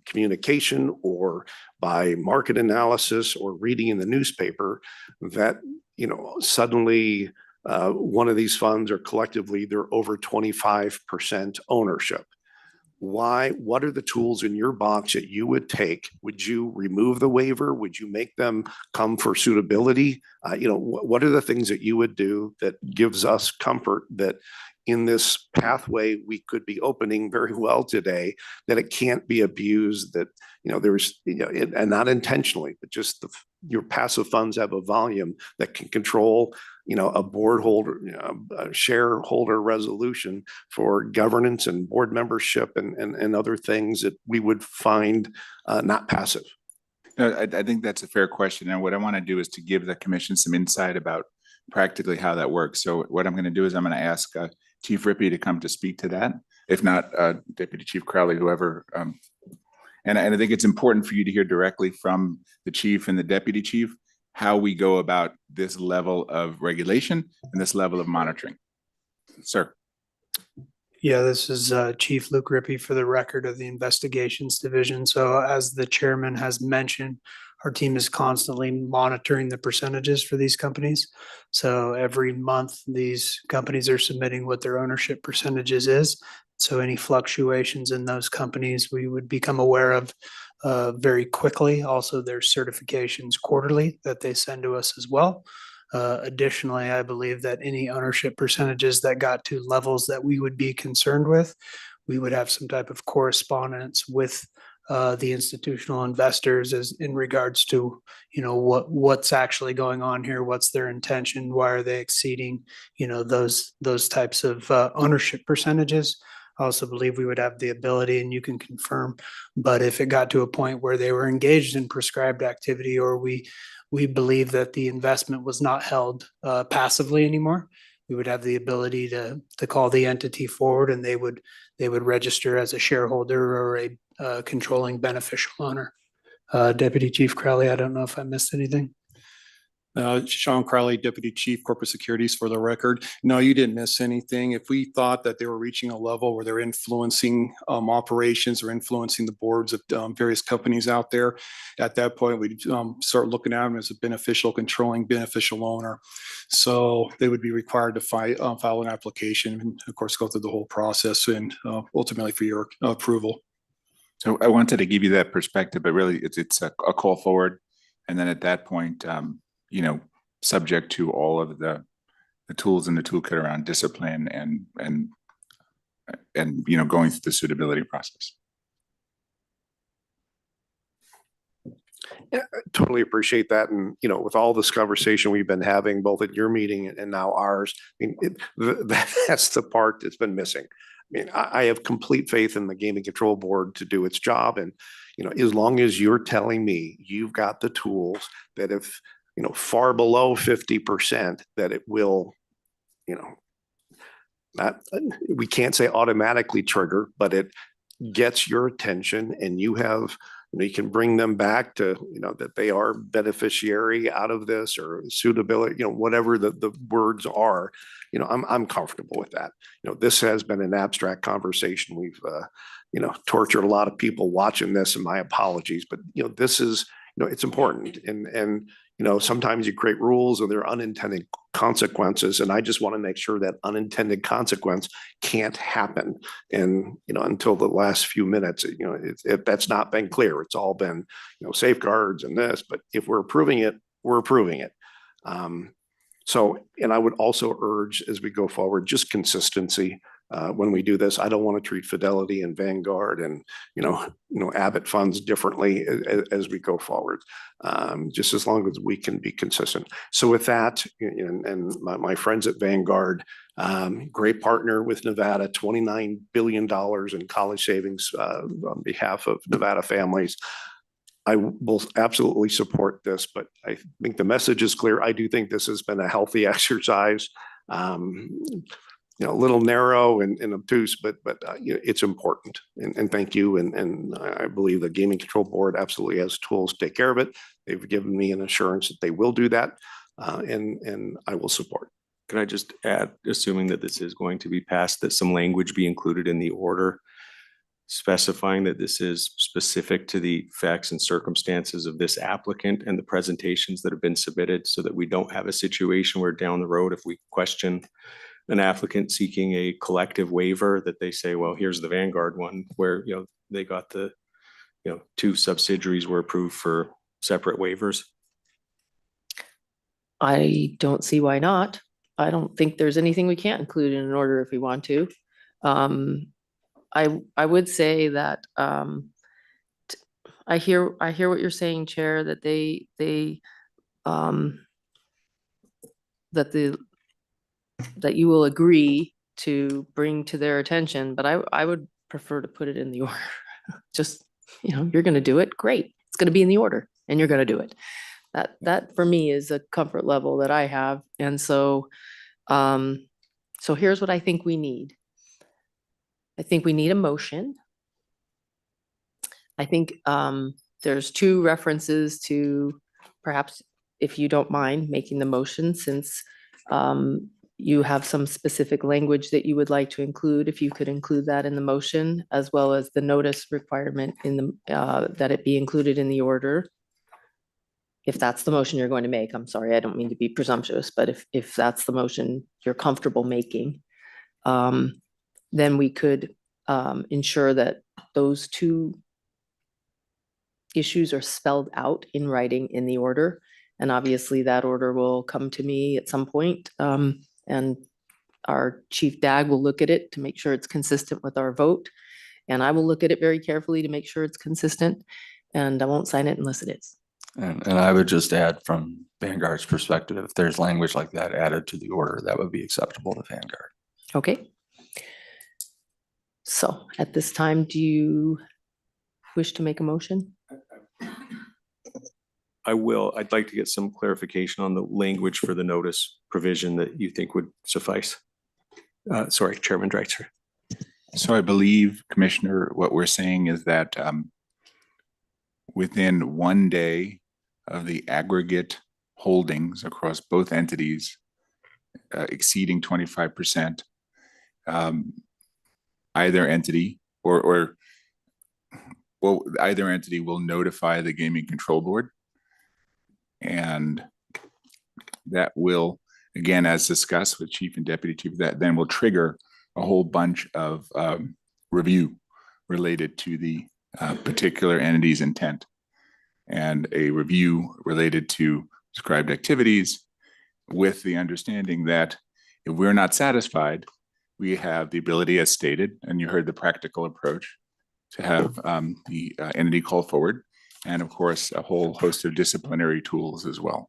communication or by market analysis or reading in the newspaper that, suddenly one of these funds are collectively, they're over 25% ownership. what are the tools in your box that you would take? Would you remove the waiver? Would you make them come for suitability? What are the things that you would do that gives us comfort that in this pathway we could be opening very well today, that it can't be abused, that, and not intentionally, but just your passive funds have a volume that can control, a board holder, a shareholder resolution for governance and board membership and other things that we would find not passive. No, I think that's a fair question. And what I want to do is to give the commission some insight about practically how that works. So what I'm going to do is I'm going to ask Chief Rippey to come to speak to that. If not, Deputy Chief Crowley, whoever. And I think it's important for you to hear directly from the chief and the deputy chief how we go about this level of regulation and this level of monitoring. Sir. Yeah, this is Chief Luke Rippey for the record of the Investigations Division. So as the chairman has mentioned, our team is constantly monitoring the percentages for these companies. So every month, these companies are submitting what their ownership percentages is. So any fluctuations in those companies, we would become aware of very quickly. Also, there's certifications quarterly that they send to us as well. Additionally, I believe that any ownership percentages that got to levels that we would be concerned with, we would have some type of correspondence with the institutional investors as in regards to, what's actually going on here, what's their intention, why are they exceeding, those types of ownership percentages. I also believe we would have the ability, and you can confirm, but if it got to a point where they were engaged in prescribed activity, or we believe that the investment was not held passively anymore, we would have the ability to call the entity forward, and they would register as a shareholder or a controlling beneficial owner. Deputy Chief Crowley, I don't know if I missed anything. Sean Crowley, Deputy Chief Corporate Securities for the record. No, you didn't miss anything. If we thought that they were reaching a level where they're influencing operations or influencing the boards of various companies out there, at that point, we'd start looking at them as a controlling beneficial owner. So they would be required to file an application and, of course, go through the whole process and ultimately for your approval. So I wanted to give you that perspective, but really it's a call forward. And then at that point, subject to all of the tools in the toolkit around discipline and going through the suitability process. Yeah, totally appreciate that. And, with all this conversation we've been having, both at your meeting and now ours, that's the part that's been missing. I have complete faith in the Gaming Control Board to do its job. And, as long as you're telling me you've got the tools that if, far below 50%, that it will, we can't say automatically trigger, but it gets your attention and you have, you can bring them back to, that they are beneficiary out of this or suitability, whatever the words are, I'm comfortable with that. This has been an abstract conversation. We've, tortured a lot of people watching this, and my apologies, but, this is, it's important. And sometimes you create rules and there are unintended consequences. And I just want to make sure that unintended consequence can't happen. And, until the last few minutes, that's not been clear. It's all been, safeguards and this, but if we're approving it, we're approving it. And I would also urge as we go forward, just consistency. When we do this, I don't want to treat Fidelity and Vanguard and, Abbott funds differently as we go forward, just as long as we can be consistent. So with that, and my friends at Vanguard, great partner with Nevada, $29 billion in college savings on behalf of Nevada families. I will absolutely support this, but I think the message is clear. I do think this has been a healthy exercise. A little narrow and obtuse, but it's important. And thank you. And I believe the Gaming Control Board absolutely has tools to take care of it. They've given me an assurance that they will do that, and I will support. Can I just add, assuming that this is going to be passed, that some language be included in the order specifying that this is specific to the facts and circumstances of this applicant and the presentations that have been submitted, so that we don't have a situation where down the road, if we question an applicant seeking a collective waiver that they say, well, here's the Vanguard one where, they got the, two subsidiaries were approved for separate waivers. I don't see why not. I don't think there's anything we can't include in an order if we want to. I would say that I hear what you're saying, Chair, that that you will agree to bring to their attention, but I would prefer to put it in the order. Just, you're going to do it, great. It's going to be in the order and you're going to do it. That for me is a comfort level that I have. And so, so here's what I think we need. I think we need a motion. I think there's two references to, perhaps if you don't mind making the motion, since you have some specific language that you would like to include, if you could include that in the motion, as well as the notice requirement in the that it be included in the order. If that's the motion you're going to make, I'm sorry, I don't mean to be presumptuous, but if that's the motion you're comfortable making, then we could ensure that those two issues are spelled out in writing in the order. And obviously that order will come to me at some point. And our Chief DAG will look at it to make sure it's consistent with our vote. And I will look at it very carefully to make sure it's consistent. And I won't sign it unless it is. And I would just add, from Vanguard's perspective, if there's language like that added to the order, that would be acceptable to Vanguard. Okay. So at this time, do you wish to make a motion? I will. I'd like to get some clarification on the language for the notice provision that you think would suffice. Sorry, Chairman Dreitzer. So I believe, Commissioner, what we're saying is that within 1 day of the aggregate holdings across both entities exceeding 25%, either entity or either entity will notify the Gaming Control Board. And that will, again, as discussed with Chief and Deputy Chief, that then will trigger a whole bunch of review related to the particular entity's intent, and a review related to described activities, with the understanding that if we're not satisfied, we have the ability, as stated, and you heard the practical approach, to have the entity call forward, and of course, a whole host of disciplinary tools as well.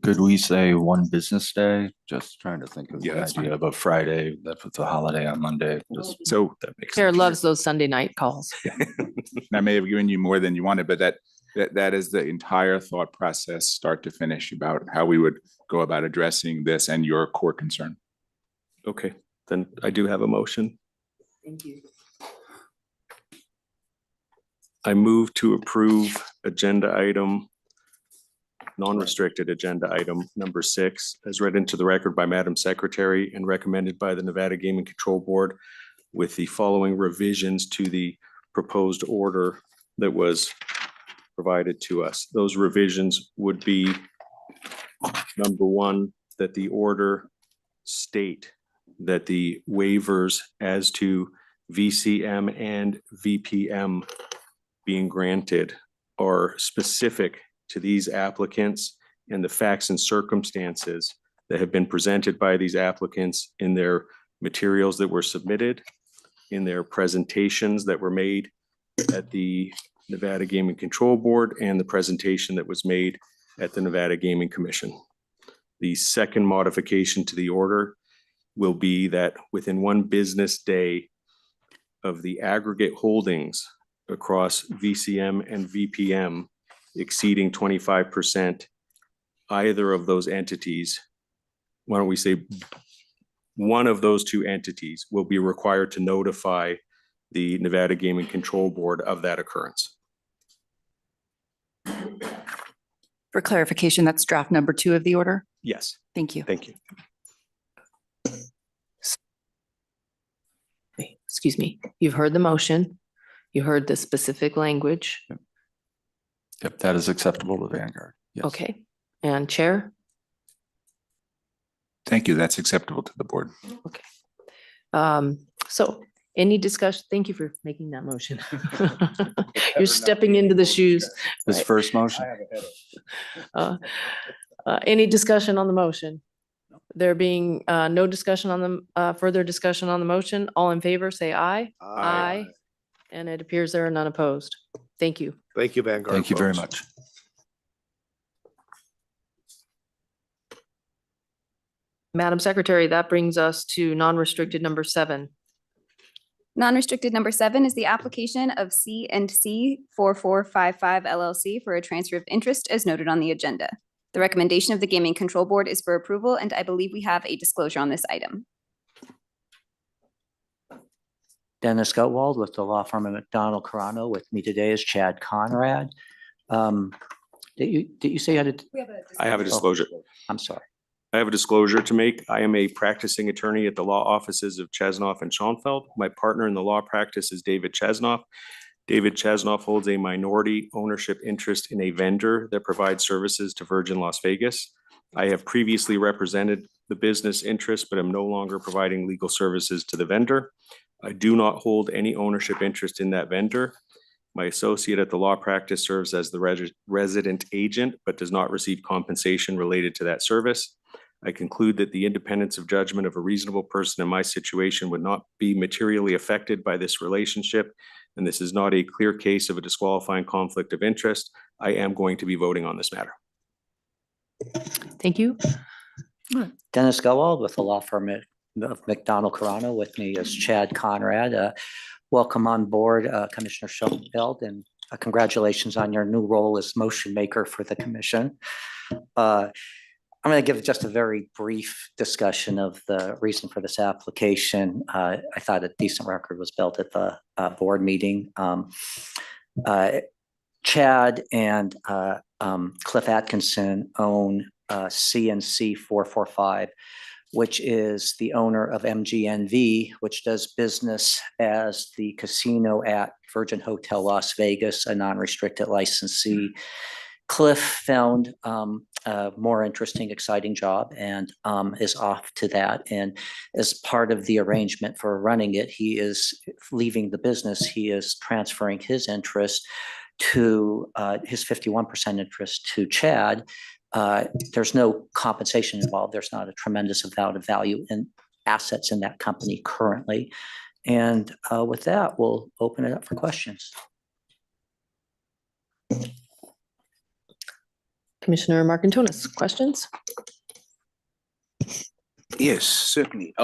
Could we say 1 business day? Just trying to think of the that's idea fine. of a Friday, that's with a holiday on Monday. Just So that makes Chair sense. loves those Sunday night calls. and I may have given you more than you wanted, but that is the entire thought process, start to finish, about how we would go about addressing this and your core concern. Okay, then I do have a motion. Thank you. I move to approve agenda item, non-restricted agenda item number 6, as read into the record by Madam Secretary and recommended by the Nevada Gaming Control Board, with the following revisions to the proposed order that was provided to us. Those revisions would be, number 1, that the order state that the waivers as to VCM and VPM being granted are specific to these applicants and the facts and circumstances that have been presented by these applicants in their materials that were submitted, in their presentations that were made at the Nevada Gaming Control Board, and the presentation that was made at the Nevada Gaming Commission. The second modification to the order will be that within 1 business day of the aggregate holdings across VCM and VPM exceeding 25%, either of those entities, why don't we say one of those 2 entities, will be required to notify the Nevada Gaming Control Board of that occurrence. For clarification, that's draft number 2 of the order. Yes. Thank you. Thank you. Excuse me. You've heard the motion. You heard the specific language. Yep, that is acceptable to Vanguard. Yes. Okay. And Chair? Thank you. That's acceptable to the board. So any discussion? Thank you for making that motion. You're stepping into the shoes. His Right. first motion. Any discussion on the motion? There being no discussion on the, further discussion on the motion, all in favor, say aye. Aye. And it appears there are none opposed. Thank you. Thank you, Vanguard. Thank you very folks. much. Madam Secretary, that brings us to non-restricted number 7. Non-restricted number 7 is the application of C&C 4455 LLC for a transfer of interest as noted on the agenda. The recommendation of the Gaming Control Board is for approval, and I believe we have a disclosure on this item. Dennis Gutwald with the law firm of McDonald Carano. With me today is Chad Conrad. Did you say you had a? I have a disclosure. I'm sorry. I have a disclosure to make. I am a practicing attorney at the law offices of Chesnoff and Schoenfeld. My partner in the law practice is David Chesnoff. David Chesnoff holds a minority ownership interest in a vendor that provides services to Virgin Las Vegas. I have previously represented the business interest, but am no longer providing legal services to the vendor. I do not hold any ownership interest in that vendor. My associate at the law practice serves as the resident agent, but does not receive compensation related to that service. I conclude that the independence of judgment of a reasonable person in my situation would not be materially affected by this relationship, and this is not a clear case of a disqualifying conflict of interest. I am going to be voting on this matter. Thank you. Dennis Gutwald with the law firm of McDonald Carano. With me is Chad Conrad. Welcome on board, Commissioner Schoenfeld, and congratulations on your new role as motion maker for the commission. I'm going to give just a very brief discussion of the reason for this application. I thought a decent record was built at the board meeting. Chad and Cliff Atkinson own C&C 445, which is the owner of MGNV, which does business as the casino at Virgin Hotel Las Vegas, a non-restricted licensee. Cliff found a more interesting, exciting job and is off to that. And as part of the arrangement for running it, he is leaving the business. He is transferring his interest to his 51% interest to Chad. There's no compensation involved. There's not a tremendous amount of value in assets in that company currently. And with that, we'll open it up for questions. Commissioner Marcintonis, questions? Yes, certainly.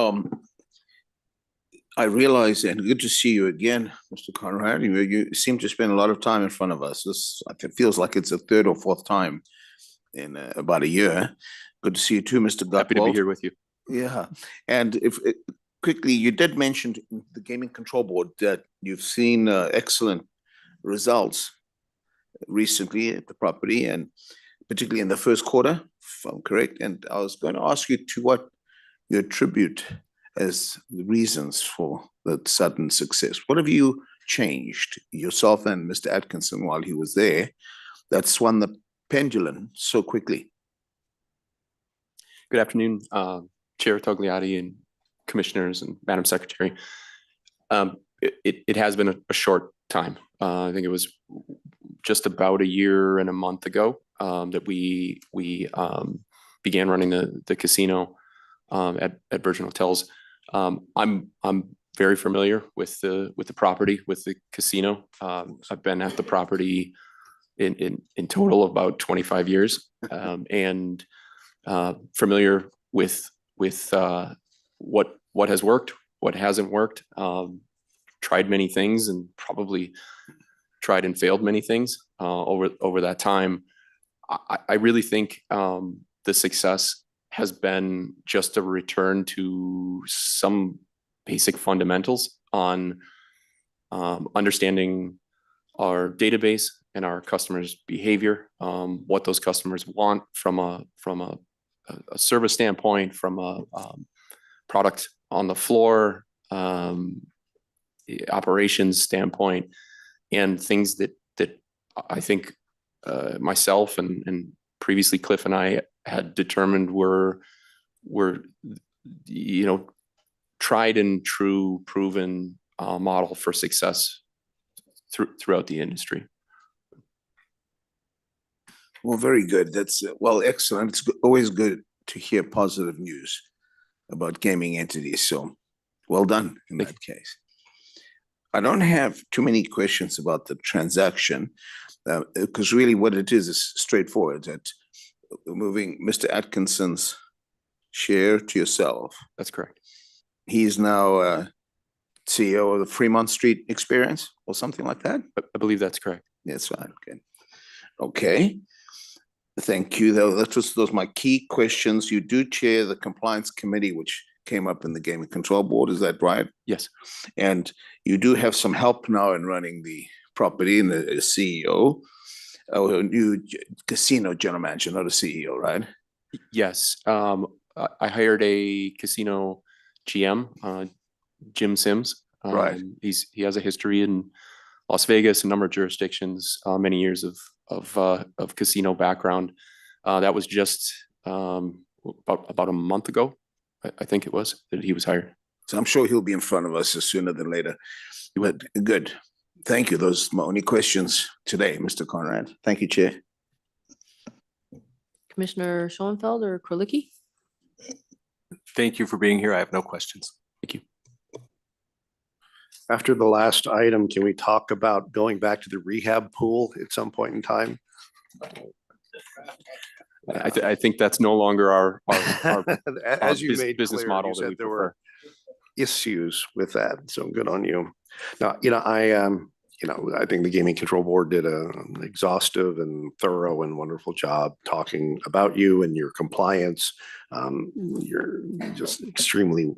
I realize, and good to see you again, Mr. Conrad. You seem to spend a lot of time in front of us. It feels like it's the third or fourth time in about a year. Good to see you too, Mr. Gutwald. Happy to be here with you. Yeah, and if quickly, you did mention the Gaming Control Board that you've seen excellent results recently at the property, and particularly in the first quarter, if I'm correct. And I was going to ask you to what you attribute as the reasons for the sudden success. What have you changed yourself and Mr. Atkinson while he was there that swung the pendulum so quickly? Good afternoon, Chair Togliatti and Commissioners and Madam Secretary. It has been a short time. I think it was just about a year and a month ago that we began running the casino at Virgin Hotels. I'm very familiar with the property, with the casino. I've been at the property in total of about 25 years, and familiar with what has worked, what hasn't worked. Tried many things and probably tried and failed many things over that time. I really think the success has been just a return to some basic fundamentals on understanding our database and our customers' behavior, what those customers want from a service standpoint, from a product on the floor, operations standpoint, and things that I think myself and previously Cliff and I had determined were we're, you know, tried and true, proven model for success throughout the industry. Well, very good. That's, well, excellent. It's always good to hear positive news about gaming entities. So well done in that case. I don't have too many questions about the transaction because really what it is straightforward, that moving Mr. Atkinson's share to yourself. That's correct. He's now CEO of the Fremont Street Experience or something like that? I believe that's correct. That's right. Okay. Okay. Thank you. Those are my key questions. You do chair the compliance committee, which came up in the Gaming Control Board. Is that right? Yes. And you do have some help now in running the property and the CEO, a new casino general manager, not a CEO, right? Yes. I hired a casino GM, Jim Sims. Right. He has a history in Las Vegas, a number of jurisdictions, many years of casino background. That was just about a month ago, I think it was, that he was hired. So I'm sure he'll be in front of us sooner than later. But good. Thank you. Those are my only questions today, Mr. Conrad. Thank you, Chair. Commissioner Schoenfeld or Krolicki? Thank you for being here. I have no questions. Thank you. After the last item, can we talk about going back to the rehab pool at some point in time? I think that's no longer our As you made business clear, model you that said we there prefer. were issues with that, so good on you. Now, I think the Gaming Control Board did an exhaustive and thorough and wonderful job talking about you and your compliance. You're just extremely,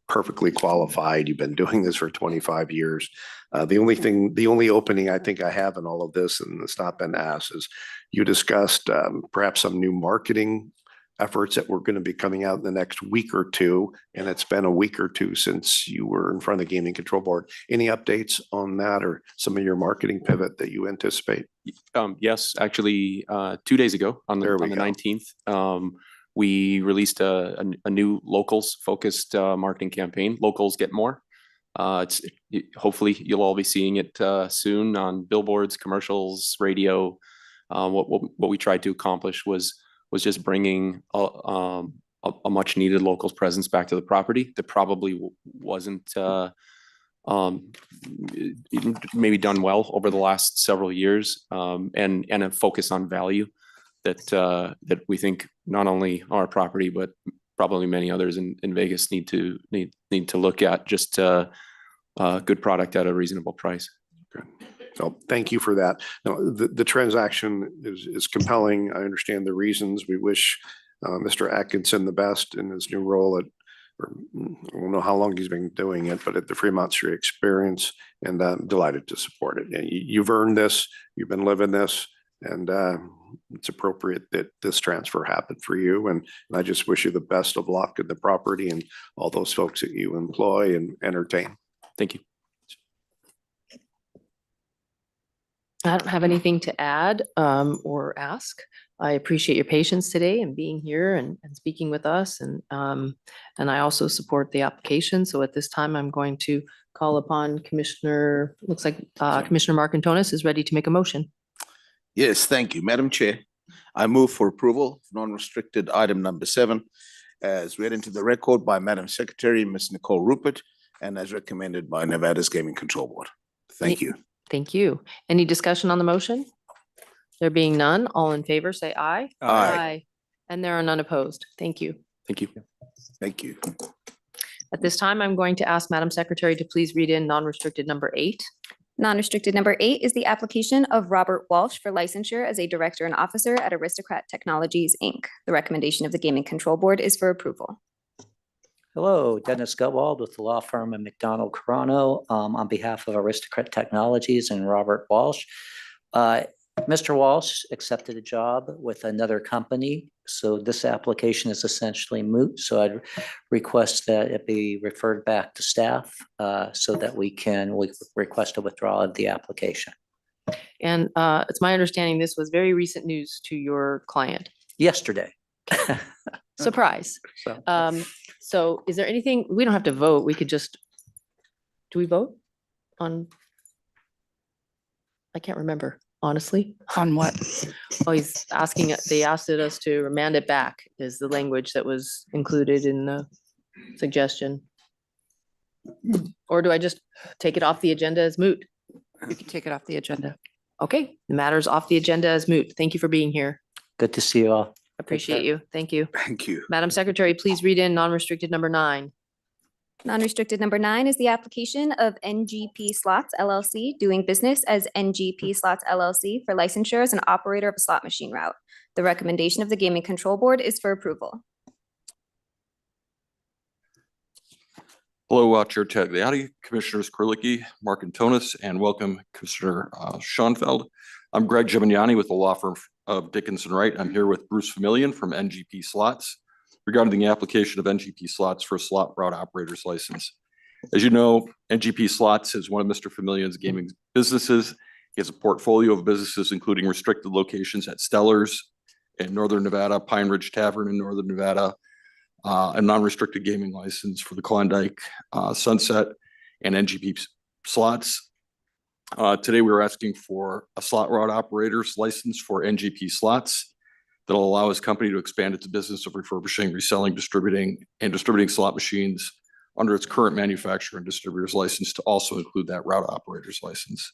perfectly qualified. You've been doing this for 25 years. The only opening I think I have in all of this, and it's not been asked, is you discussed perhaps some new marketing efforts that were going to be coming out in the next week or two, and it's been a week or two since you were in front of the Gaming Control Board. Any updates on that or some of your marketing pivot that you anticipate? Yes, actually, 2 days ago on the 19th, we released a new locals focused marketing campaign. Locals get more. Hopefully you'll all be seeing it soon on billboards, commercials, radio. What we tried to accomplish was just bringing a much needed locals presence back to the property that probably wasn't maybe done well over the last several years, and a focus on value that we think not only our property but probably many others in Vegas need to look at. Just good product at a reasonable price. Good. So thank you for that. Now, the transaction is compelling. I understand the reasons. We wish Mr. Atkinson the best in his new role I don't know how long he's been doing it, but at the Fremont Street Experience, and I'm delighted to support it. And you've earned this, you've been living this, and it's appropriate that this transfer happened for you. And I just wish you the best of luck in the property and all those folks that you employ and entertain. Thank you. I don't have anything to add or ask. I appreciate your patience today and being here and speaking with us. And I also support the application. So at this time, I'm going to call upon Commissioner, looks like Commissioner Marcantonis is ready to make a motion. Yes, thank you, Madam Chair. I move for approval of non-restricted item number 7 as read into the record by Madam Secretary, Ms. Nicole Rupert, and as recommended by Nevada's Gaming Control Board. Thank you. Thank you. Any discussion on the motion? There being none, all in favor, say aye. Aye. And there are none opposed. Thank you. Thank you. Thank you. At this time, I'm going to ask Madam Secretary to please read in non-restricted number 8. Non-restricted number 8 is the application of Robert Walsh for licensure as a director and officer at Aristocrat Technologies, Inc. The recommendation of the Gaming Control Board is for approval. Hello, Dennis Gutwald with the law firm of McDonald Carano on behalf of Aristocrat Technologies and Robert Walsh. Mr. Walsh accepted a job with another company, so this application is essentially moot. So I'd request that it be referred back to staff so that we request a withdrawal of the application. And it's my understanding this was very recent news to your client. Yesterday. Surprise. So So is there anything, we don't have to vote, we could just, do we vote on? I can't remember, honestly. On what? Oh, he's asking, they asked us to remand it back is the language that was included in the suggestion. Or do I just take it off the agenda as moot? You can take it off the agenda. Okay, the matter's off the agenda as moot. Thank you for being here. good to see you all. Appreciate you. Thank you. Thank you. Madam Secretary, please read in non-restricted number 9. Non-restricted number 9 is the application of NGP Slots LLC doing business as NGP Slots LLC for licensure as an operator of a slot machine route. The recommendation of the Gaming Control Board is for approval. Hello, Chair Tagliati, Commissioners Kurlicki, Markantonis, and welcome Commissioner Schoenfeld. I'm Greg Gimignani with the law firm of Dickinson Wright. I'm here with Bruce Familian from NGP Slots regarding the application of NGP Slots for a slot route operator's license. As you know, NGP Slots is one of Mr. Familian's gaming businesses. He has a portfolio of businesses, including restricted locations at Stellar's in Northern Nevada, Pine Ridge Tavern in Northern Nevada, a non-restricted gaming license for the Klondike, Sunset, and NGP Slots. Today, we were asking for a slot route operator's license for NGP Slots that'll allow his company to expand its business of refurbishing, reselling, distributing slot machines under its current manufacturer and distributor's license to also include that route operator's license.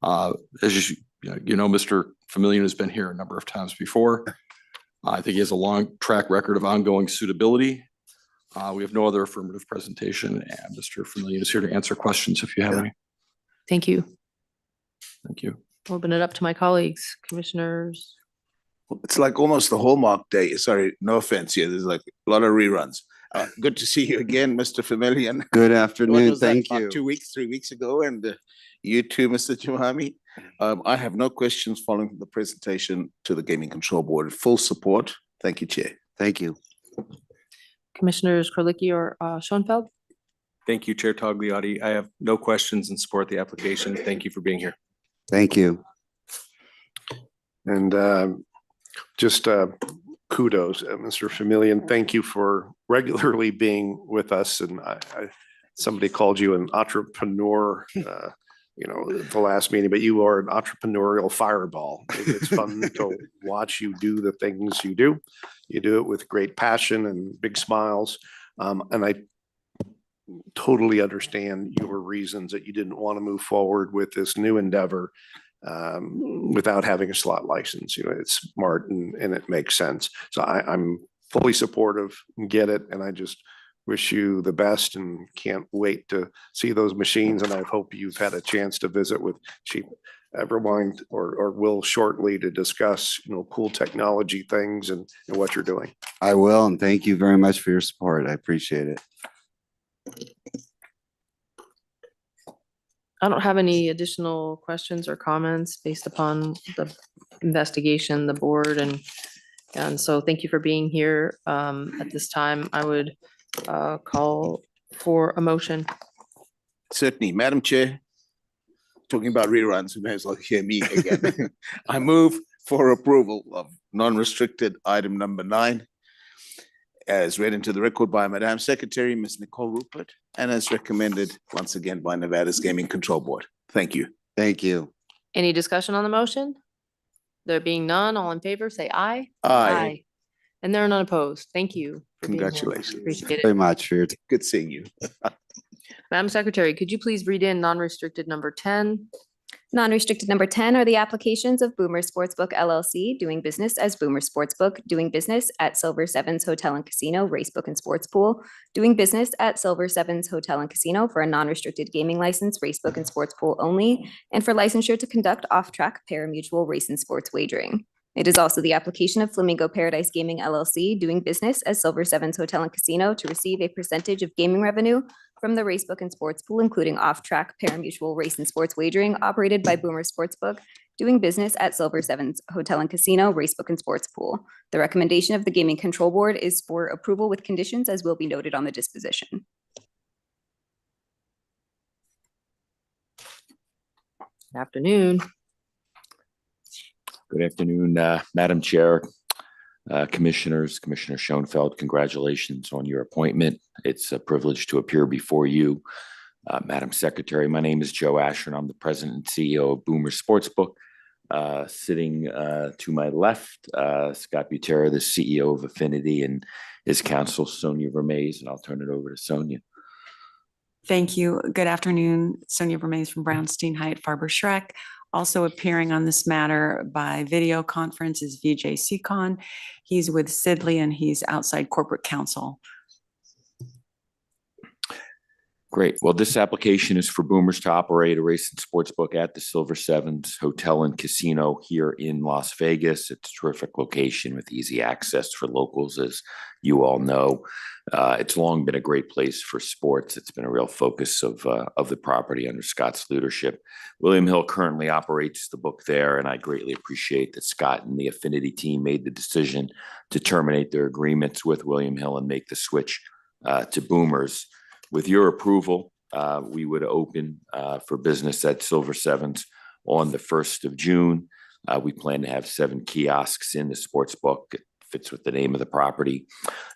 As you know, Mr. Familian has been here a number of times before. I think he has a long track record of ongoing suitability. We have no other affirmative presentation, and Mr. Familian is here to answer questions if you have any. Thank you. Thank you. Open it up to my colleagues, commissioners. It's like almost the Hallmark day. Sorry, no offense here. There's like a lot of reruns. Good to see you again, Mr. Familian. Good When afternoon. was that? Thank About you. 2 weeks, 3 weeks ago, and you too, Mr. Jumami. I have no questions following the presentation to the Gaming Control Board. Full support. Thank you, Chair. Thank you. Commissioners Kurlicki or Schoenfeld? Thank you, Chair Tagliati. I have no questions and support the application. Thank you for being here. Thank you. And just kudos, Mr. Familian. Thank you for regularly being with us. And somebody called you an entrepreneur, the last meeting, but you are an entrepreneurial fireball. It's fun to watch you do the things you do. You do it with great passion and big smiles. And I totally understand your reasons that you didn't want to move forward with this new endeavor without having a slot license. It's smart and it makes sense. So I'm fully supportive, get it, and I just wish you the best and can't wait to see those machines. And I hope you've had a chance to visit with Chief Everwind or will shortly to discuss, cool technology things and what you're doing. I will, and thank you very much for your support. I appreciate it. I don't have any additional questions or comments based upon the investigation, the board, and so thank you for being here. At this time, I would call for a motion. Certainly, Madam Chair. Talking about reruns, you may as well hear me again. I move for approval of non-restricted item number 9, as read into the record by Madam Secretary, Ms. Nicole Rupert, and as recommended once again by Nevada's Gaming Control Board. Thank you. Thank you. Any discussion on the motion? There being none, all in favor, say aye. Aye. And there are none opposed. Thank you. for being here. Congratulations. Appreciate Very it. much for your Good seeing you. Madam Secretary, could you please read in non-restricted number 10? Non-restricted number 10 are the applications of Boomer Sportsbook LLC doing business as Boomer Sportsbook, doing business at Silver Sevens Hotel and Casino, Racebook and Sports Pool, doing business at Silver Sevens Hotel and Casino for a non-restricted gaming license, Racebook and Sports Pool only, and for licensure to conduct off-track pari-mutuel race and sports wagering. It is also the application of Flamingo Paradise Gaming LLC doing business as Silver Sevens Hotel and Casino to receive a percentage of gaming revenue from the Racebook and Sports Pool, including off-track pari-mutuel race and sports wagering operated by Boomer Sportsbook, doing business at Silver Sevens Hotel and Casino, Racebook and Sports Pool. The recommendation of the Gaming Control Board is for approval with conditions as will be noted on the disposition. Afternoon. Good afternoon, Madam Chair, Commissioners, Commissioner Schoenfeld, congratulations on your appointment. It's a privilege to appear before you. Madam Secretary, my name is Joe Asher, and I'm the President and CEO of Boomer Sportsbook. Sitting to my left, Scott Butera, the CEO of Affinity, and his counsel, Sonia Vermaze, and I'll turn it over to Sonia. Thank you. Good afternoon. Sonia Vermaze from Brownstein Hyatt Farber Schreck. Also appearing on this matter by video conference is Vijay Sikon. He's with Sidley and he's outside corporate counsel. Great. Well, this application is for Boomers to operate a race and sportsbook at the Silver Sevens Hotel and Casino here in Las Vegas. It's a terrific location with easy access for locals, as you all know. It's long been a great place for sports. It's been a real focus of the property under Scott's leadership. William Hill currently operates the book there, and I greatly appreciate that Scott and the Affinity team made the decision to terminate their agreements with William Hill and make the switch to Boomers. With your approval, we would open for business at Silver Sevens on the 1st of June. We plan to have 7 kiosks in the sports book. It fits with the name of the property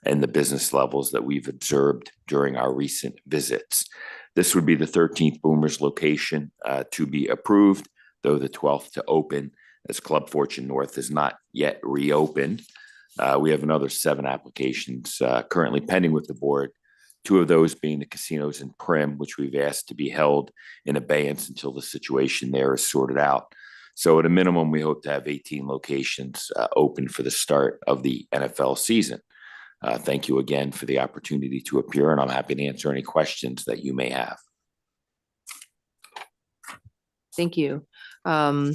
and the business levels that we've observed during our recent visits. This would be the 13th Boomers location to be approved, though the 12th to open, as Club Fortune North is not yet reopened. We have another 7 applications currently pending with the board. 2 of those being the casinos in Prim, which we've asked to be held in abeyance until the situation there is sorted out. So at a minimum, we hope to have 18 locations open for the start of the NFL season. Thank you again for the opportunity to appear, and I'm happy to answer any questions that you may have. Thank you. We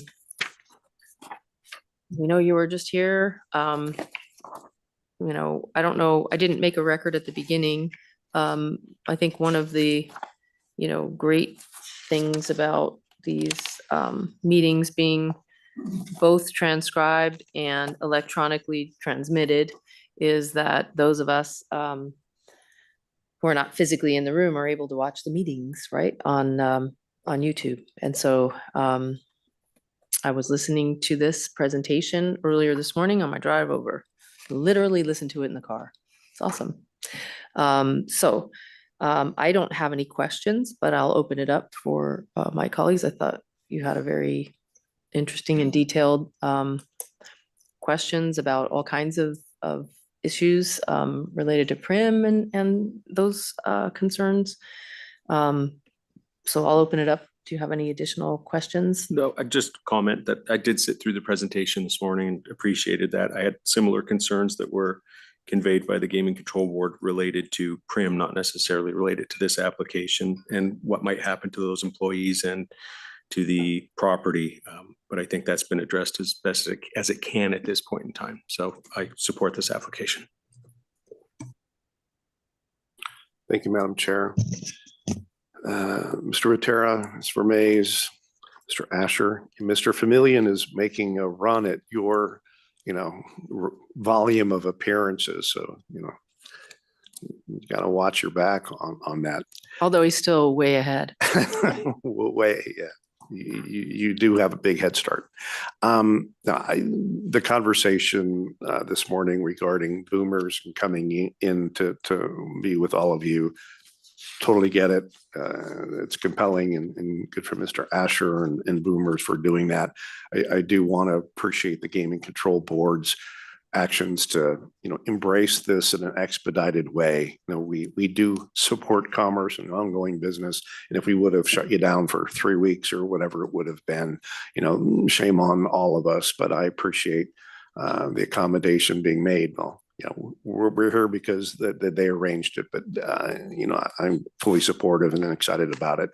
know you were just here. I don't know, I didn't make a record at the beginning. I think one of the, great things about these meetings being both transcribed and electronically transmitted is that those of us who are not physically in the room are able to watch the meetings, right, on YouTube. And so I was listening to this presentation earlier this morning on my drive over. Literally listened to it in the car. It's awesome. I don't have any questions, but I'll open it up for my colleagues. I thought you had a very interesting and detailed questions about all kinds of issues related to Prim and those concerns. So I'll open it up. Do you have any additional questions? No, I just comment that I did sit through the presentation this morning and appreciated that. I had similar concerns that were conveyed by the Gaming Control Board related to Prim, not necessarily related to this application and what might happen to those employees and to the property. But I think that's been addressed as best as it can at this point in time. So I support this application. Thank you, Madam Chair. Mr. Butera, Ms. Vermaze, Mr. Asher, Mr. Familian is making a run at your volume of appearances. So, you got to watch your back on that. Although he's still way ahead. Way, yeah. You do have a big head start. The conversation this morning regarding Boomers and coming in to be with all of you, totally get it. It's compelling and good for Mr. Asher and Boomers for doing that. I do want to appreciate the Gaming Control Board's actions to, embrace this in an expedited way. We do support commerce and ongoing business. And if we would have shut you down for 3 weeks or whatever it would have been, shame on all of us, but I appreciate the accommodation being made. Well, we're here because they arranged it, but I'm fully supportive and excited about it.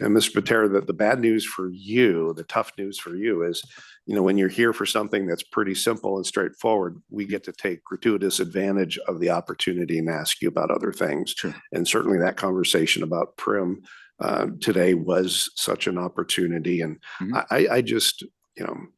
And Mr. Butera, the bad news for you, the tough news for you is, when you're here for something that's pretty simple and straightforward, we get to take gratuitous advantage of the opportunity and ask you about other things. Sure. And certainly that conversation about Prim today was such an opportunity. And I just, the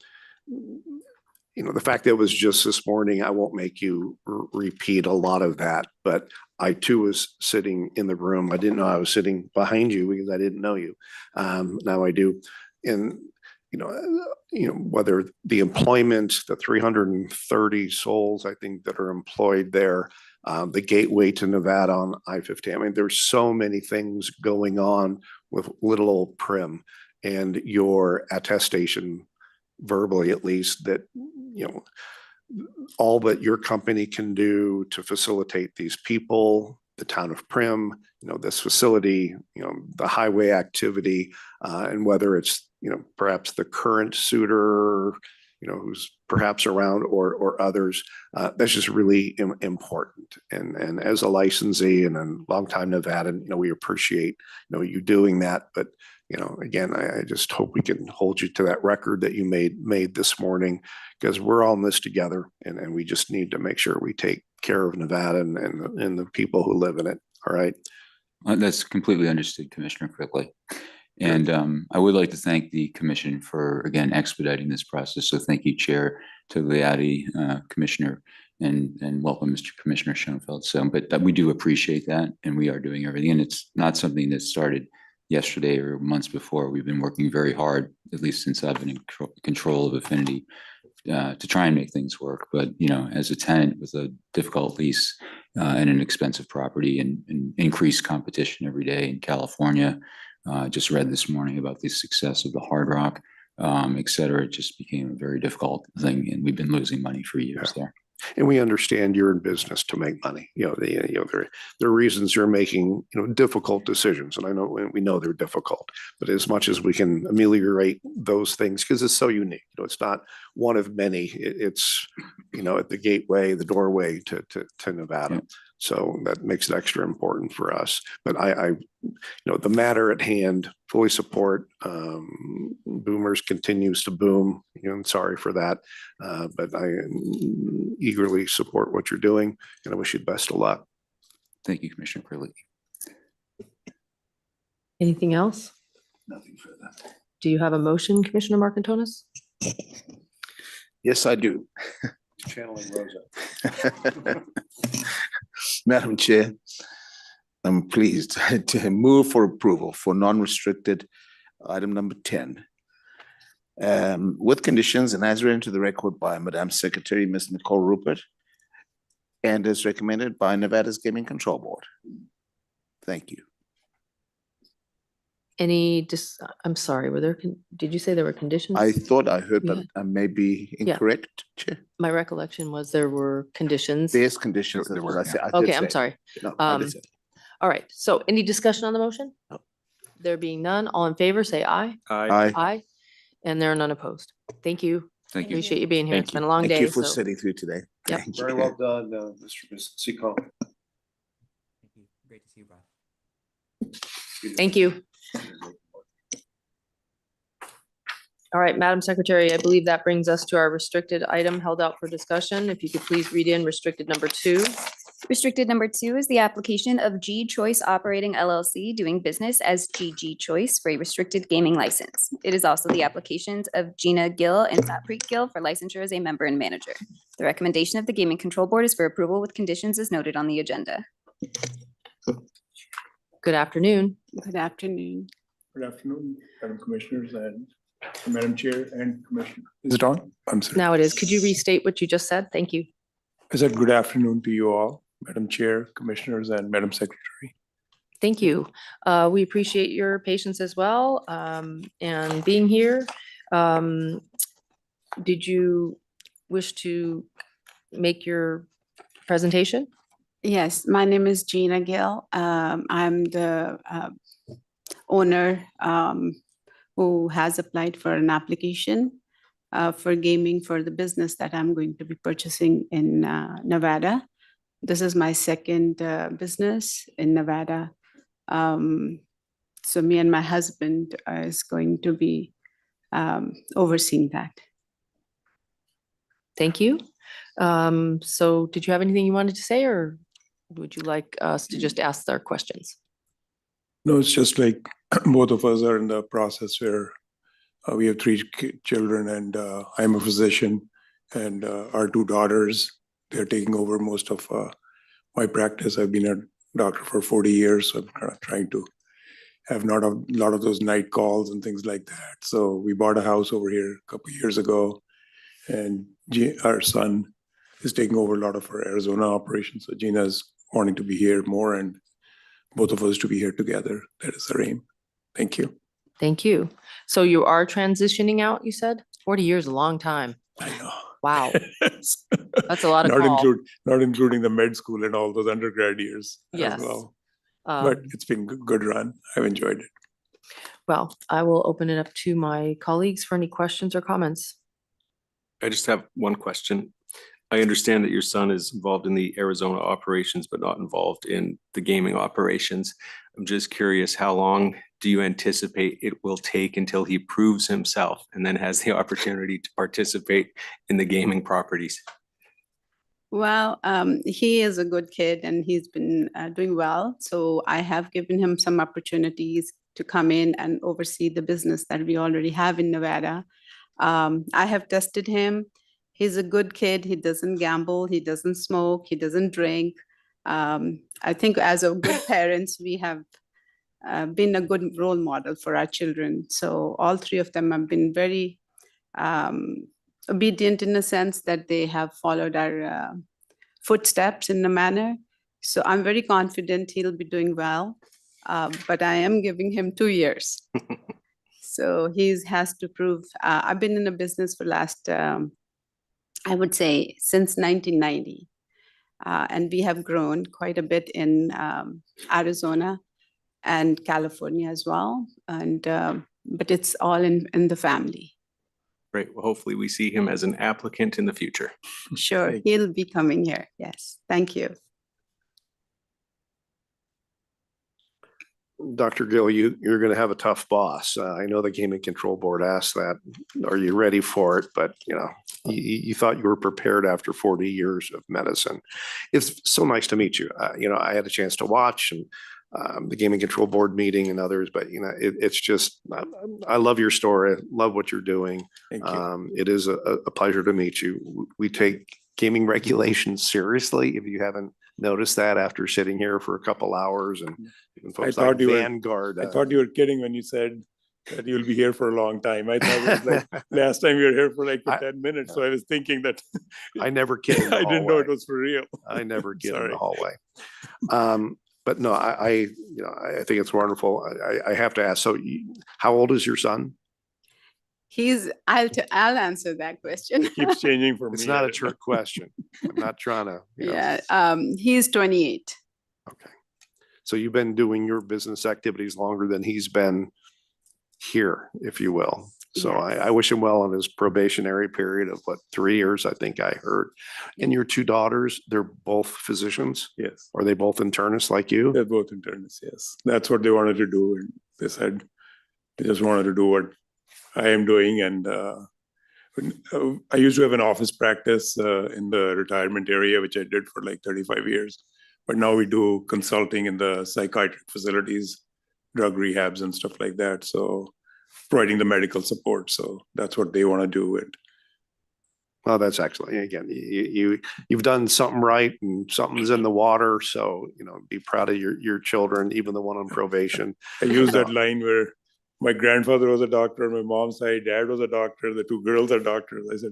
fact that it was just this morning, I won't make you repeat a lot of that, but I too was sitting in the room. I didn't know I was sitting behind you because I didn't know you. Now I do. And whether the employment, the 330 souls, I think, that are employed there, the gateway to Nevada on I-15. I mean, there's so many things going on with little old Prim, and your attestation, verbally at least, that, all that your company can do to facilitate these people, the town of Prim, this facility, the highway activity, and whether it's, perhaps the current suitor, who's perhaps around, or others, that's just really important. And as a licensee and a longtime Nevadan, we appreciate, you doing that. But, again, I just hope we can hold you to that record that you made this morning, because we're all in this together, and we just need to make sure we take care of Nevada and the people who live in it. All right. That's completely understood, Commissioner Quigley. And I would like to thank the commission for, again, expediting this process. So thank you, Chair Tagliati, Commissioner, and welcome, Mr. Commissioner Schoenfeld. So, but we do appreciate that, and we are doing everything. And it's not something that started yesterday or months before. We've been working very hard, at least since I've been in control of Affinity, to try and make things work. But, as a tenant with a difficult lease and an expensive property and increased competition every day in California, just read this morning about the success of the Hard Rock, et cetera. It just became a very difficult thing, and we've been losing money for years there. And we understand you're in business to make money. There are reasons you're making, difficult decisions, and I know we know they're difficult. But as much as we can ameliorate those things, because it's so unique, it's not one of many. It's at the gateway, the doorway to Nevada. Yeah. So that makes it extra important for us. But the matter at hand, fully support. Boomers continues to boom. I'm sorry for that, but I eagerly support what you're doing, and I wish you the best of luck. Thank you, Commissioner Quigley. Anything else? Nothing further. Do you have a motion, Commissioner Markantonis? Yes, I do. Channeling Rosa. Madam Chair, I'm pleased to move for approval for non-restricted item number 10. With conditions and as written to the record by Madam Secretary, Ms. Nicole Rupert, and as recommended by Nevada's Gaming Control Board. Thank you. I'm sorry, did you say there were conditions? I thought I heard, but I may be incorrect, Chair. My recollection was there were conditions. There's conditions. There were. Okay, I'm sorry. No, I did say. All right, so any discussion on the motion? No. There being none, all in favor, say aye. Aye. Aye. And there are none opposed. Thank you. Thank you. Appreciate you being here. Thank It's been a long day. Thank you for so- sitting through today. Yep. Thank you. Very well done, Mr. Seacon. Great to see you, Brad. Thank you. All right, Madam Secretary, I believe that brings us to our restricted item held out for discussion. If you could please read in restricted number 2. Restricted number 2 is the application of G Choice Operating LLC doing business as GG Choice for a restricted gaming license. It is also the applications of Gina Gill and Satpreet Gill for licensure as a member and manager. The recommendation of the Gaming Control Board is for approval with conditions as noted on the agenda. Good afternoon. Good afternoon. Good afternoon, Madam Commissioners and Madam Chair and Commissioner. Is it on? I'm sorry. Now it is. Could you restate what you just said? Thank you. I said good afternoon to you all, Madam Chair, Commissioners, and Madam Secretary. Thank you. We appreciate your patience as well and being here. Did you wish to make your presentation? Yes, my name is Gina Gill. I'm the owner who has applied for an application for gaming for the business that I'm going to be purchasing in Nevada. This is my second business in Nevada. So me and my husband is going to be overseeing that. Thank you. So did you have anything you wanted to say, or would you like us to just ask our questions? No, it's just like both of us are in the process where we have 3 children, and I'm a physician, and our 2 daughters, they're taking over most of my practice. I've been a doctor for 40 years, so I'm trying to have not a lot of those night calls and things like that. So we bought a house over here a couple of years ago, and our son is taking over a lot of our Arizona operations. So Gina's wanting to be here more, and both of us to be here together. That is our aim. Thank you. Thank you. So you are transitioning out, you said? 40 years, a long time. I know. Wow. That's a lot of Not call. not including the med school and all those undergrad years Yes. as well. But it's been good run. I've enjoyed it. Well, I will open it up to my colleagues for any questions or comments. I just have one question. I understand that your son is involved in the Arizona operations, but not involved in the gaming operations. I'm just curious, how long do you anticipate it will take until he proves himself and then has the opportunity to participate in the gaming properties? Well, he is a good kid and he's been doing well. So I have given him some opportunities to come in and oversee the business that we already have in Nevada. I have tested him. He's a good kid. He doesn't gamble. He doesn't smoke. He doesn't drink. I think as a good parents, we have been a good role model for our children. So all three of them have been very obedient in the sense that they have followed our footsteps in a manner. So I'm very confident he'll be doing well, but I am giving him 2 years. So he has to prove. I've been in the business for last, I would say, since 1990. And we have grown quite a bit in Arizona and California as well. And but it's all in the family. Great. Well, hopefully we see him as an applicant in the future. Sure, he'll be coming here. Yes, thank you. Dr. Gill, you're going to have a tough boss. I know the Gaming Control Board asked that. Are you ready for it? But you thought you were prepared after 40 years of medicine. It's so nice to meet you. I had a chance to watch and the Gaming Control Board meeting and others, but it's just, I love your story. I love what you're doing. Thank you. It is a pleasure to meet you. We take gaming regulations seriously. If you haven't noticed that after sitting here for a couple hours, and even folks like Vanguard. I thought you were kidding when you said that you'll be here for a long time. I thought it was like last time you were here for like 10 minutes. So I was thinking that I never kid in the I didn't know hallway. it was for real. I never get in Sorry. the hallway. But no, I think it's wonderful. I have to ask, so how old is your son? I'll answer that question. It keeps changing for me. It's not a trick question. I'm not trying to, Yeah, he's 28. So you've been doing your business activities longer than he's been here, if you will. So I wish him well in his probationary period of 3 years, I think I heard. And your two daughters, they're both physicians? Yes. Are they both internists like you? They're both internists, yes. That's what they wanted to do. And they said they just wanted to do what I am doing. And I used to have an office practice in the retirement area, which I did for like 35 years. But now we do consulting in the psychiatric facilities, drug rehabs and stuff like that. So providing the medical support. So that's what they want to do. And well, that's excellent. Again, you've done something right and something's in the water. So, be proud of your children, even the one on probation. I use that line where my grandfather was a doctor on my mom's side, dad was a doctor, the two girls are doctors. I said,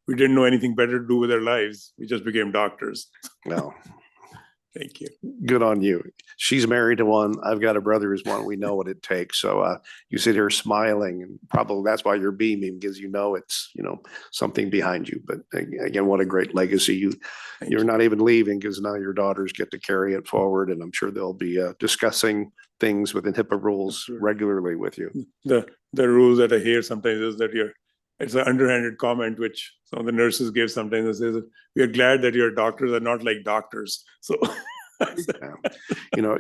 we didn't know anything better to do with our lives. We just became doctors. No. Thank you. Good on you. She's married to one. I've got a brother who's one. We know what it takes. So you sit here smiling, and probably that's why you're beaming, because it's something behind you. But again, what a great legacy. You're not even leaving, because now your daughters get to carry it forward, and I'm sure they'll be discussing things within HIPAA rules regularly with you. The rules that I hear sometimes is that it's an underhanded comment, which some of the nurses give sometimes. It says, we are glad that your doctors are not like doctors. So,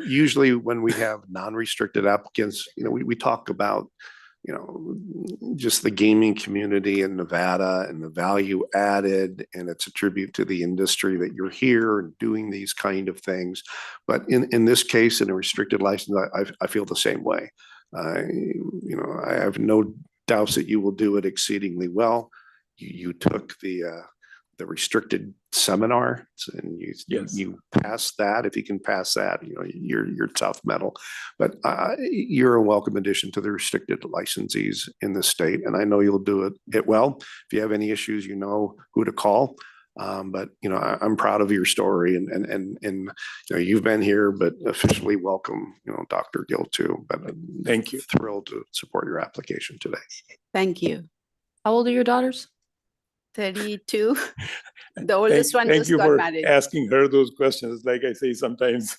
usually when we have non-restricted applicants, we talk about, just the gaming community in Nevada and the value added, and it's a tribute to the industry that you're here and doing these kind of things. But in this case, in a restricted license, I feel the same way. I have no doubts that you will do it exceedingly well. You took the the restricted seminar. And Yes. you pass that. If you can pass that, you're tough metal. But you're a welcome addition to the restricted licensees in the state, and I know you'll do it well. If you have any issues, you know who to call. But I'm proud of your story, and you've been here, but officially welcome, Dr. Gill too. But Thank you. Thrilled to support your application today. Thank you. How old are your daughters? 32. The oldest one Thank just you got for married. asking her those questions. Like I say, sometimes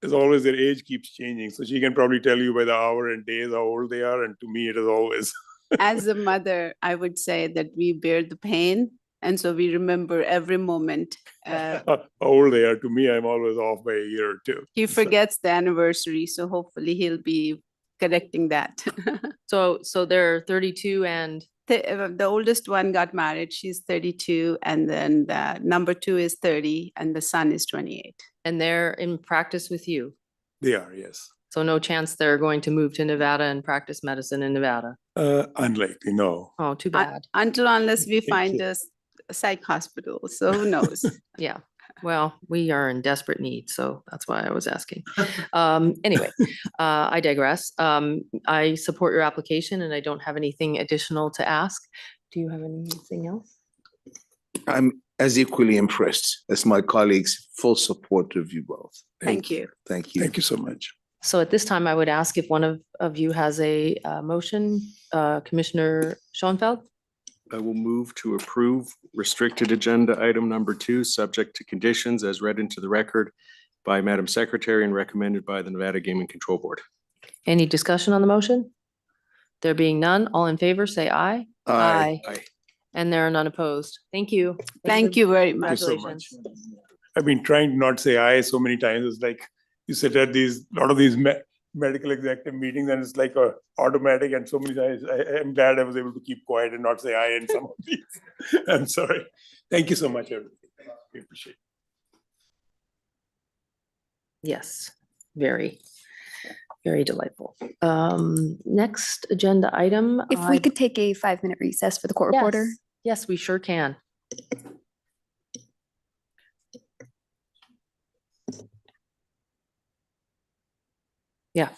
as always their age keeps changing. So she can probably tell you by the hour and days how old they are. And to me, it is always. As a mother, I would say that we bear the pain. And so we remember every moment. How old they are. To me, I'm always off by a year or two. He forgets the anniversary, so hopefully he'll be correcting that. So they're 32 and The oldest one got married, she's 32, and then the number 2 is 30, and the son is 28. they're in practice with you. They are, yes. So no chance they're going to move to Nevada and practice medicine in Nevada. Unlikely, no. Oh, too bad. Until unless we Thank find you. a psych hospital, so who knows? Yeah. Well, we are in desperate need, so that's why I was asking. Anyway, I digress. I support your application and I don't have anything additional to ask. Do you have anything else? I'm as equally impressed as my colleagues, full support of you both. Thank you. Thank you. Thank you so much. So at this time, I would ask if one of you has a motion, Commissioner Schoenfeld? I will move to approve restricted agenda item number 2, subject to conditions as read into the record by Madam Secretary and recommended by the Nevada Gaming Control Board. Any discussion on the motion? There being none, all in favor, say aye. Aye. And there are none opposed. Thank you. Thank you very much. Thank you so much. Congratulations. I've been trying to not say aye so many times. It's like you sit at lot of these medical executive meetings and it's like a automatic, and so many times I'm glad I was able to keep quiet and not say aye in some of these. I'm sorry. Thank you so much, everybody. We appreciate it. Yes, very, very delightful. Next agenda item. If we could take a 5-minute recess for the court reporter. Yes, yes, we sure can. Yeah.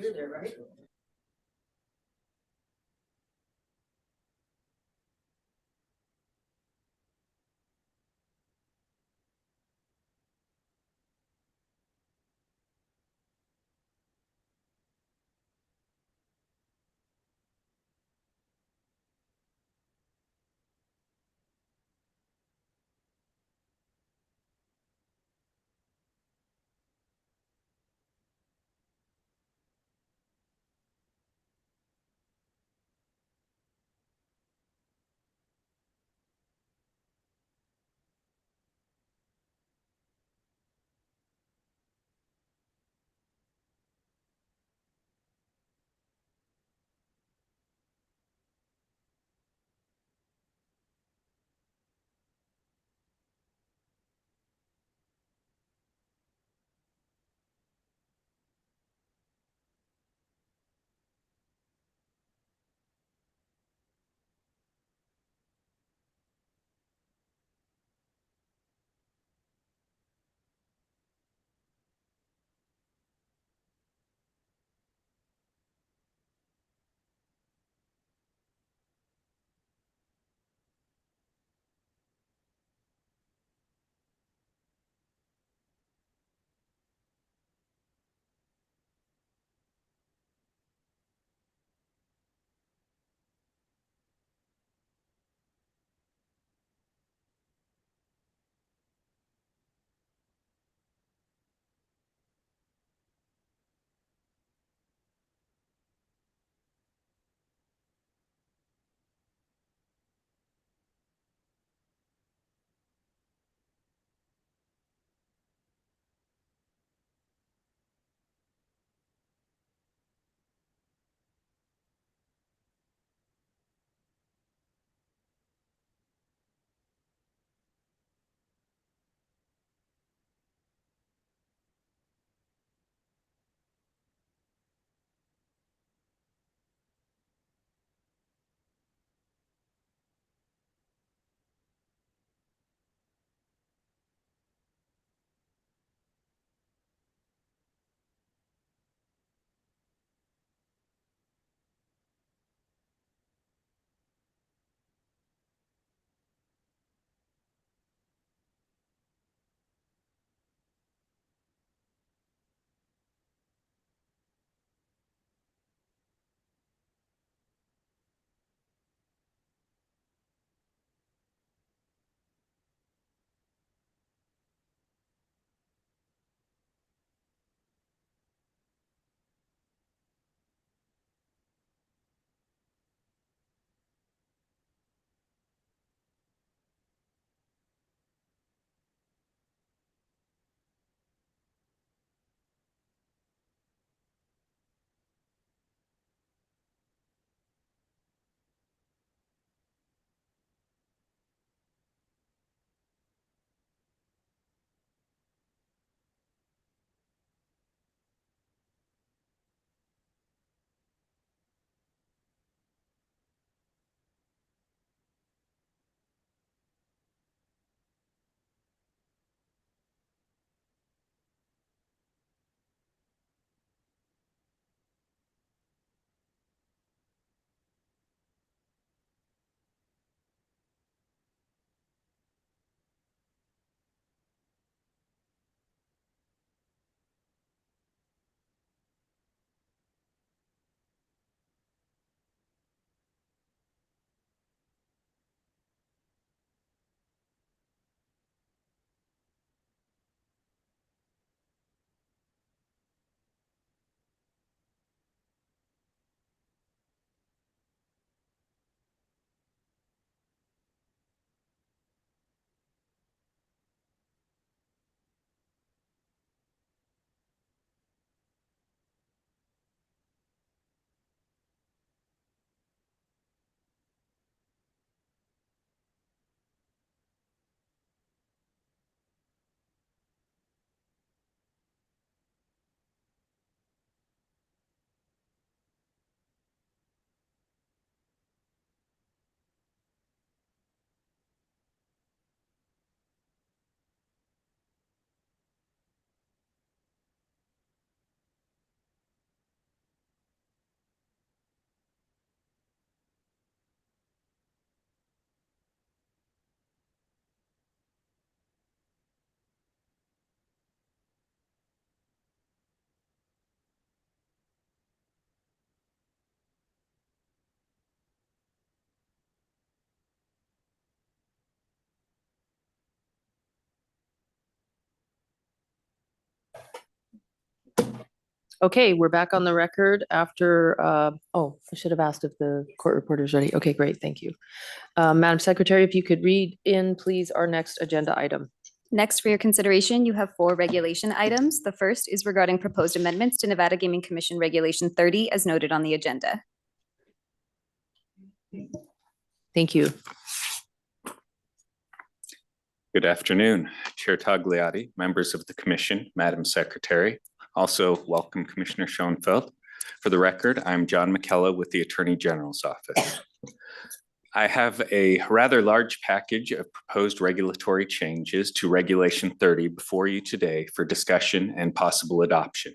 You're there, right? Okay, we're back on the record after, oh, I should have asked if the court reporter is ready. Okay, great, thank you. Madam Secretary, if you could read in, please, our next agenda item. Next, for your consideration, you have 4 regulation items. The first is regarding proposed amendments to Nevada Gaming Commission Regulation 30 as noted on the agenda. Thank you. Good afternoon, Chair Tagliati, members of the commission, Madam Secretary. Also, welcome Commissioner Schoenfeld. For the record, I'm John McKellar with the Attorney General's Office. I have a rather large package of proposed regulatory changes to Regulation 30 before you today for discussion and possible adoption.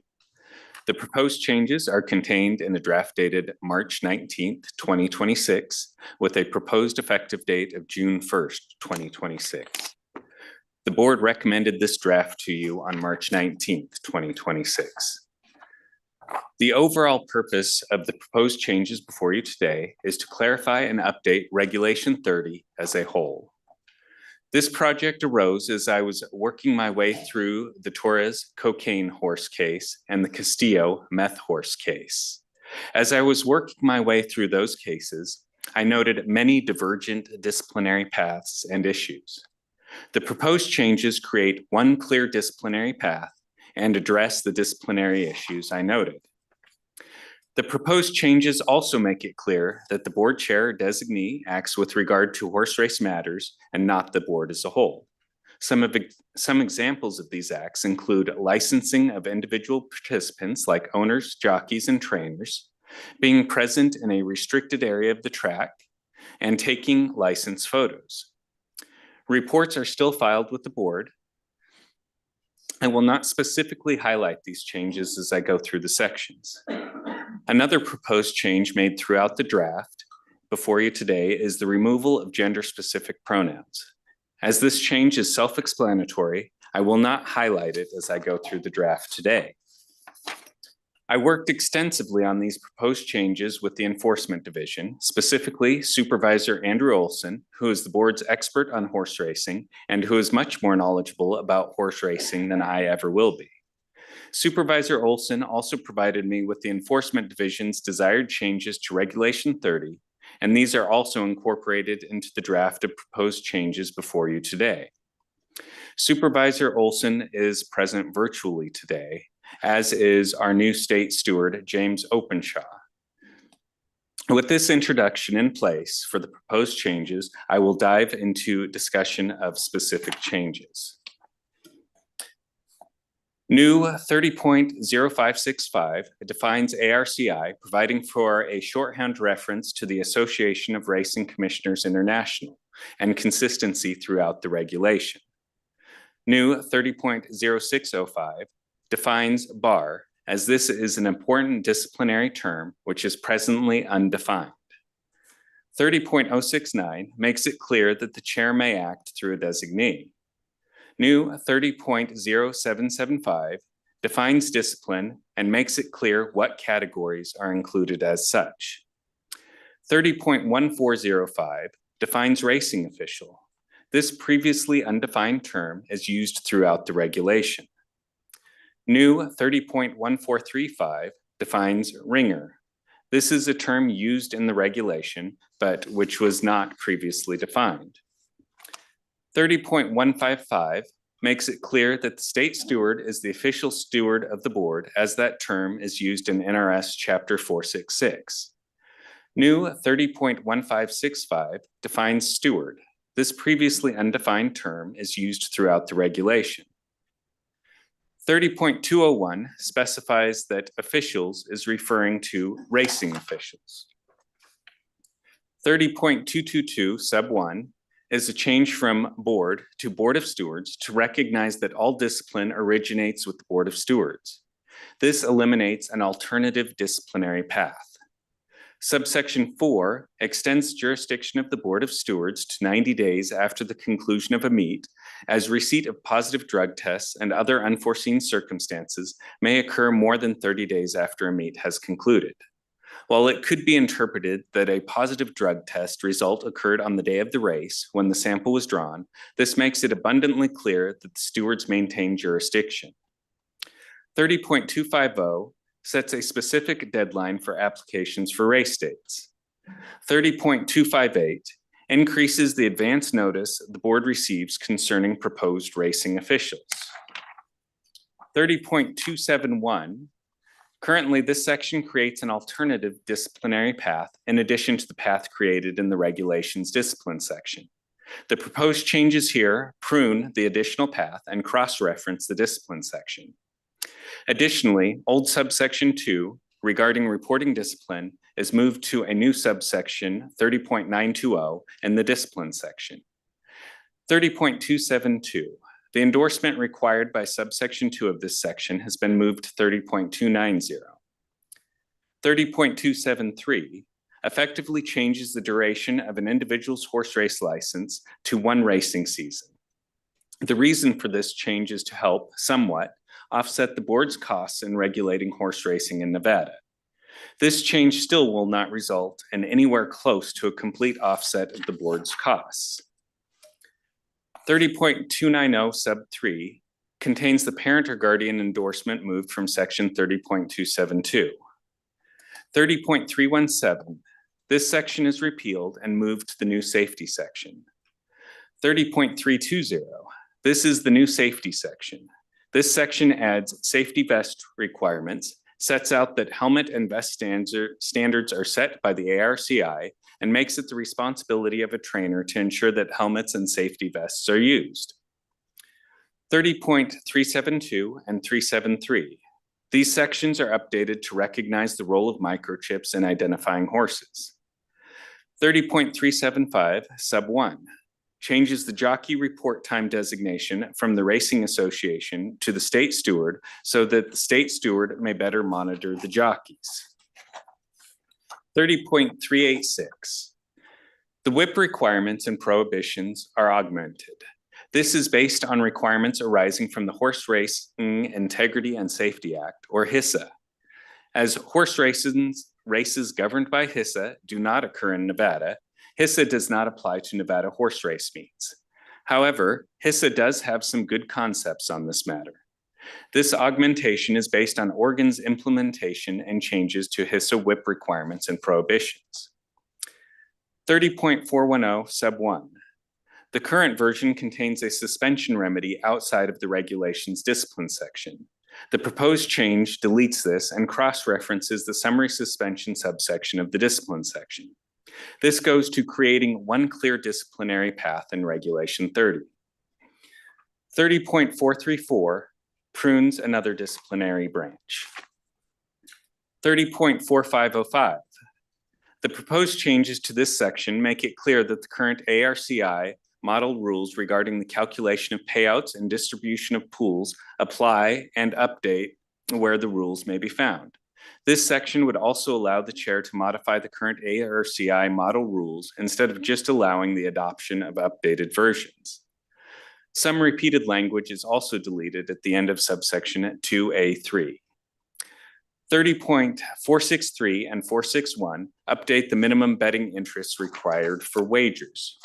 The proposed changes are contained in a draft dated March 19th, 2026, with a proposed effective date of June 1st, 2026. The board recommended this draft to you on March 19th, 2026. The overall purpose of the proposed changes before you today is to clarify and update Regulation 30 as a whole. This project arose as I was working my way through the Torres cocaine horse case and the Castillo meth horse case. As I was working my way through those cases, I noted many divergent disciplinary paths and issues. The proposed changes create one clear disciplinary path and address the disciplinary issues I noted. The proposed changes also make it clear that the board chair or designee acts with regard to horse race matters and not the board as a whole. Some examples of these acts include licensing of individual participants like owners, jockeys, and trainers, being present in a restricted area of the track, and taking license photos. Reports are still filed with the board. I will not specifically highlight these changes as I go through the sections. Another proposed change made throughout the draft before you today is the removal of gender-specific pronouns. As this change is self-explanatory, I will not highlight it as I go through the draft today. I worked extensively on these proposed changes with the Enforcement Division, specifically Supervisor Andrew Olson, who is the board's expert on horse racing and who is much more knowledgeable about horse racing than I ever will be. Supervisor Olson also provided me with the Enforcement Division's desired changes to Regulation 30, and these are also incorporated into the draft of proposed changes before you today. Supervisor Olson is present virtually today, as is our new state steward, James Openshaw. With this introduction in place for the proposed changes, I will dive into discussion of specific changes. New 30.0565 defines ARCI, providing for a shorthand reference to the Association of Racing Commissioners International and consistency throughout the regulation. New 30.0605 defines BAR, as this is an important disciplinary term which is presently undefined. 30.069 makes it clear that the chair may act through a designee. New 30.0775 defines discipline and makes it clear what categories are included as such. 30.1405 defines racing official. This previously undefined term is used throughout the regulation. New 30.1435 defines ringer. This is a term used in the regulation, but which was not previously defined. 30.155 makes it clear that the state steward is the official steward of the board, as that term is used in NRS Chapter 466. New 30.1565 defines steward. This previously undefined term is used throughout the regulation. 30.201 specifies that officials is referring to racing officials. 30.222 sub 1 is a change from board to Board of Stewards to recognize that all discipline originates with the Board of Stewards. This eliminates an alternative disciplinary path. Subsection 4 extends jurisdiction of the Board of Stewards to 90 days after the conclusion of a meet, as receipt of positive drug tests and other unforeseen circumstances may occur more than 30 days after a meet has concluded. While it could be interpreted that a positive drug test result occurred on the day of the race when the sample was drawn, this makes it abundantly clear that the stewards maintain jurisdiction. 30.250 sets a specific deadline for applications for race dates. 30.258 increases the advance notice the board receives concerning proposed racing officials. 30.271, currently this section creates an alternative disciplinary path in addition to the path created in the regulations discipline section. The proposed changes here prune the additional path and cross-reference the discipline section. Additionally, old subsection 2 regarding reporting discipline is moved to a new subsection 30.920 in the discipline section. 30.272, the endorsement required by subsection 2 of this section has been moved to 30.290. 30.273 effectively changes the duration of an individual's horse race license to 1 racing season. The reason for this change is to help somewhat offset the board's costs in regulating horse racing in Nevada. This change still will not result in anywhere close to a complete offset of the board's costs. 30.290 sub 3 contains the parent or guardian endorsement moved from section 30.272. 30.317, this section is repealed and moved to the new safety section. 30.320, this is the new safety section. This section adds safety vest requirements, sets out that helmet and vest standards are set by the ARCI, and makes it the responsibility of a trainer to ensure that helmets and safety vests are used. 30.372 and 373. These sections are updated to recognize the role of microchips in identifying horses. 30.375 sub 1 changes the jockey report time designation from the Racing Association to the state steward so that the state steward may better monitor the jockeys. 30.386. The whip requirements and prohibitions are augmented. This is based on requirements arising from the Horse Racing Integrity and Safety Act, or HISA. As horse races governed by HISA do not occur in Nevada, HISA does not apply to Nevada horse race meets. However, HISA does have some good concepts on this matter. This augmentation is based on Oregon's implementation and changes to HISA whip requirements and prohibitions. 30.410 sub 1. The current version contains a suspension remedy outside of the regulations discipline section. The proposed change deletes this and cross-references the summary suspension subsection of the discipline section. This goes to creating one clear disciplinary path in Regulation 30. 30.434 prunes another disciplinary branch. 30.4505. The proposed changes to this section make it clear that the current ARCI model rules regarding the calculation of payouts and distribution of pools apply and update where the rules may be found. This section would also allow the chair to modify the current ARCI model rules instead of just allowing the adoption of updated versions. Some repeated language is also deleted at the end of subsection 2A3. 30.463 and 461 update the minimum betting interest required for wagers.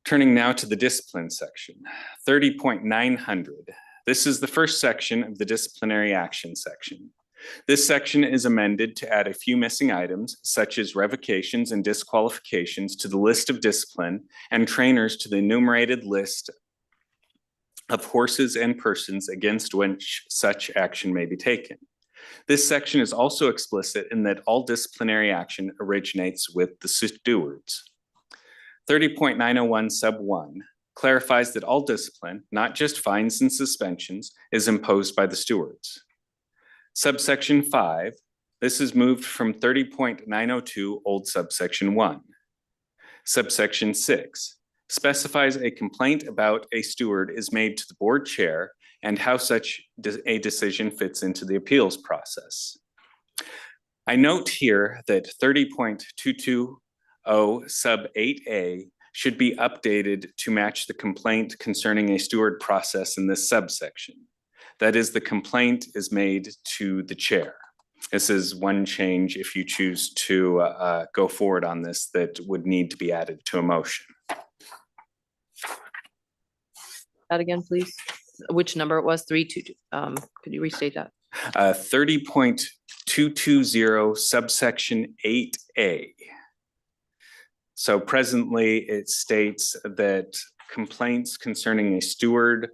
Turning now to the discipline section, 30.900. This is the first section of the disciplinary action section. This section is amended to add a few missing items, such as revocations and disqualifications to the list of discipline and trainers to the enumerated list of horses and persons against which such action may be taken. This section is also explicit in that all disciplinary action originates with the stewards. 30.901 sub 1 clarifies that all discipline, not just fines and suspensions, is imposed by the stewards. Subsection 5, this is moved from 30.902 old subsection 1. Subsection 6 specifies a complaint about a steward is made to the board chair and how such a decision fits into the appeals process. I note here that 30.220 sub 8A should be updated to match the complaint concerning a steward process in this subsection. That is, the complaint is made to the chair. This is one change if you choose to go forward on this that would need to be added to a motion. That again, please. Which number it was? 322. Could you restate that? 30.220 subsection 8A. So presently, it states that complaints concerning a steward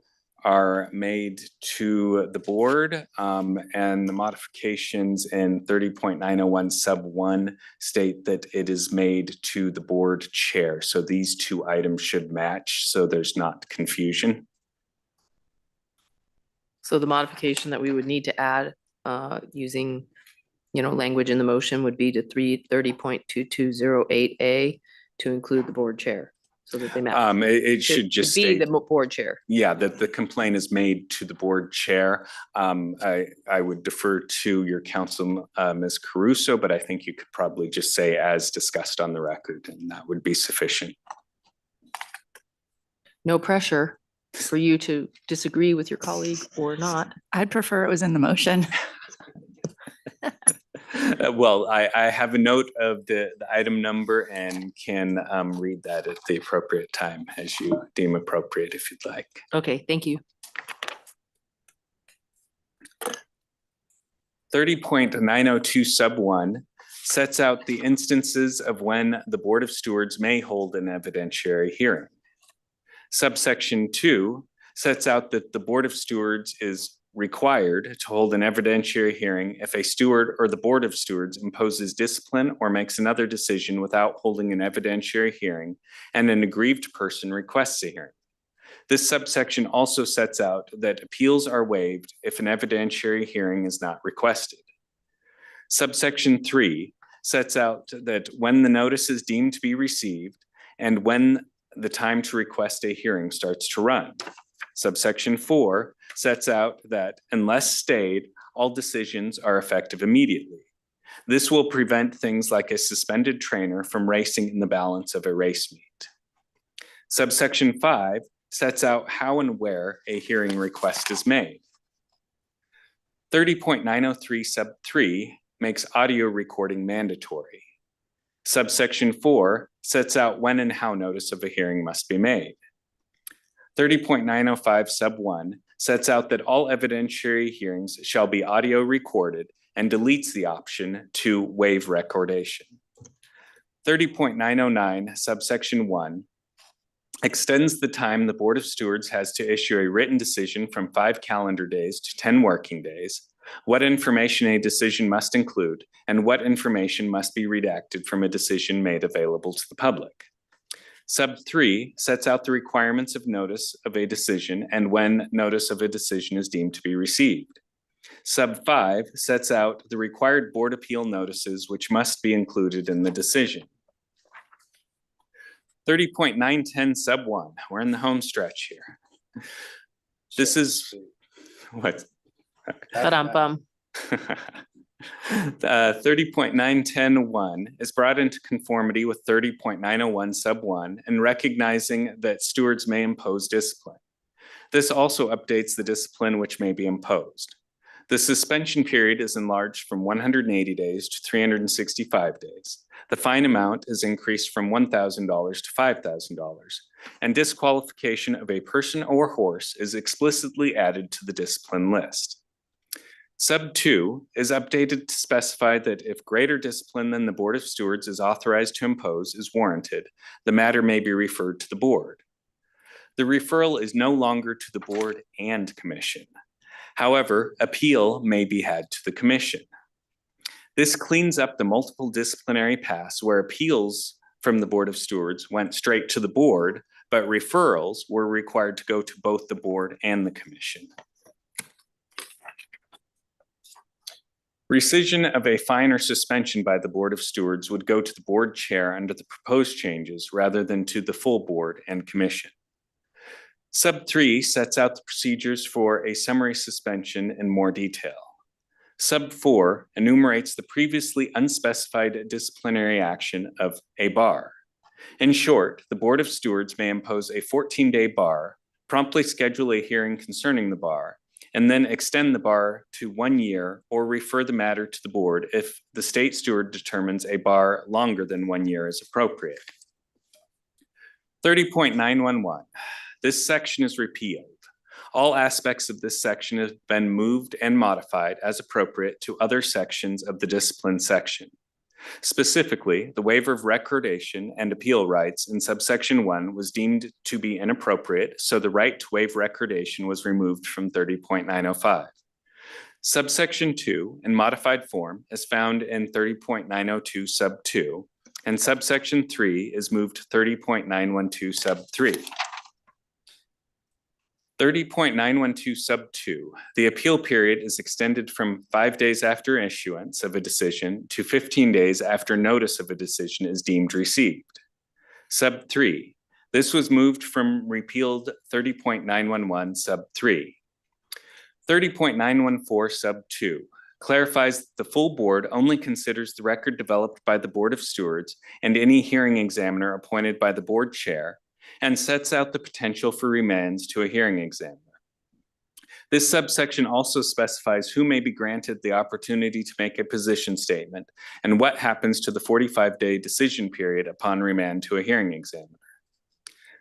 are made to the board, and the modifications in 30.901 sub 1 state that it is made to the board chair. So these two items should match, so there's not confusion. So the modification that we would need to add, using, language in the motion would be to 30.2208A to include the board chair, so that they match. It should just be state, the board chair. yeah, that the complaint is made to the board chair. I would defer to your counsel, Ms. Caruso, but I think you could probably just say as discussed on the record, and that would be sufficient. No pressure for you to disagree with your colleague or not. I'd prefer it was in the motion. Well, I have a note of the item number and can read that at the appropriate time as you deem appropriate if you'd like. Okay, thank you. 30.902 sub 1 sets out the instances of when the Board of Stewards may hold an evidentiary hearing. Subsection 2 sets out that the Board of Stewards is required to hold an evidentiary hearing if a steward or the Board of Stewards imposes discipline or makes another decision without holding an evidentiary hearing and an aggrieved person requests a hearing. This subsection also sets out that appeals are waived if an evidentiary hearing is not requested. Subsection 3 sets out that when the notice is deemed to be received and when the time to request a hearing starts to run. Subsection 4 sets out that unless stayed, all decisions are effective immediately. This will prevent things like a suspended trainer from racing in the balance of a race meet. Subsection 5 sets out how and where a hearing request is made. 30.903 sub 3 makes audio recording mandatory. Subsection 4 sets out when and how notice of a hearing must be made. 30.905 sub 1 sets out that all evidentiary hearings shall be audio recorded and deletes the option to waive recordation. 30.909 subsection 1 extends the time the Board of Stewards has to issue a written decision from 5 calendar days to 10 working days, what information a decision must include, and what information must be redacted from a decision made available to the public. Sub 3 sets out the requirements of notice of a decision and when notice of a decision is deemed to be received. Sub 5 sets out the required board appeal notices which must be included in the decision. 30.910 sub 1, we're in the home stretch here. This is what? Ba-dum-bum. 30.910.1 is brought into conformity with 30.901 sub 1 and recognizing that stewards may impose discipline. This also updates the discipline which may be imposed. The suspension period is enlarged from 180 days to 365 days. The fine amount is increased from $1,000 to $5,000, and disqualification of a person or horse is explicitly added to the discipline list. Sub 2 is updated to specify that if greater discipline than the Board of Stewards is authorized to impose is warranted, the matter may be referred to the board. The referral is no longer to the board and commission. However, appeal may be had to the commission. This cleans up the multiple disciplinary paths where appeals from the Board of Stewards went straight to the board, but referrals were required to go to both the board and the commission. Rescission of a fine or suspension by the Board of Stewards would go to the board chair under the proposed changes rather than to the full board and commission. Sub 3 sets out the procedures for a summary suspension in more detail. Sub 4 enumerates the previously unspecified disciplinary action of a bar. In short, the Board of Stewards may impose a 14-day bar, promptly schedule a hearing concerning the bar, and then extend the bar to 1 year or refer the matter to the board if the state steward determines a bar longer than 1 year is appropriate. 30.911. This section is repealed. All aspects of this section have been moved and modified as appropriate to other sections of the discipline section. Specifically, the waiver of recordation and appeal rights in subsection 1 was deemed to be inappropriate, so the right to waive recordation was removed from 30.905. Subsection 2 in modified form is found in 30.902 sub 2, and subsection 3 is moved to 30.912 sub 3. 30.912 sub 2, the appeal period is extended from 5 days after issuance of a decision to 15 days after notice of a decision is deemed received. Sub 3, this was moved from repealed 30.911 sub 3. 30.914 sub 2 clarifies that the full board only considers the record developed by the Board of Stewards and any hearing examiner appointed by the board chair, and sets out the potential for remands to a hearing examiner. This subsection also specifies who may be granted the opportunity to make a position statement and what happens to the 45-day decision period upon remand to a hearing examiner.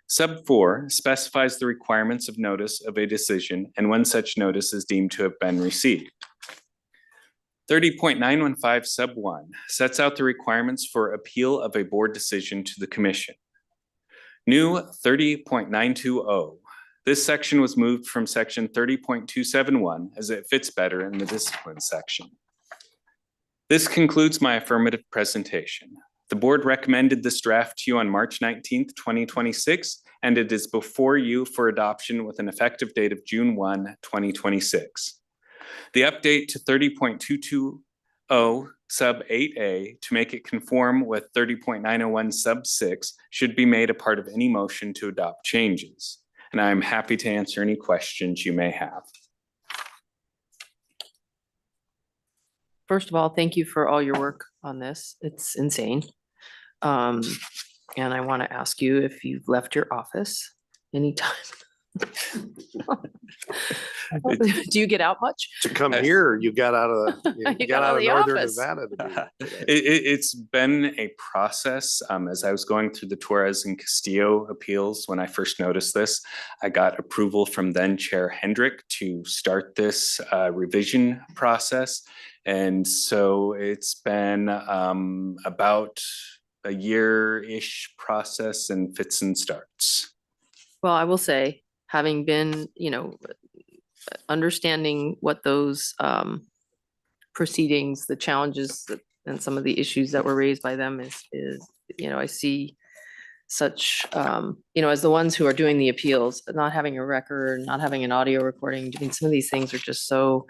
Sub 4 specifies the requirements of notice of a decision and when such notice is deemed to have been received. 30.915 sub 1 sets out the requirements for appeal of a board decision to the commission. New 30.920. This section was moved from section 30.271 as it fits better in the discipline section. This concludes my affirmative presentation. The board recommended this draft to you on March 19th, 2026, and it is before you for adoption with an effective date of June 1, 2026. The update to 30.220 sub 8A to make it conform with 30.901 sub 6 should be made a part of any motion to adopt changes. And I'm happy to answer any questions you may have. First of all, thank you for all your work on this. It's insane. And I want to ask you if you've left your office anytime. Do you get out much? To come here, you got out of You got out of the Northern office. Nevada to be here. It's been a process. As I was going through the Torres and Castillo appeals, when I first noticed this, I got approval from then Chair Hendrick to start this revision process. And so it's been about a year-ish process and fits and starts. Well, I will say, having been, understanding what those proceedings, the challenges and some of the issues that were raised by them is, I see such, as the ones who are doing the appeals, not having a record, not having an audio recording, I mean, some of these things are just so,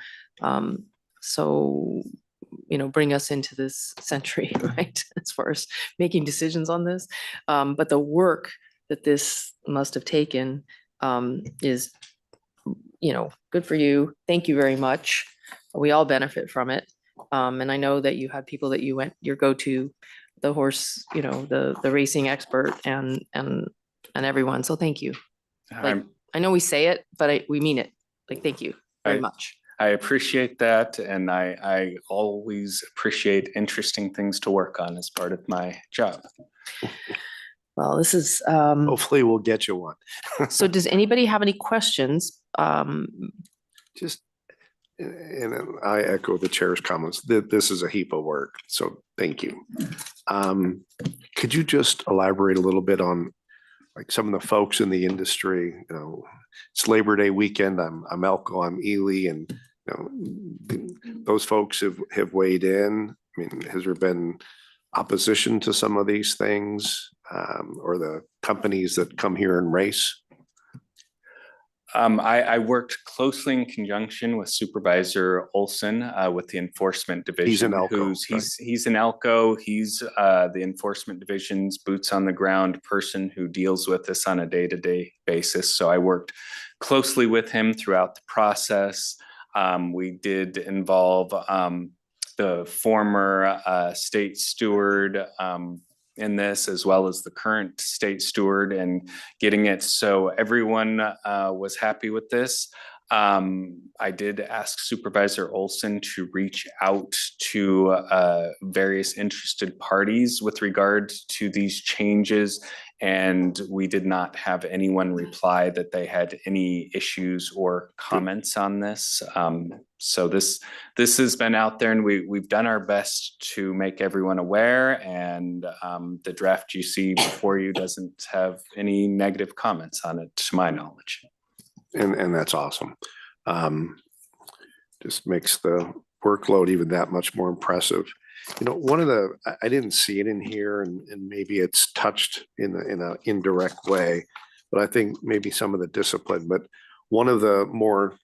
bring us into this century, right? As far as making decisions on this. But the work that this must have taken is, good for you. Thank you very much. We all benefit from it. And I know that you had people that your go-to, the horse, the racing expert and everyone. So thank you. Like, I know we say it, but we mean it. Like, thank you very much. I appreciate that. And I always appreciate interesting things to work on as part of my job. Well, this is, Hopefully we'll get you one. so does anybody have any questions? Just, and I echo the chair's comments, that this is a heap of work, so thank you. Could you just elaborate a little bit on like some of the folks in the industry? It's Labor Day weekend, I'm Elko, I'm Ely, and those folks have weighed in. I mean, has there been opposition to some of these things, or the companies that come here and race? I worked closely in conjunction with Supervisor Olson with the Enforcement Division. He's in Elko. He's in Elko. He's the Enforcement Division's boots on the ground person who deals with this on a day-to-day basis. So I worked closely with him throughout the process. We did involve the former state steward in this, as well as the current state steward, and getting it so everyone was happy with this. I did ask Supervisor Olson to reach out to various interested parties with regard to these changes And we did not have anyone reply that they had any issues or comments on this. So this has been out there, and we've done our best to make everyone aware, and the draft you see before you doesn't have any negative comments on it, to my knowledge. And that's awesome. Just makes the workload even that much more impressive. You know, one of the, I didn't see it in here, and maybe it's touched in an indirect way, but I think maybe some of the discipline, but one of the more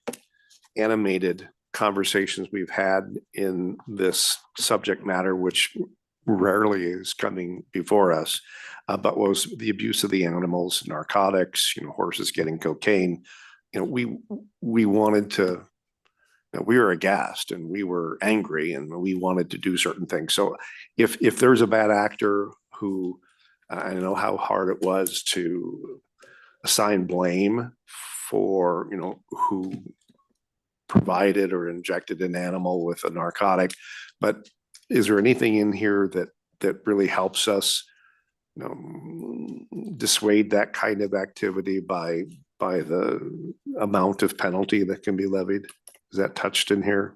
animated conversations we've had in this subject matter, which rarely is coming before us, but was the abuse of the animals, narcotics, you know, horses getting cocaine. You know, we wanted to, we were aghast and we were angry and we wanted to do certain things. So if there's a bad actor who, I know how hard it was to assign blame for, you know, who provided or injected an animal with a narcotic, but is there anything in here that really helps us, you know, dissuade that kind of activity by the amount of penalty that can be levied? Is that touched in here?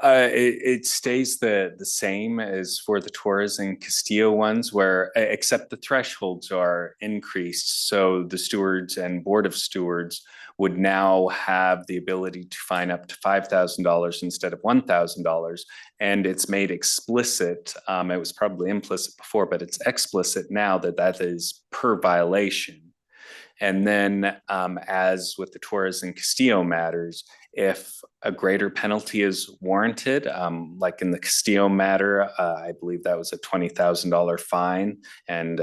It stays the same as for the Torres and Castillo ones, where except the thresholds are increased. So the stewards and board of stewards would now have the ability to fine up to $5,000 instead of $1,000. And it's made explicit. It was probably implicit before, but it's explicit now that is per violation. And then as with the Torres and Castillo matters, if a greater penalty is warranted, like in the Castillo matter, I believe that was a $20,000 fine and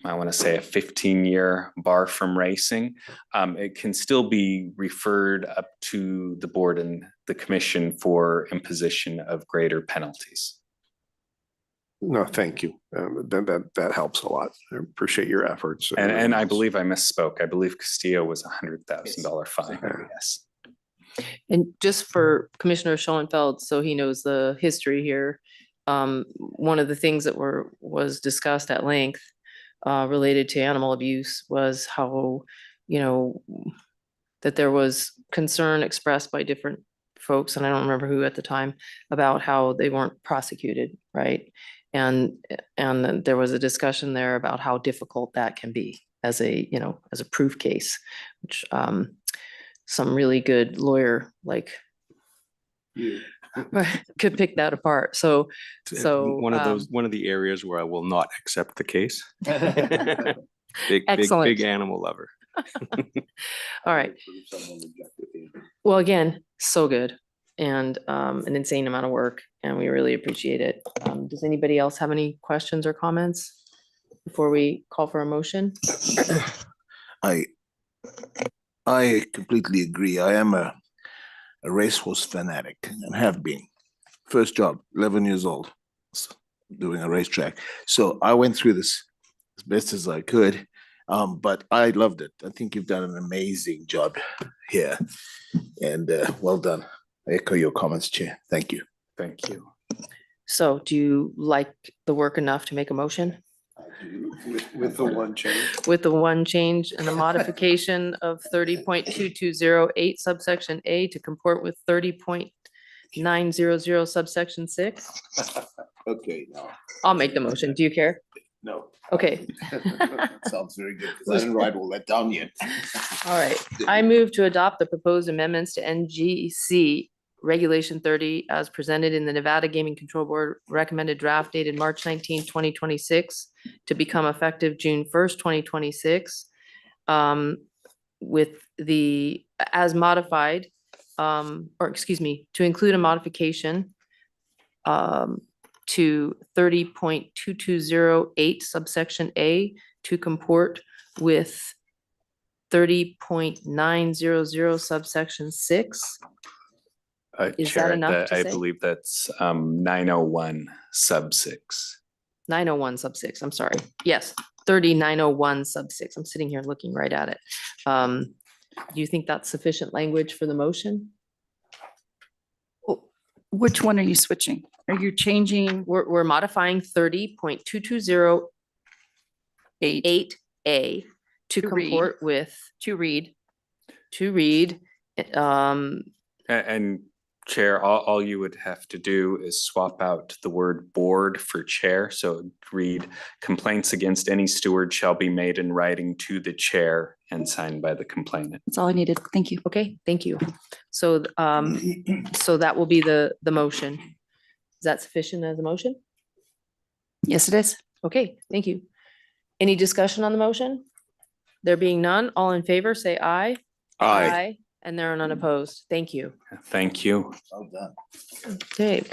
I want to say a 15-year bar from racing, it can still be referred up to the board and the commission for imposition of greater penalties. No, thank you. That helps a lot. I appreciate your efforts. And I believe I misspoke. I believe Castillo was $100,000 fine. Yes. And just for Commissioner Schoenfeld, so he knows the history here, one of the things that was discussed at length related to animal abuse was how, you know, that there was concern expressed by different folks, and I don't remember who at the time, about how they weren't prosecuted, right? And there was a discussion there about how difficult that can be as a, you know, as a proof case, which some really good lawyer like could pick that apart. So one of the areas where I will not accept the case. Excellent. Big animal lover. All right. Well, again, so good, and an insane amount of work, and we really appreciate it. Does anybody else have any questions or comments before we call for a motion? I completely agree. I am a racehorse fanatic and have been. First job, 11 years old, doing a racetrack. So I went through this as best as I could, but I loved it. I think you've done an amazing job here, and well done. I echo your comments, Chair. Thank you. Thank you. So do you like the work enough to make a motion? With the one change. With the one change and the modification of 30.2208 subsection A to comport with 30.900 subsection 6? Okay, no. I'll make the motion. Do you care? No. Okay. Sounds very good, because I didn't write all that down yet. All right. I move to adopt the proposed amendments to NGC Regulation 30 as presented in the Nevada Gaming Control Board recommended draft dated March 19, 2026 to become effective June 1st, 2026. With the, as modified, or excuse me, to include a modification to 30.2208 subsection A to comport with 30.900 subsection 6. Is that Chair, enough to I say? believe that's 901 sub 6. 901 sub 6, I'm sorry. Yes, 3901 sub 6. I'm sitting here looking right at it. Do you think that's sufficient language for the motion? Which one are you switching? Are you changing? We're modifying 30.220 8. 8A to To read. comport with, To read. to read, um, And Chair, all you would have to do is swap out the word board for chair. So it'd read complaints against any steward shall be made in writing to the chair and signed by the complainant. That's all I needed. Thank you. okay, thank you. So, so that will be the motion. Is that sufficient as a motion? Yes, it is. Okay, thank you. Any discussion on the motion? There being none, all in favor, say aye. Aye. And there are none opposed. Thank you. Thank you. Well done. Okay.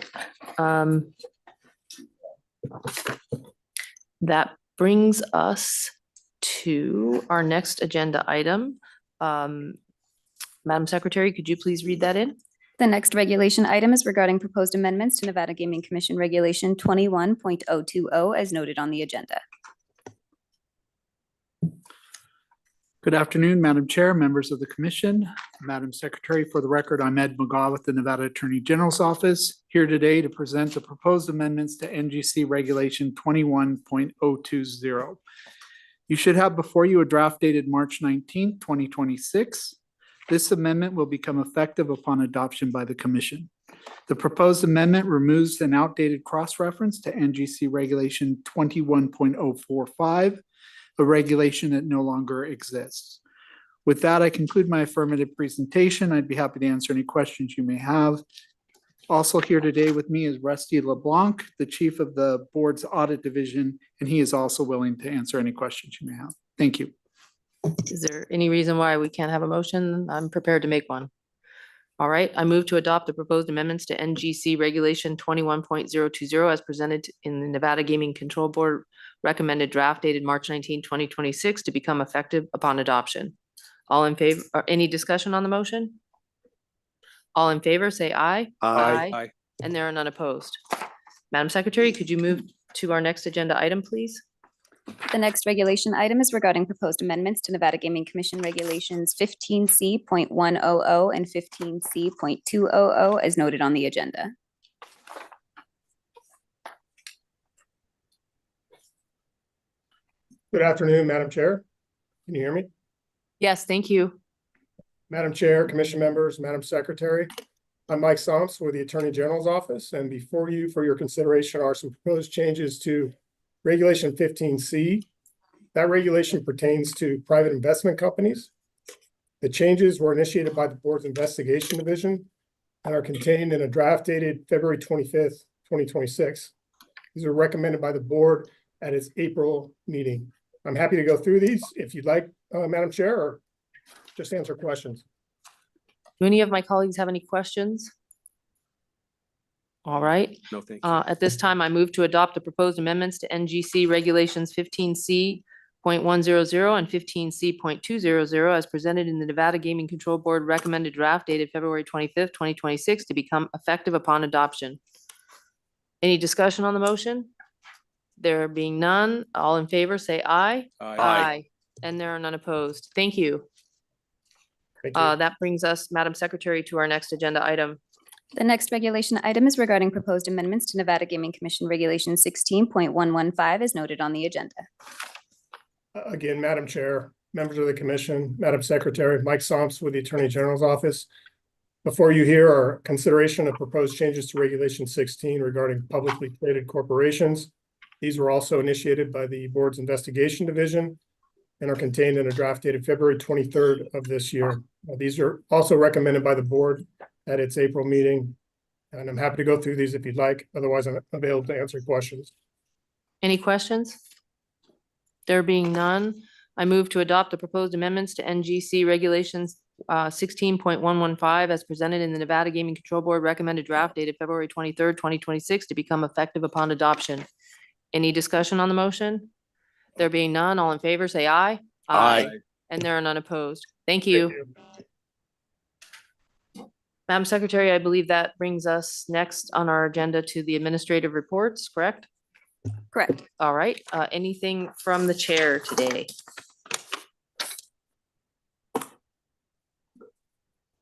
That brings us to our next agenda item. Madam Secretary, could you please read that in? The next regulation item is regarding proposed amendments to Nevada Gaming Commission Regulation 21.020 as noted on the agenda. Good afternoon, Madam Chair, members of the commission, Madam Secretary. For the record, I'm Ed McGaw with the Nevada Attorney General's Office, here today to present the proposed amendments to NGC Regulation 21.020. You should have before you a draft dated March 19th, 2026. This amendment will become effective upon adoption by the commission. The proposed amendment removes an outdated cross-reference to NGC Regulation 21.045, a regulation that no longer exists. With that, I conclude my affirmative presentation. I'd be happy to answer any questions you may have. Also here today with me is Rusty LeBlanc, the Chief of the Board's Audit Division, and he is also willing to answer any questions you may have. Thank you. Is there any reason why we can't have a motion? I'm prepared to make one. All right, I move to adopt the proposed amendments to NGC Regulation 21.020 as presented in the Nevada Gaming Control Board recommended draft dated March 19, 2026 to become effective upon adoption. All in favor, or any discussion on the motion? All in favor, say aye. Aye. And there are none opposed. Madam Secretary, could you move to our next agenda item, please? The next regulation item is regarding proposed amendments to Nevada Gaming Commission Regulations 15C.100 and 15C.200 as noted on the agenda. Good afternoon, Madam Chair. Can you hear me? Yes, thank you. Madam Chair, Commission members, Madam Secretary. I'm Mike Somps with the Attorney General's Office, and before you for your consideration are some proposed changes to Regulation 15C. That regulation pertains to private investment companies. The changes were initiated by the Board's Investigation Division and are contained in a draft dated February 25th, 2026. These are recommended by the Board at its April meeting. I'm happy to go through these if you'd like, Madam Chair, or just answer questions. Do any of my colleagues have any questions? All right. No, thank you. At this time, I move to adopt the proposed amendments to NGC Regulations 15C.100 and 15C.200 as presented in the Nevada Gaming Control Board recommended draft dated February 25th, 2026 to become effective upon adoption. Any discussion on the motion? There being none, all in favor, say aye. Aye. And there are none opposed. Thank you. Thank you. That brings us, Madam Secretary, to our next agenda item. The next regulation item is regarding proposed amendments to Nevada Gaming Commission Regulation 16.115 as noted on the agenda. Again, Madam Chair, members of the Commission, Madam Secretary, Mike Somps with the Attorney General's Office. Before you here are consideration of proposed changes to Regulation 16 regarding publicly traded corporations. These were also initiated by the Board's Investigation Division and are contained in a draft dated February 23rd of this year. These are also recommended by the Board at its April meeting, and I'm happy to go through these if you'd like. Otherwise, I'm available to answer questions. Any questions? There being none, I move to adopt the proposed amendments to NGC Regulations 16.115 as presented in the Nevada Gaming Control Board recommended draft dated February 23rd, 2026 to become effective upon adoption. Any discussion on the motion? There being none, all in favor, say aye. Aye. And there are none opposed. Thank you. Madam Secretary, I believe that brings us next on our agenda to the administrative reports, correct? Correct. All right, anything from the chair today?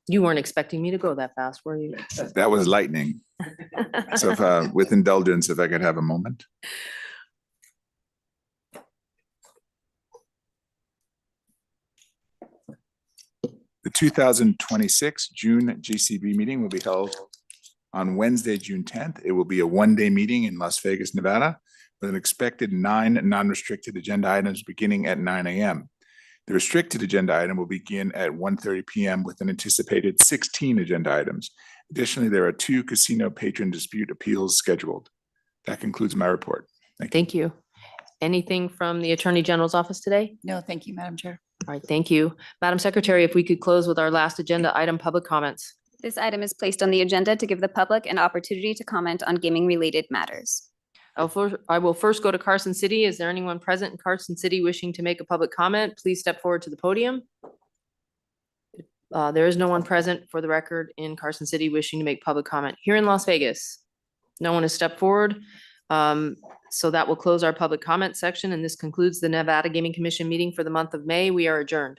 You weren't expecting me to go that fast, were you? That was lightning. So if, with indulgence, if I could have a moment. The 2026 June GCB meeting will be held on Wednesday, June 10th. It will be a one-day meeting in Las Vegas, Nevada, with an expected 9 non-restricted agenda items beginning at 9 a.m. The restricted agenda item will begin at 1:30 p.m. with an anticipated 16 agenda items. Additionally, there are 2 casino patron dispute appeals scheduled. That concludes my report. Thank you. Anything from the Attorney General's office today? No, thank you, Madam Chair. All right, thank you. Madam Secretary, if we could close with our last agenda item, public comments. This item is placed on the agenda to give the public an opportunity to comment on gaming-related matters. I will first go to Carson City. Is there anyone present in Carson City wishing to make a public comment? Please step forward to the podium. There is no one present for the record in Carson City wishing to make public comment. Here in Las Vegas, no one has stepped forward. So that will close our public comment section, and this concludes the Nevada Gaming Commission meeting for the month of May. We are adjourned.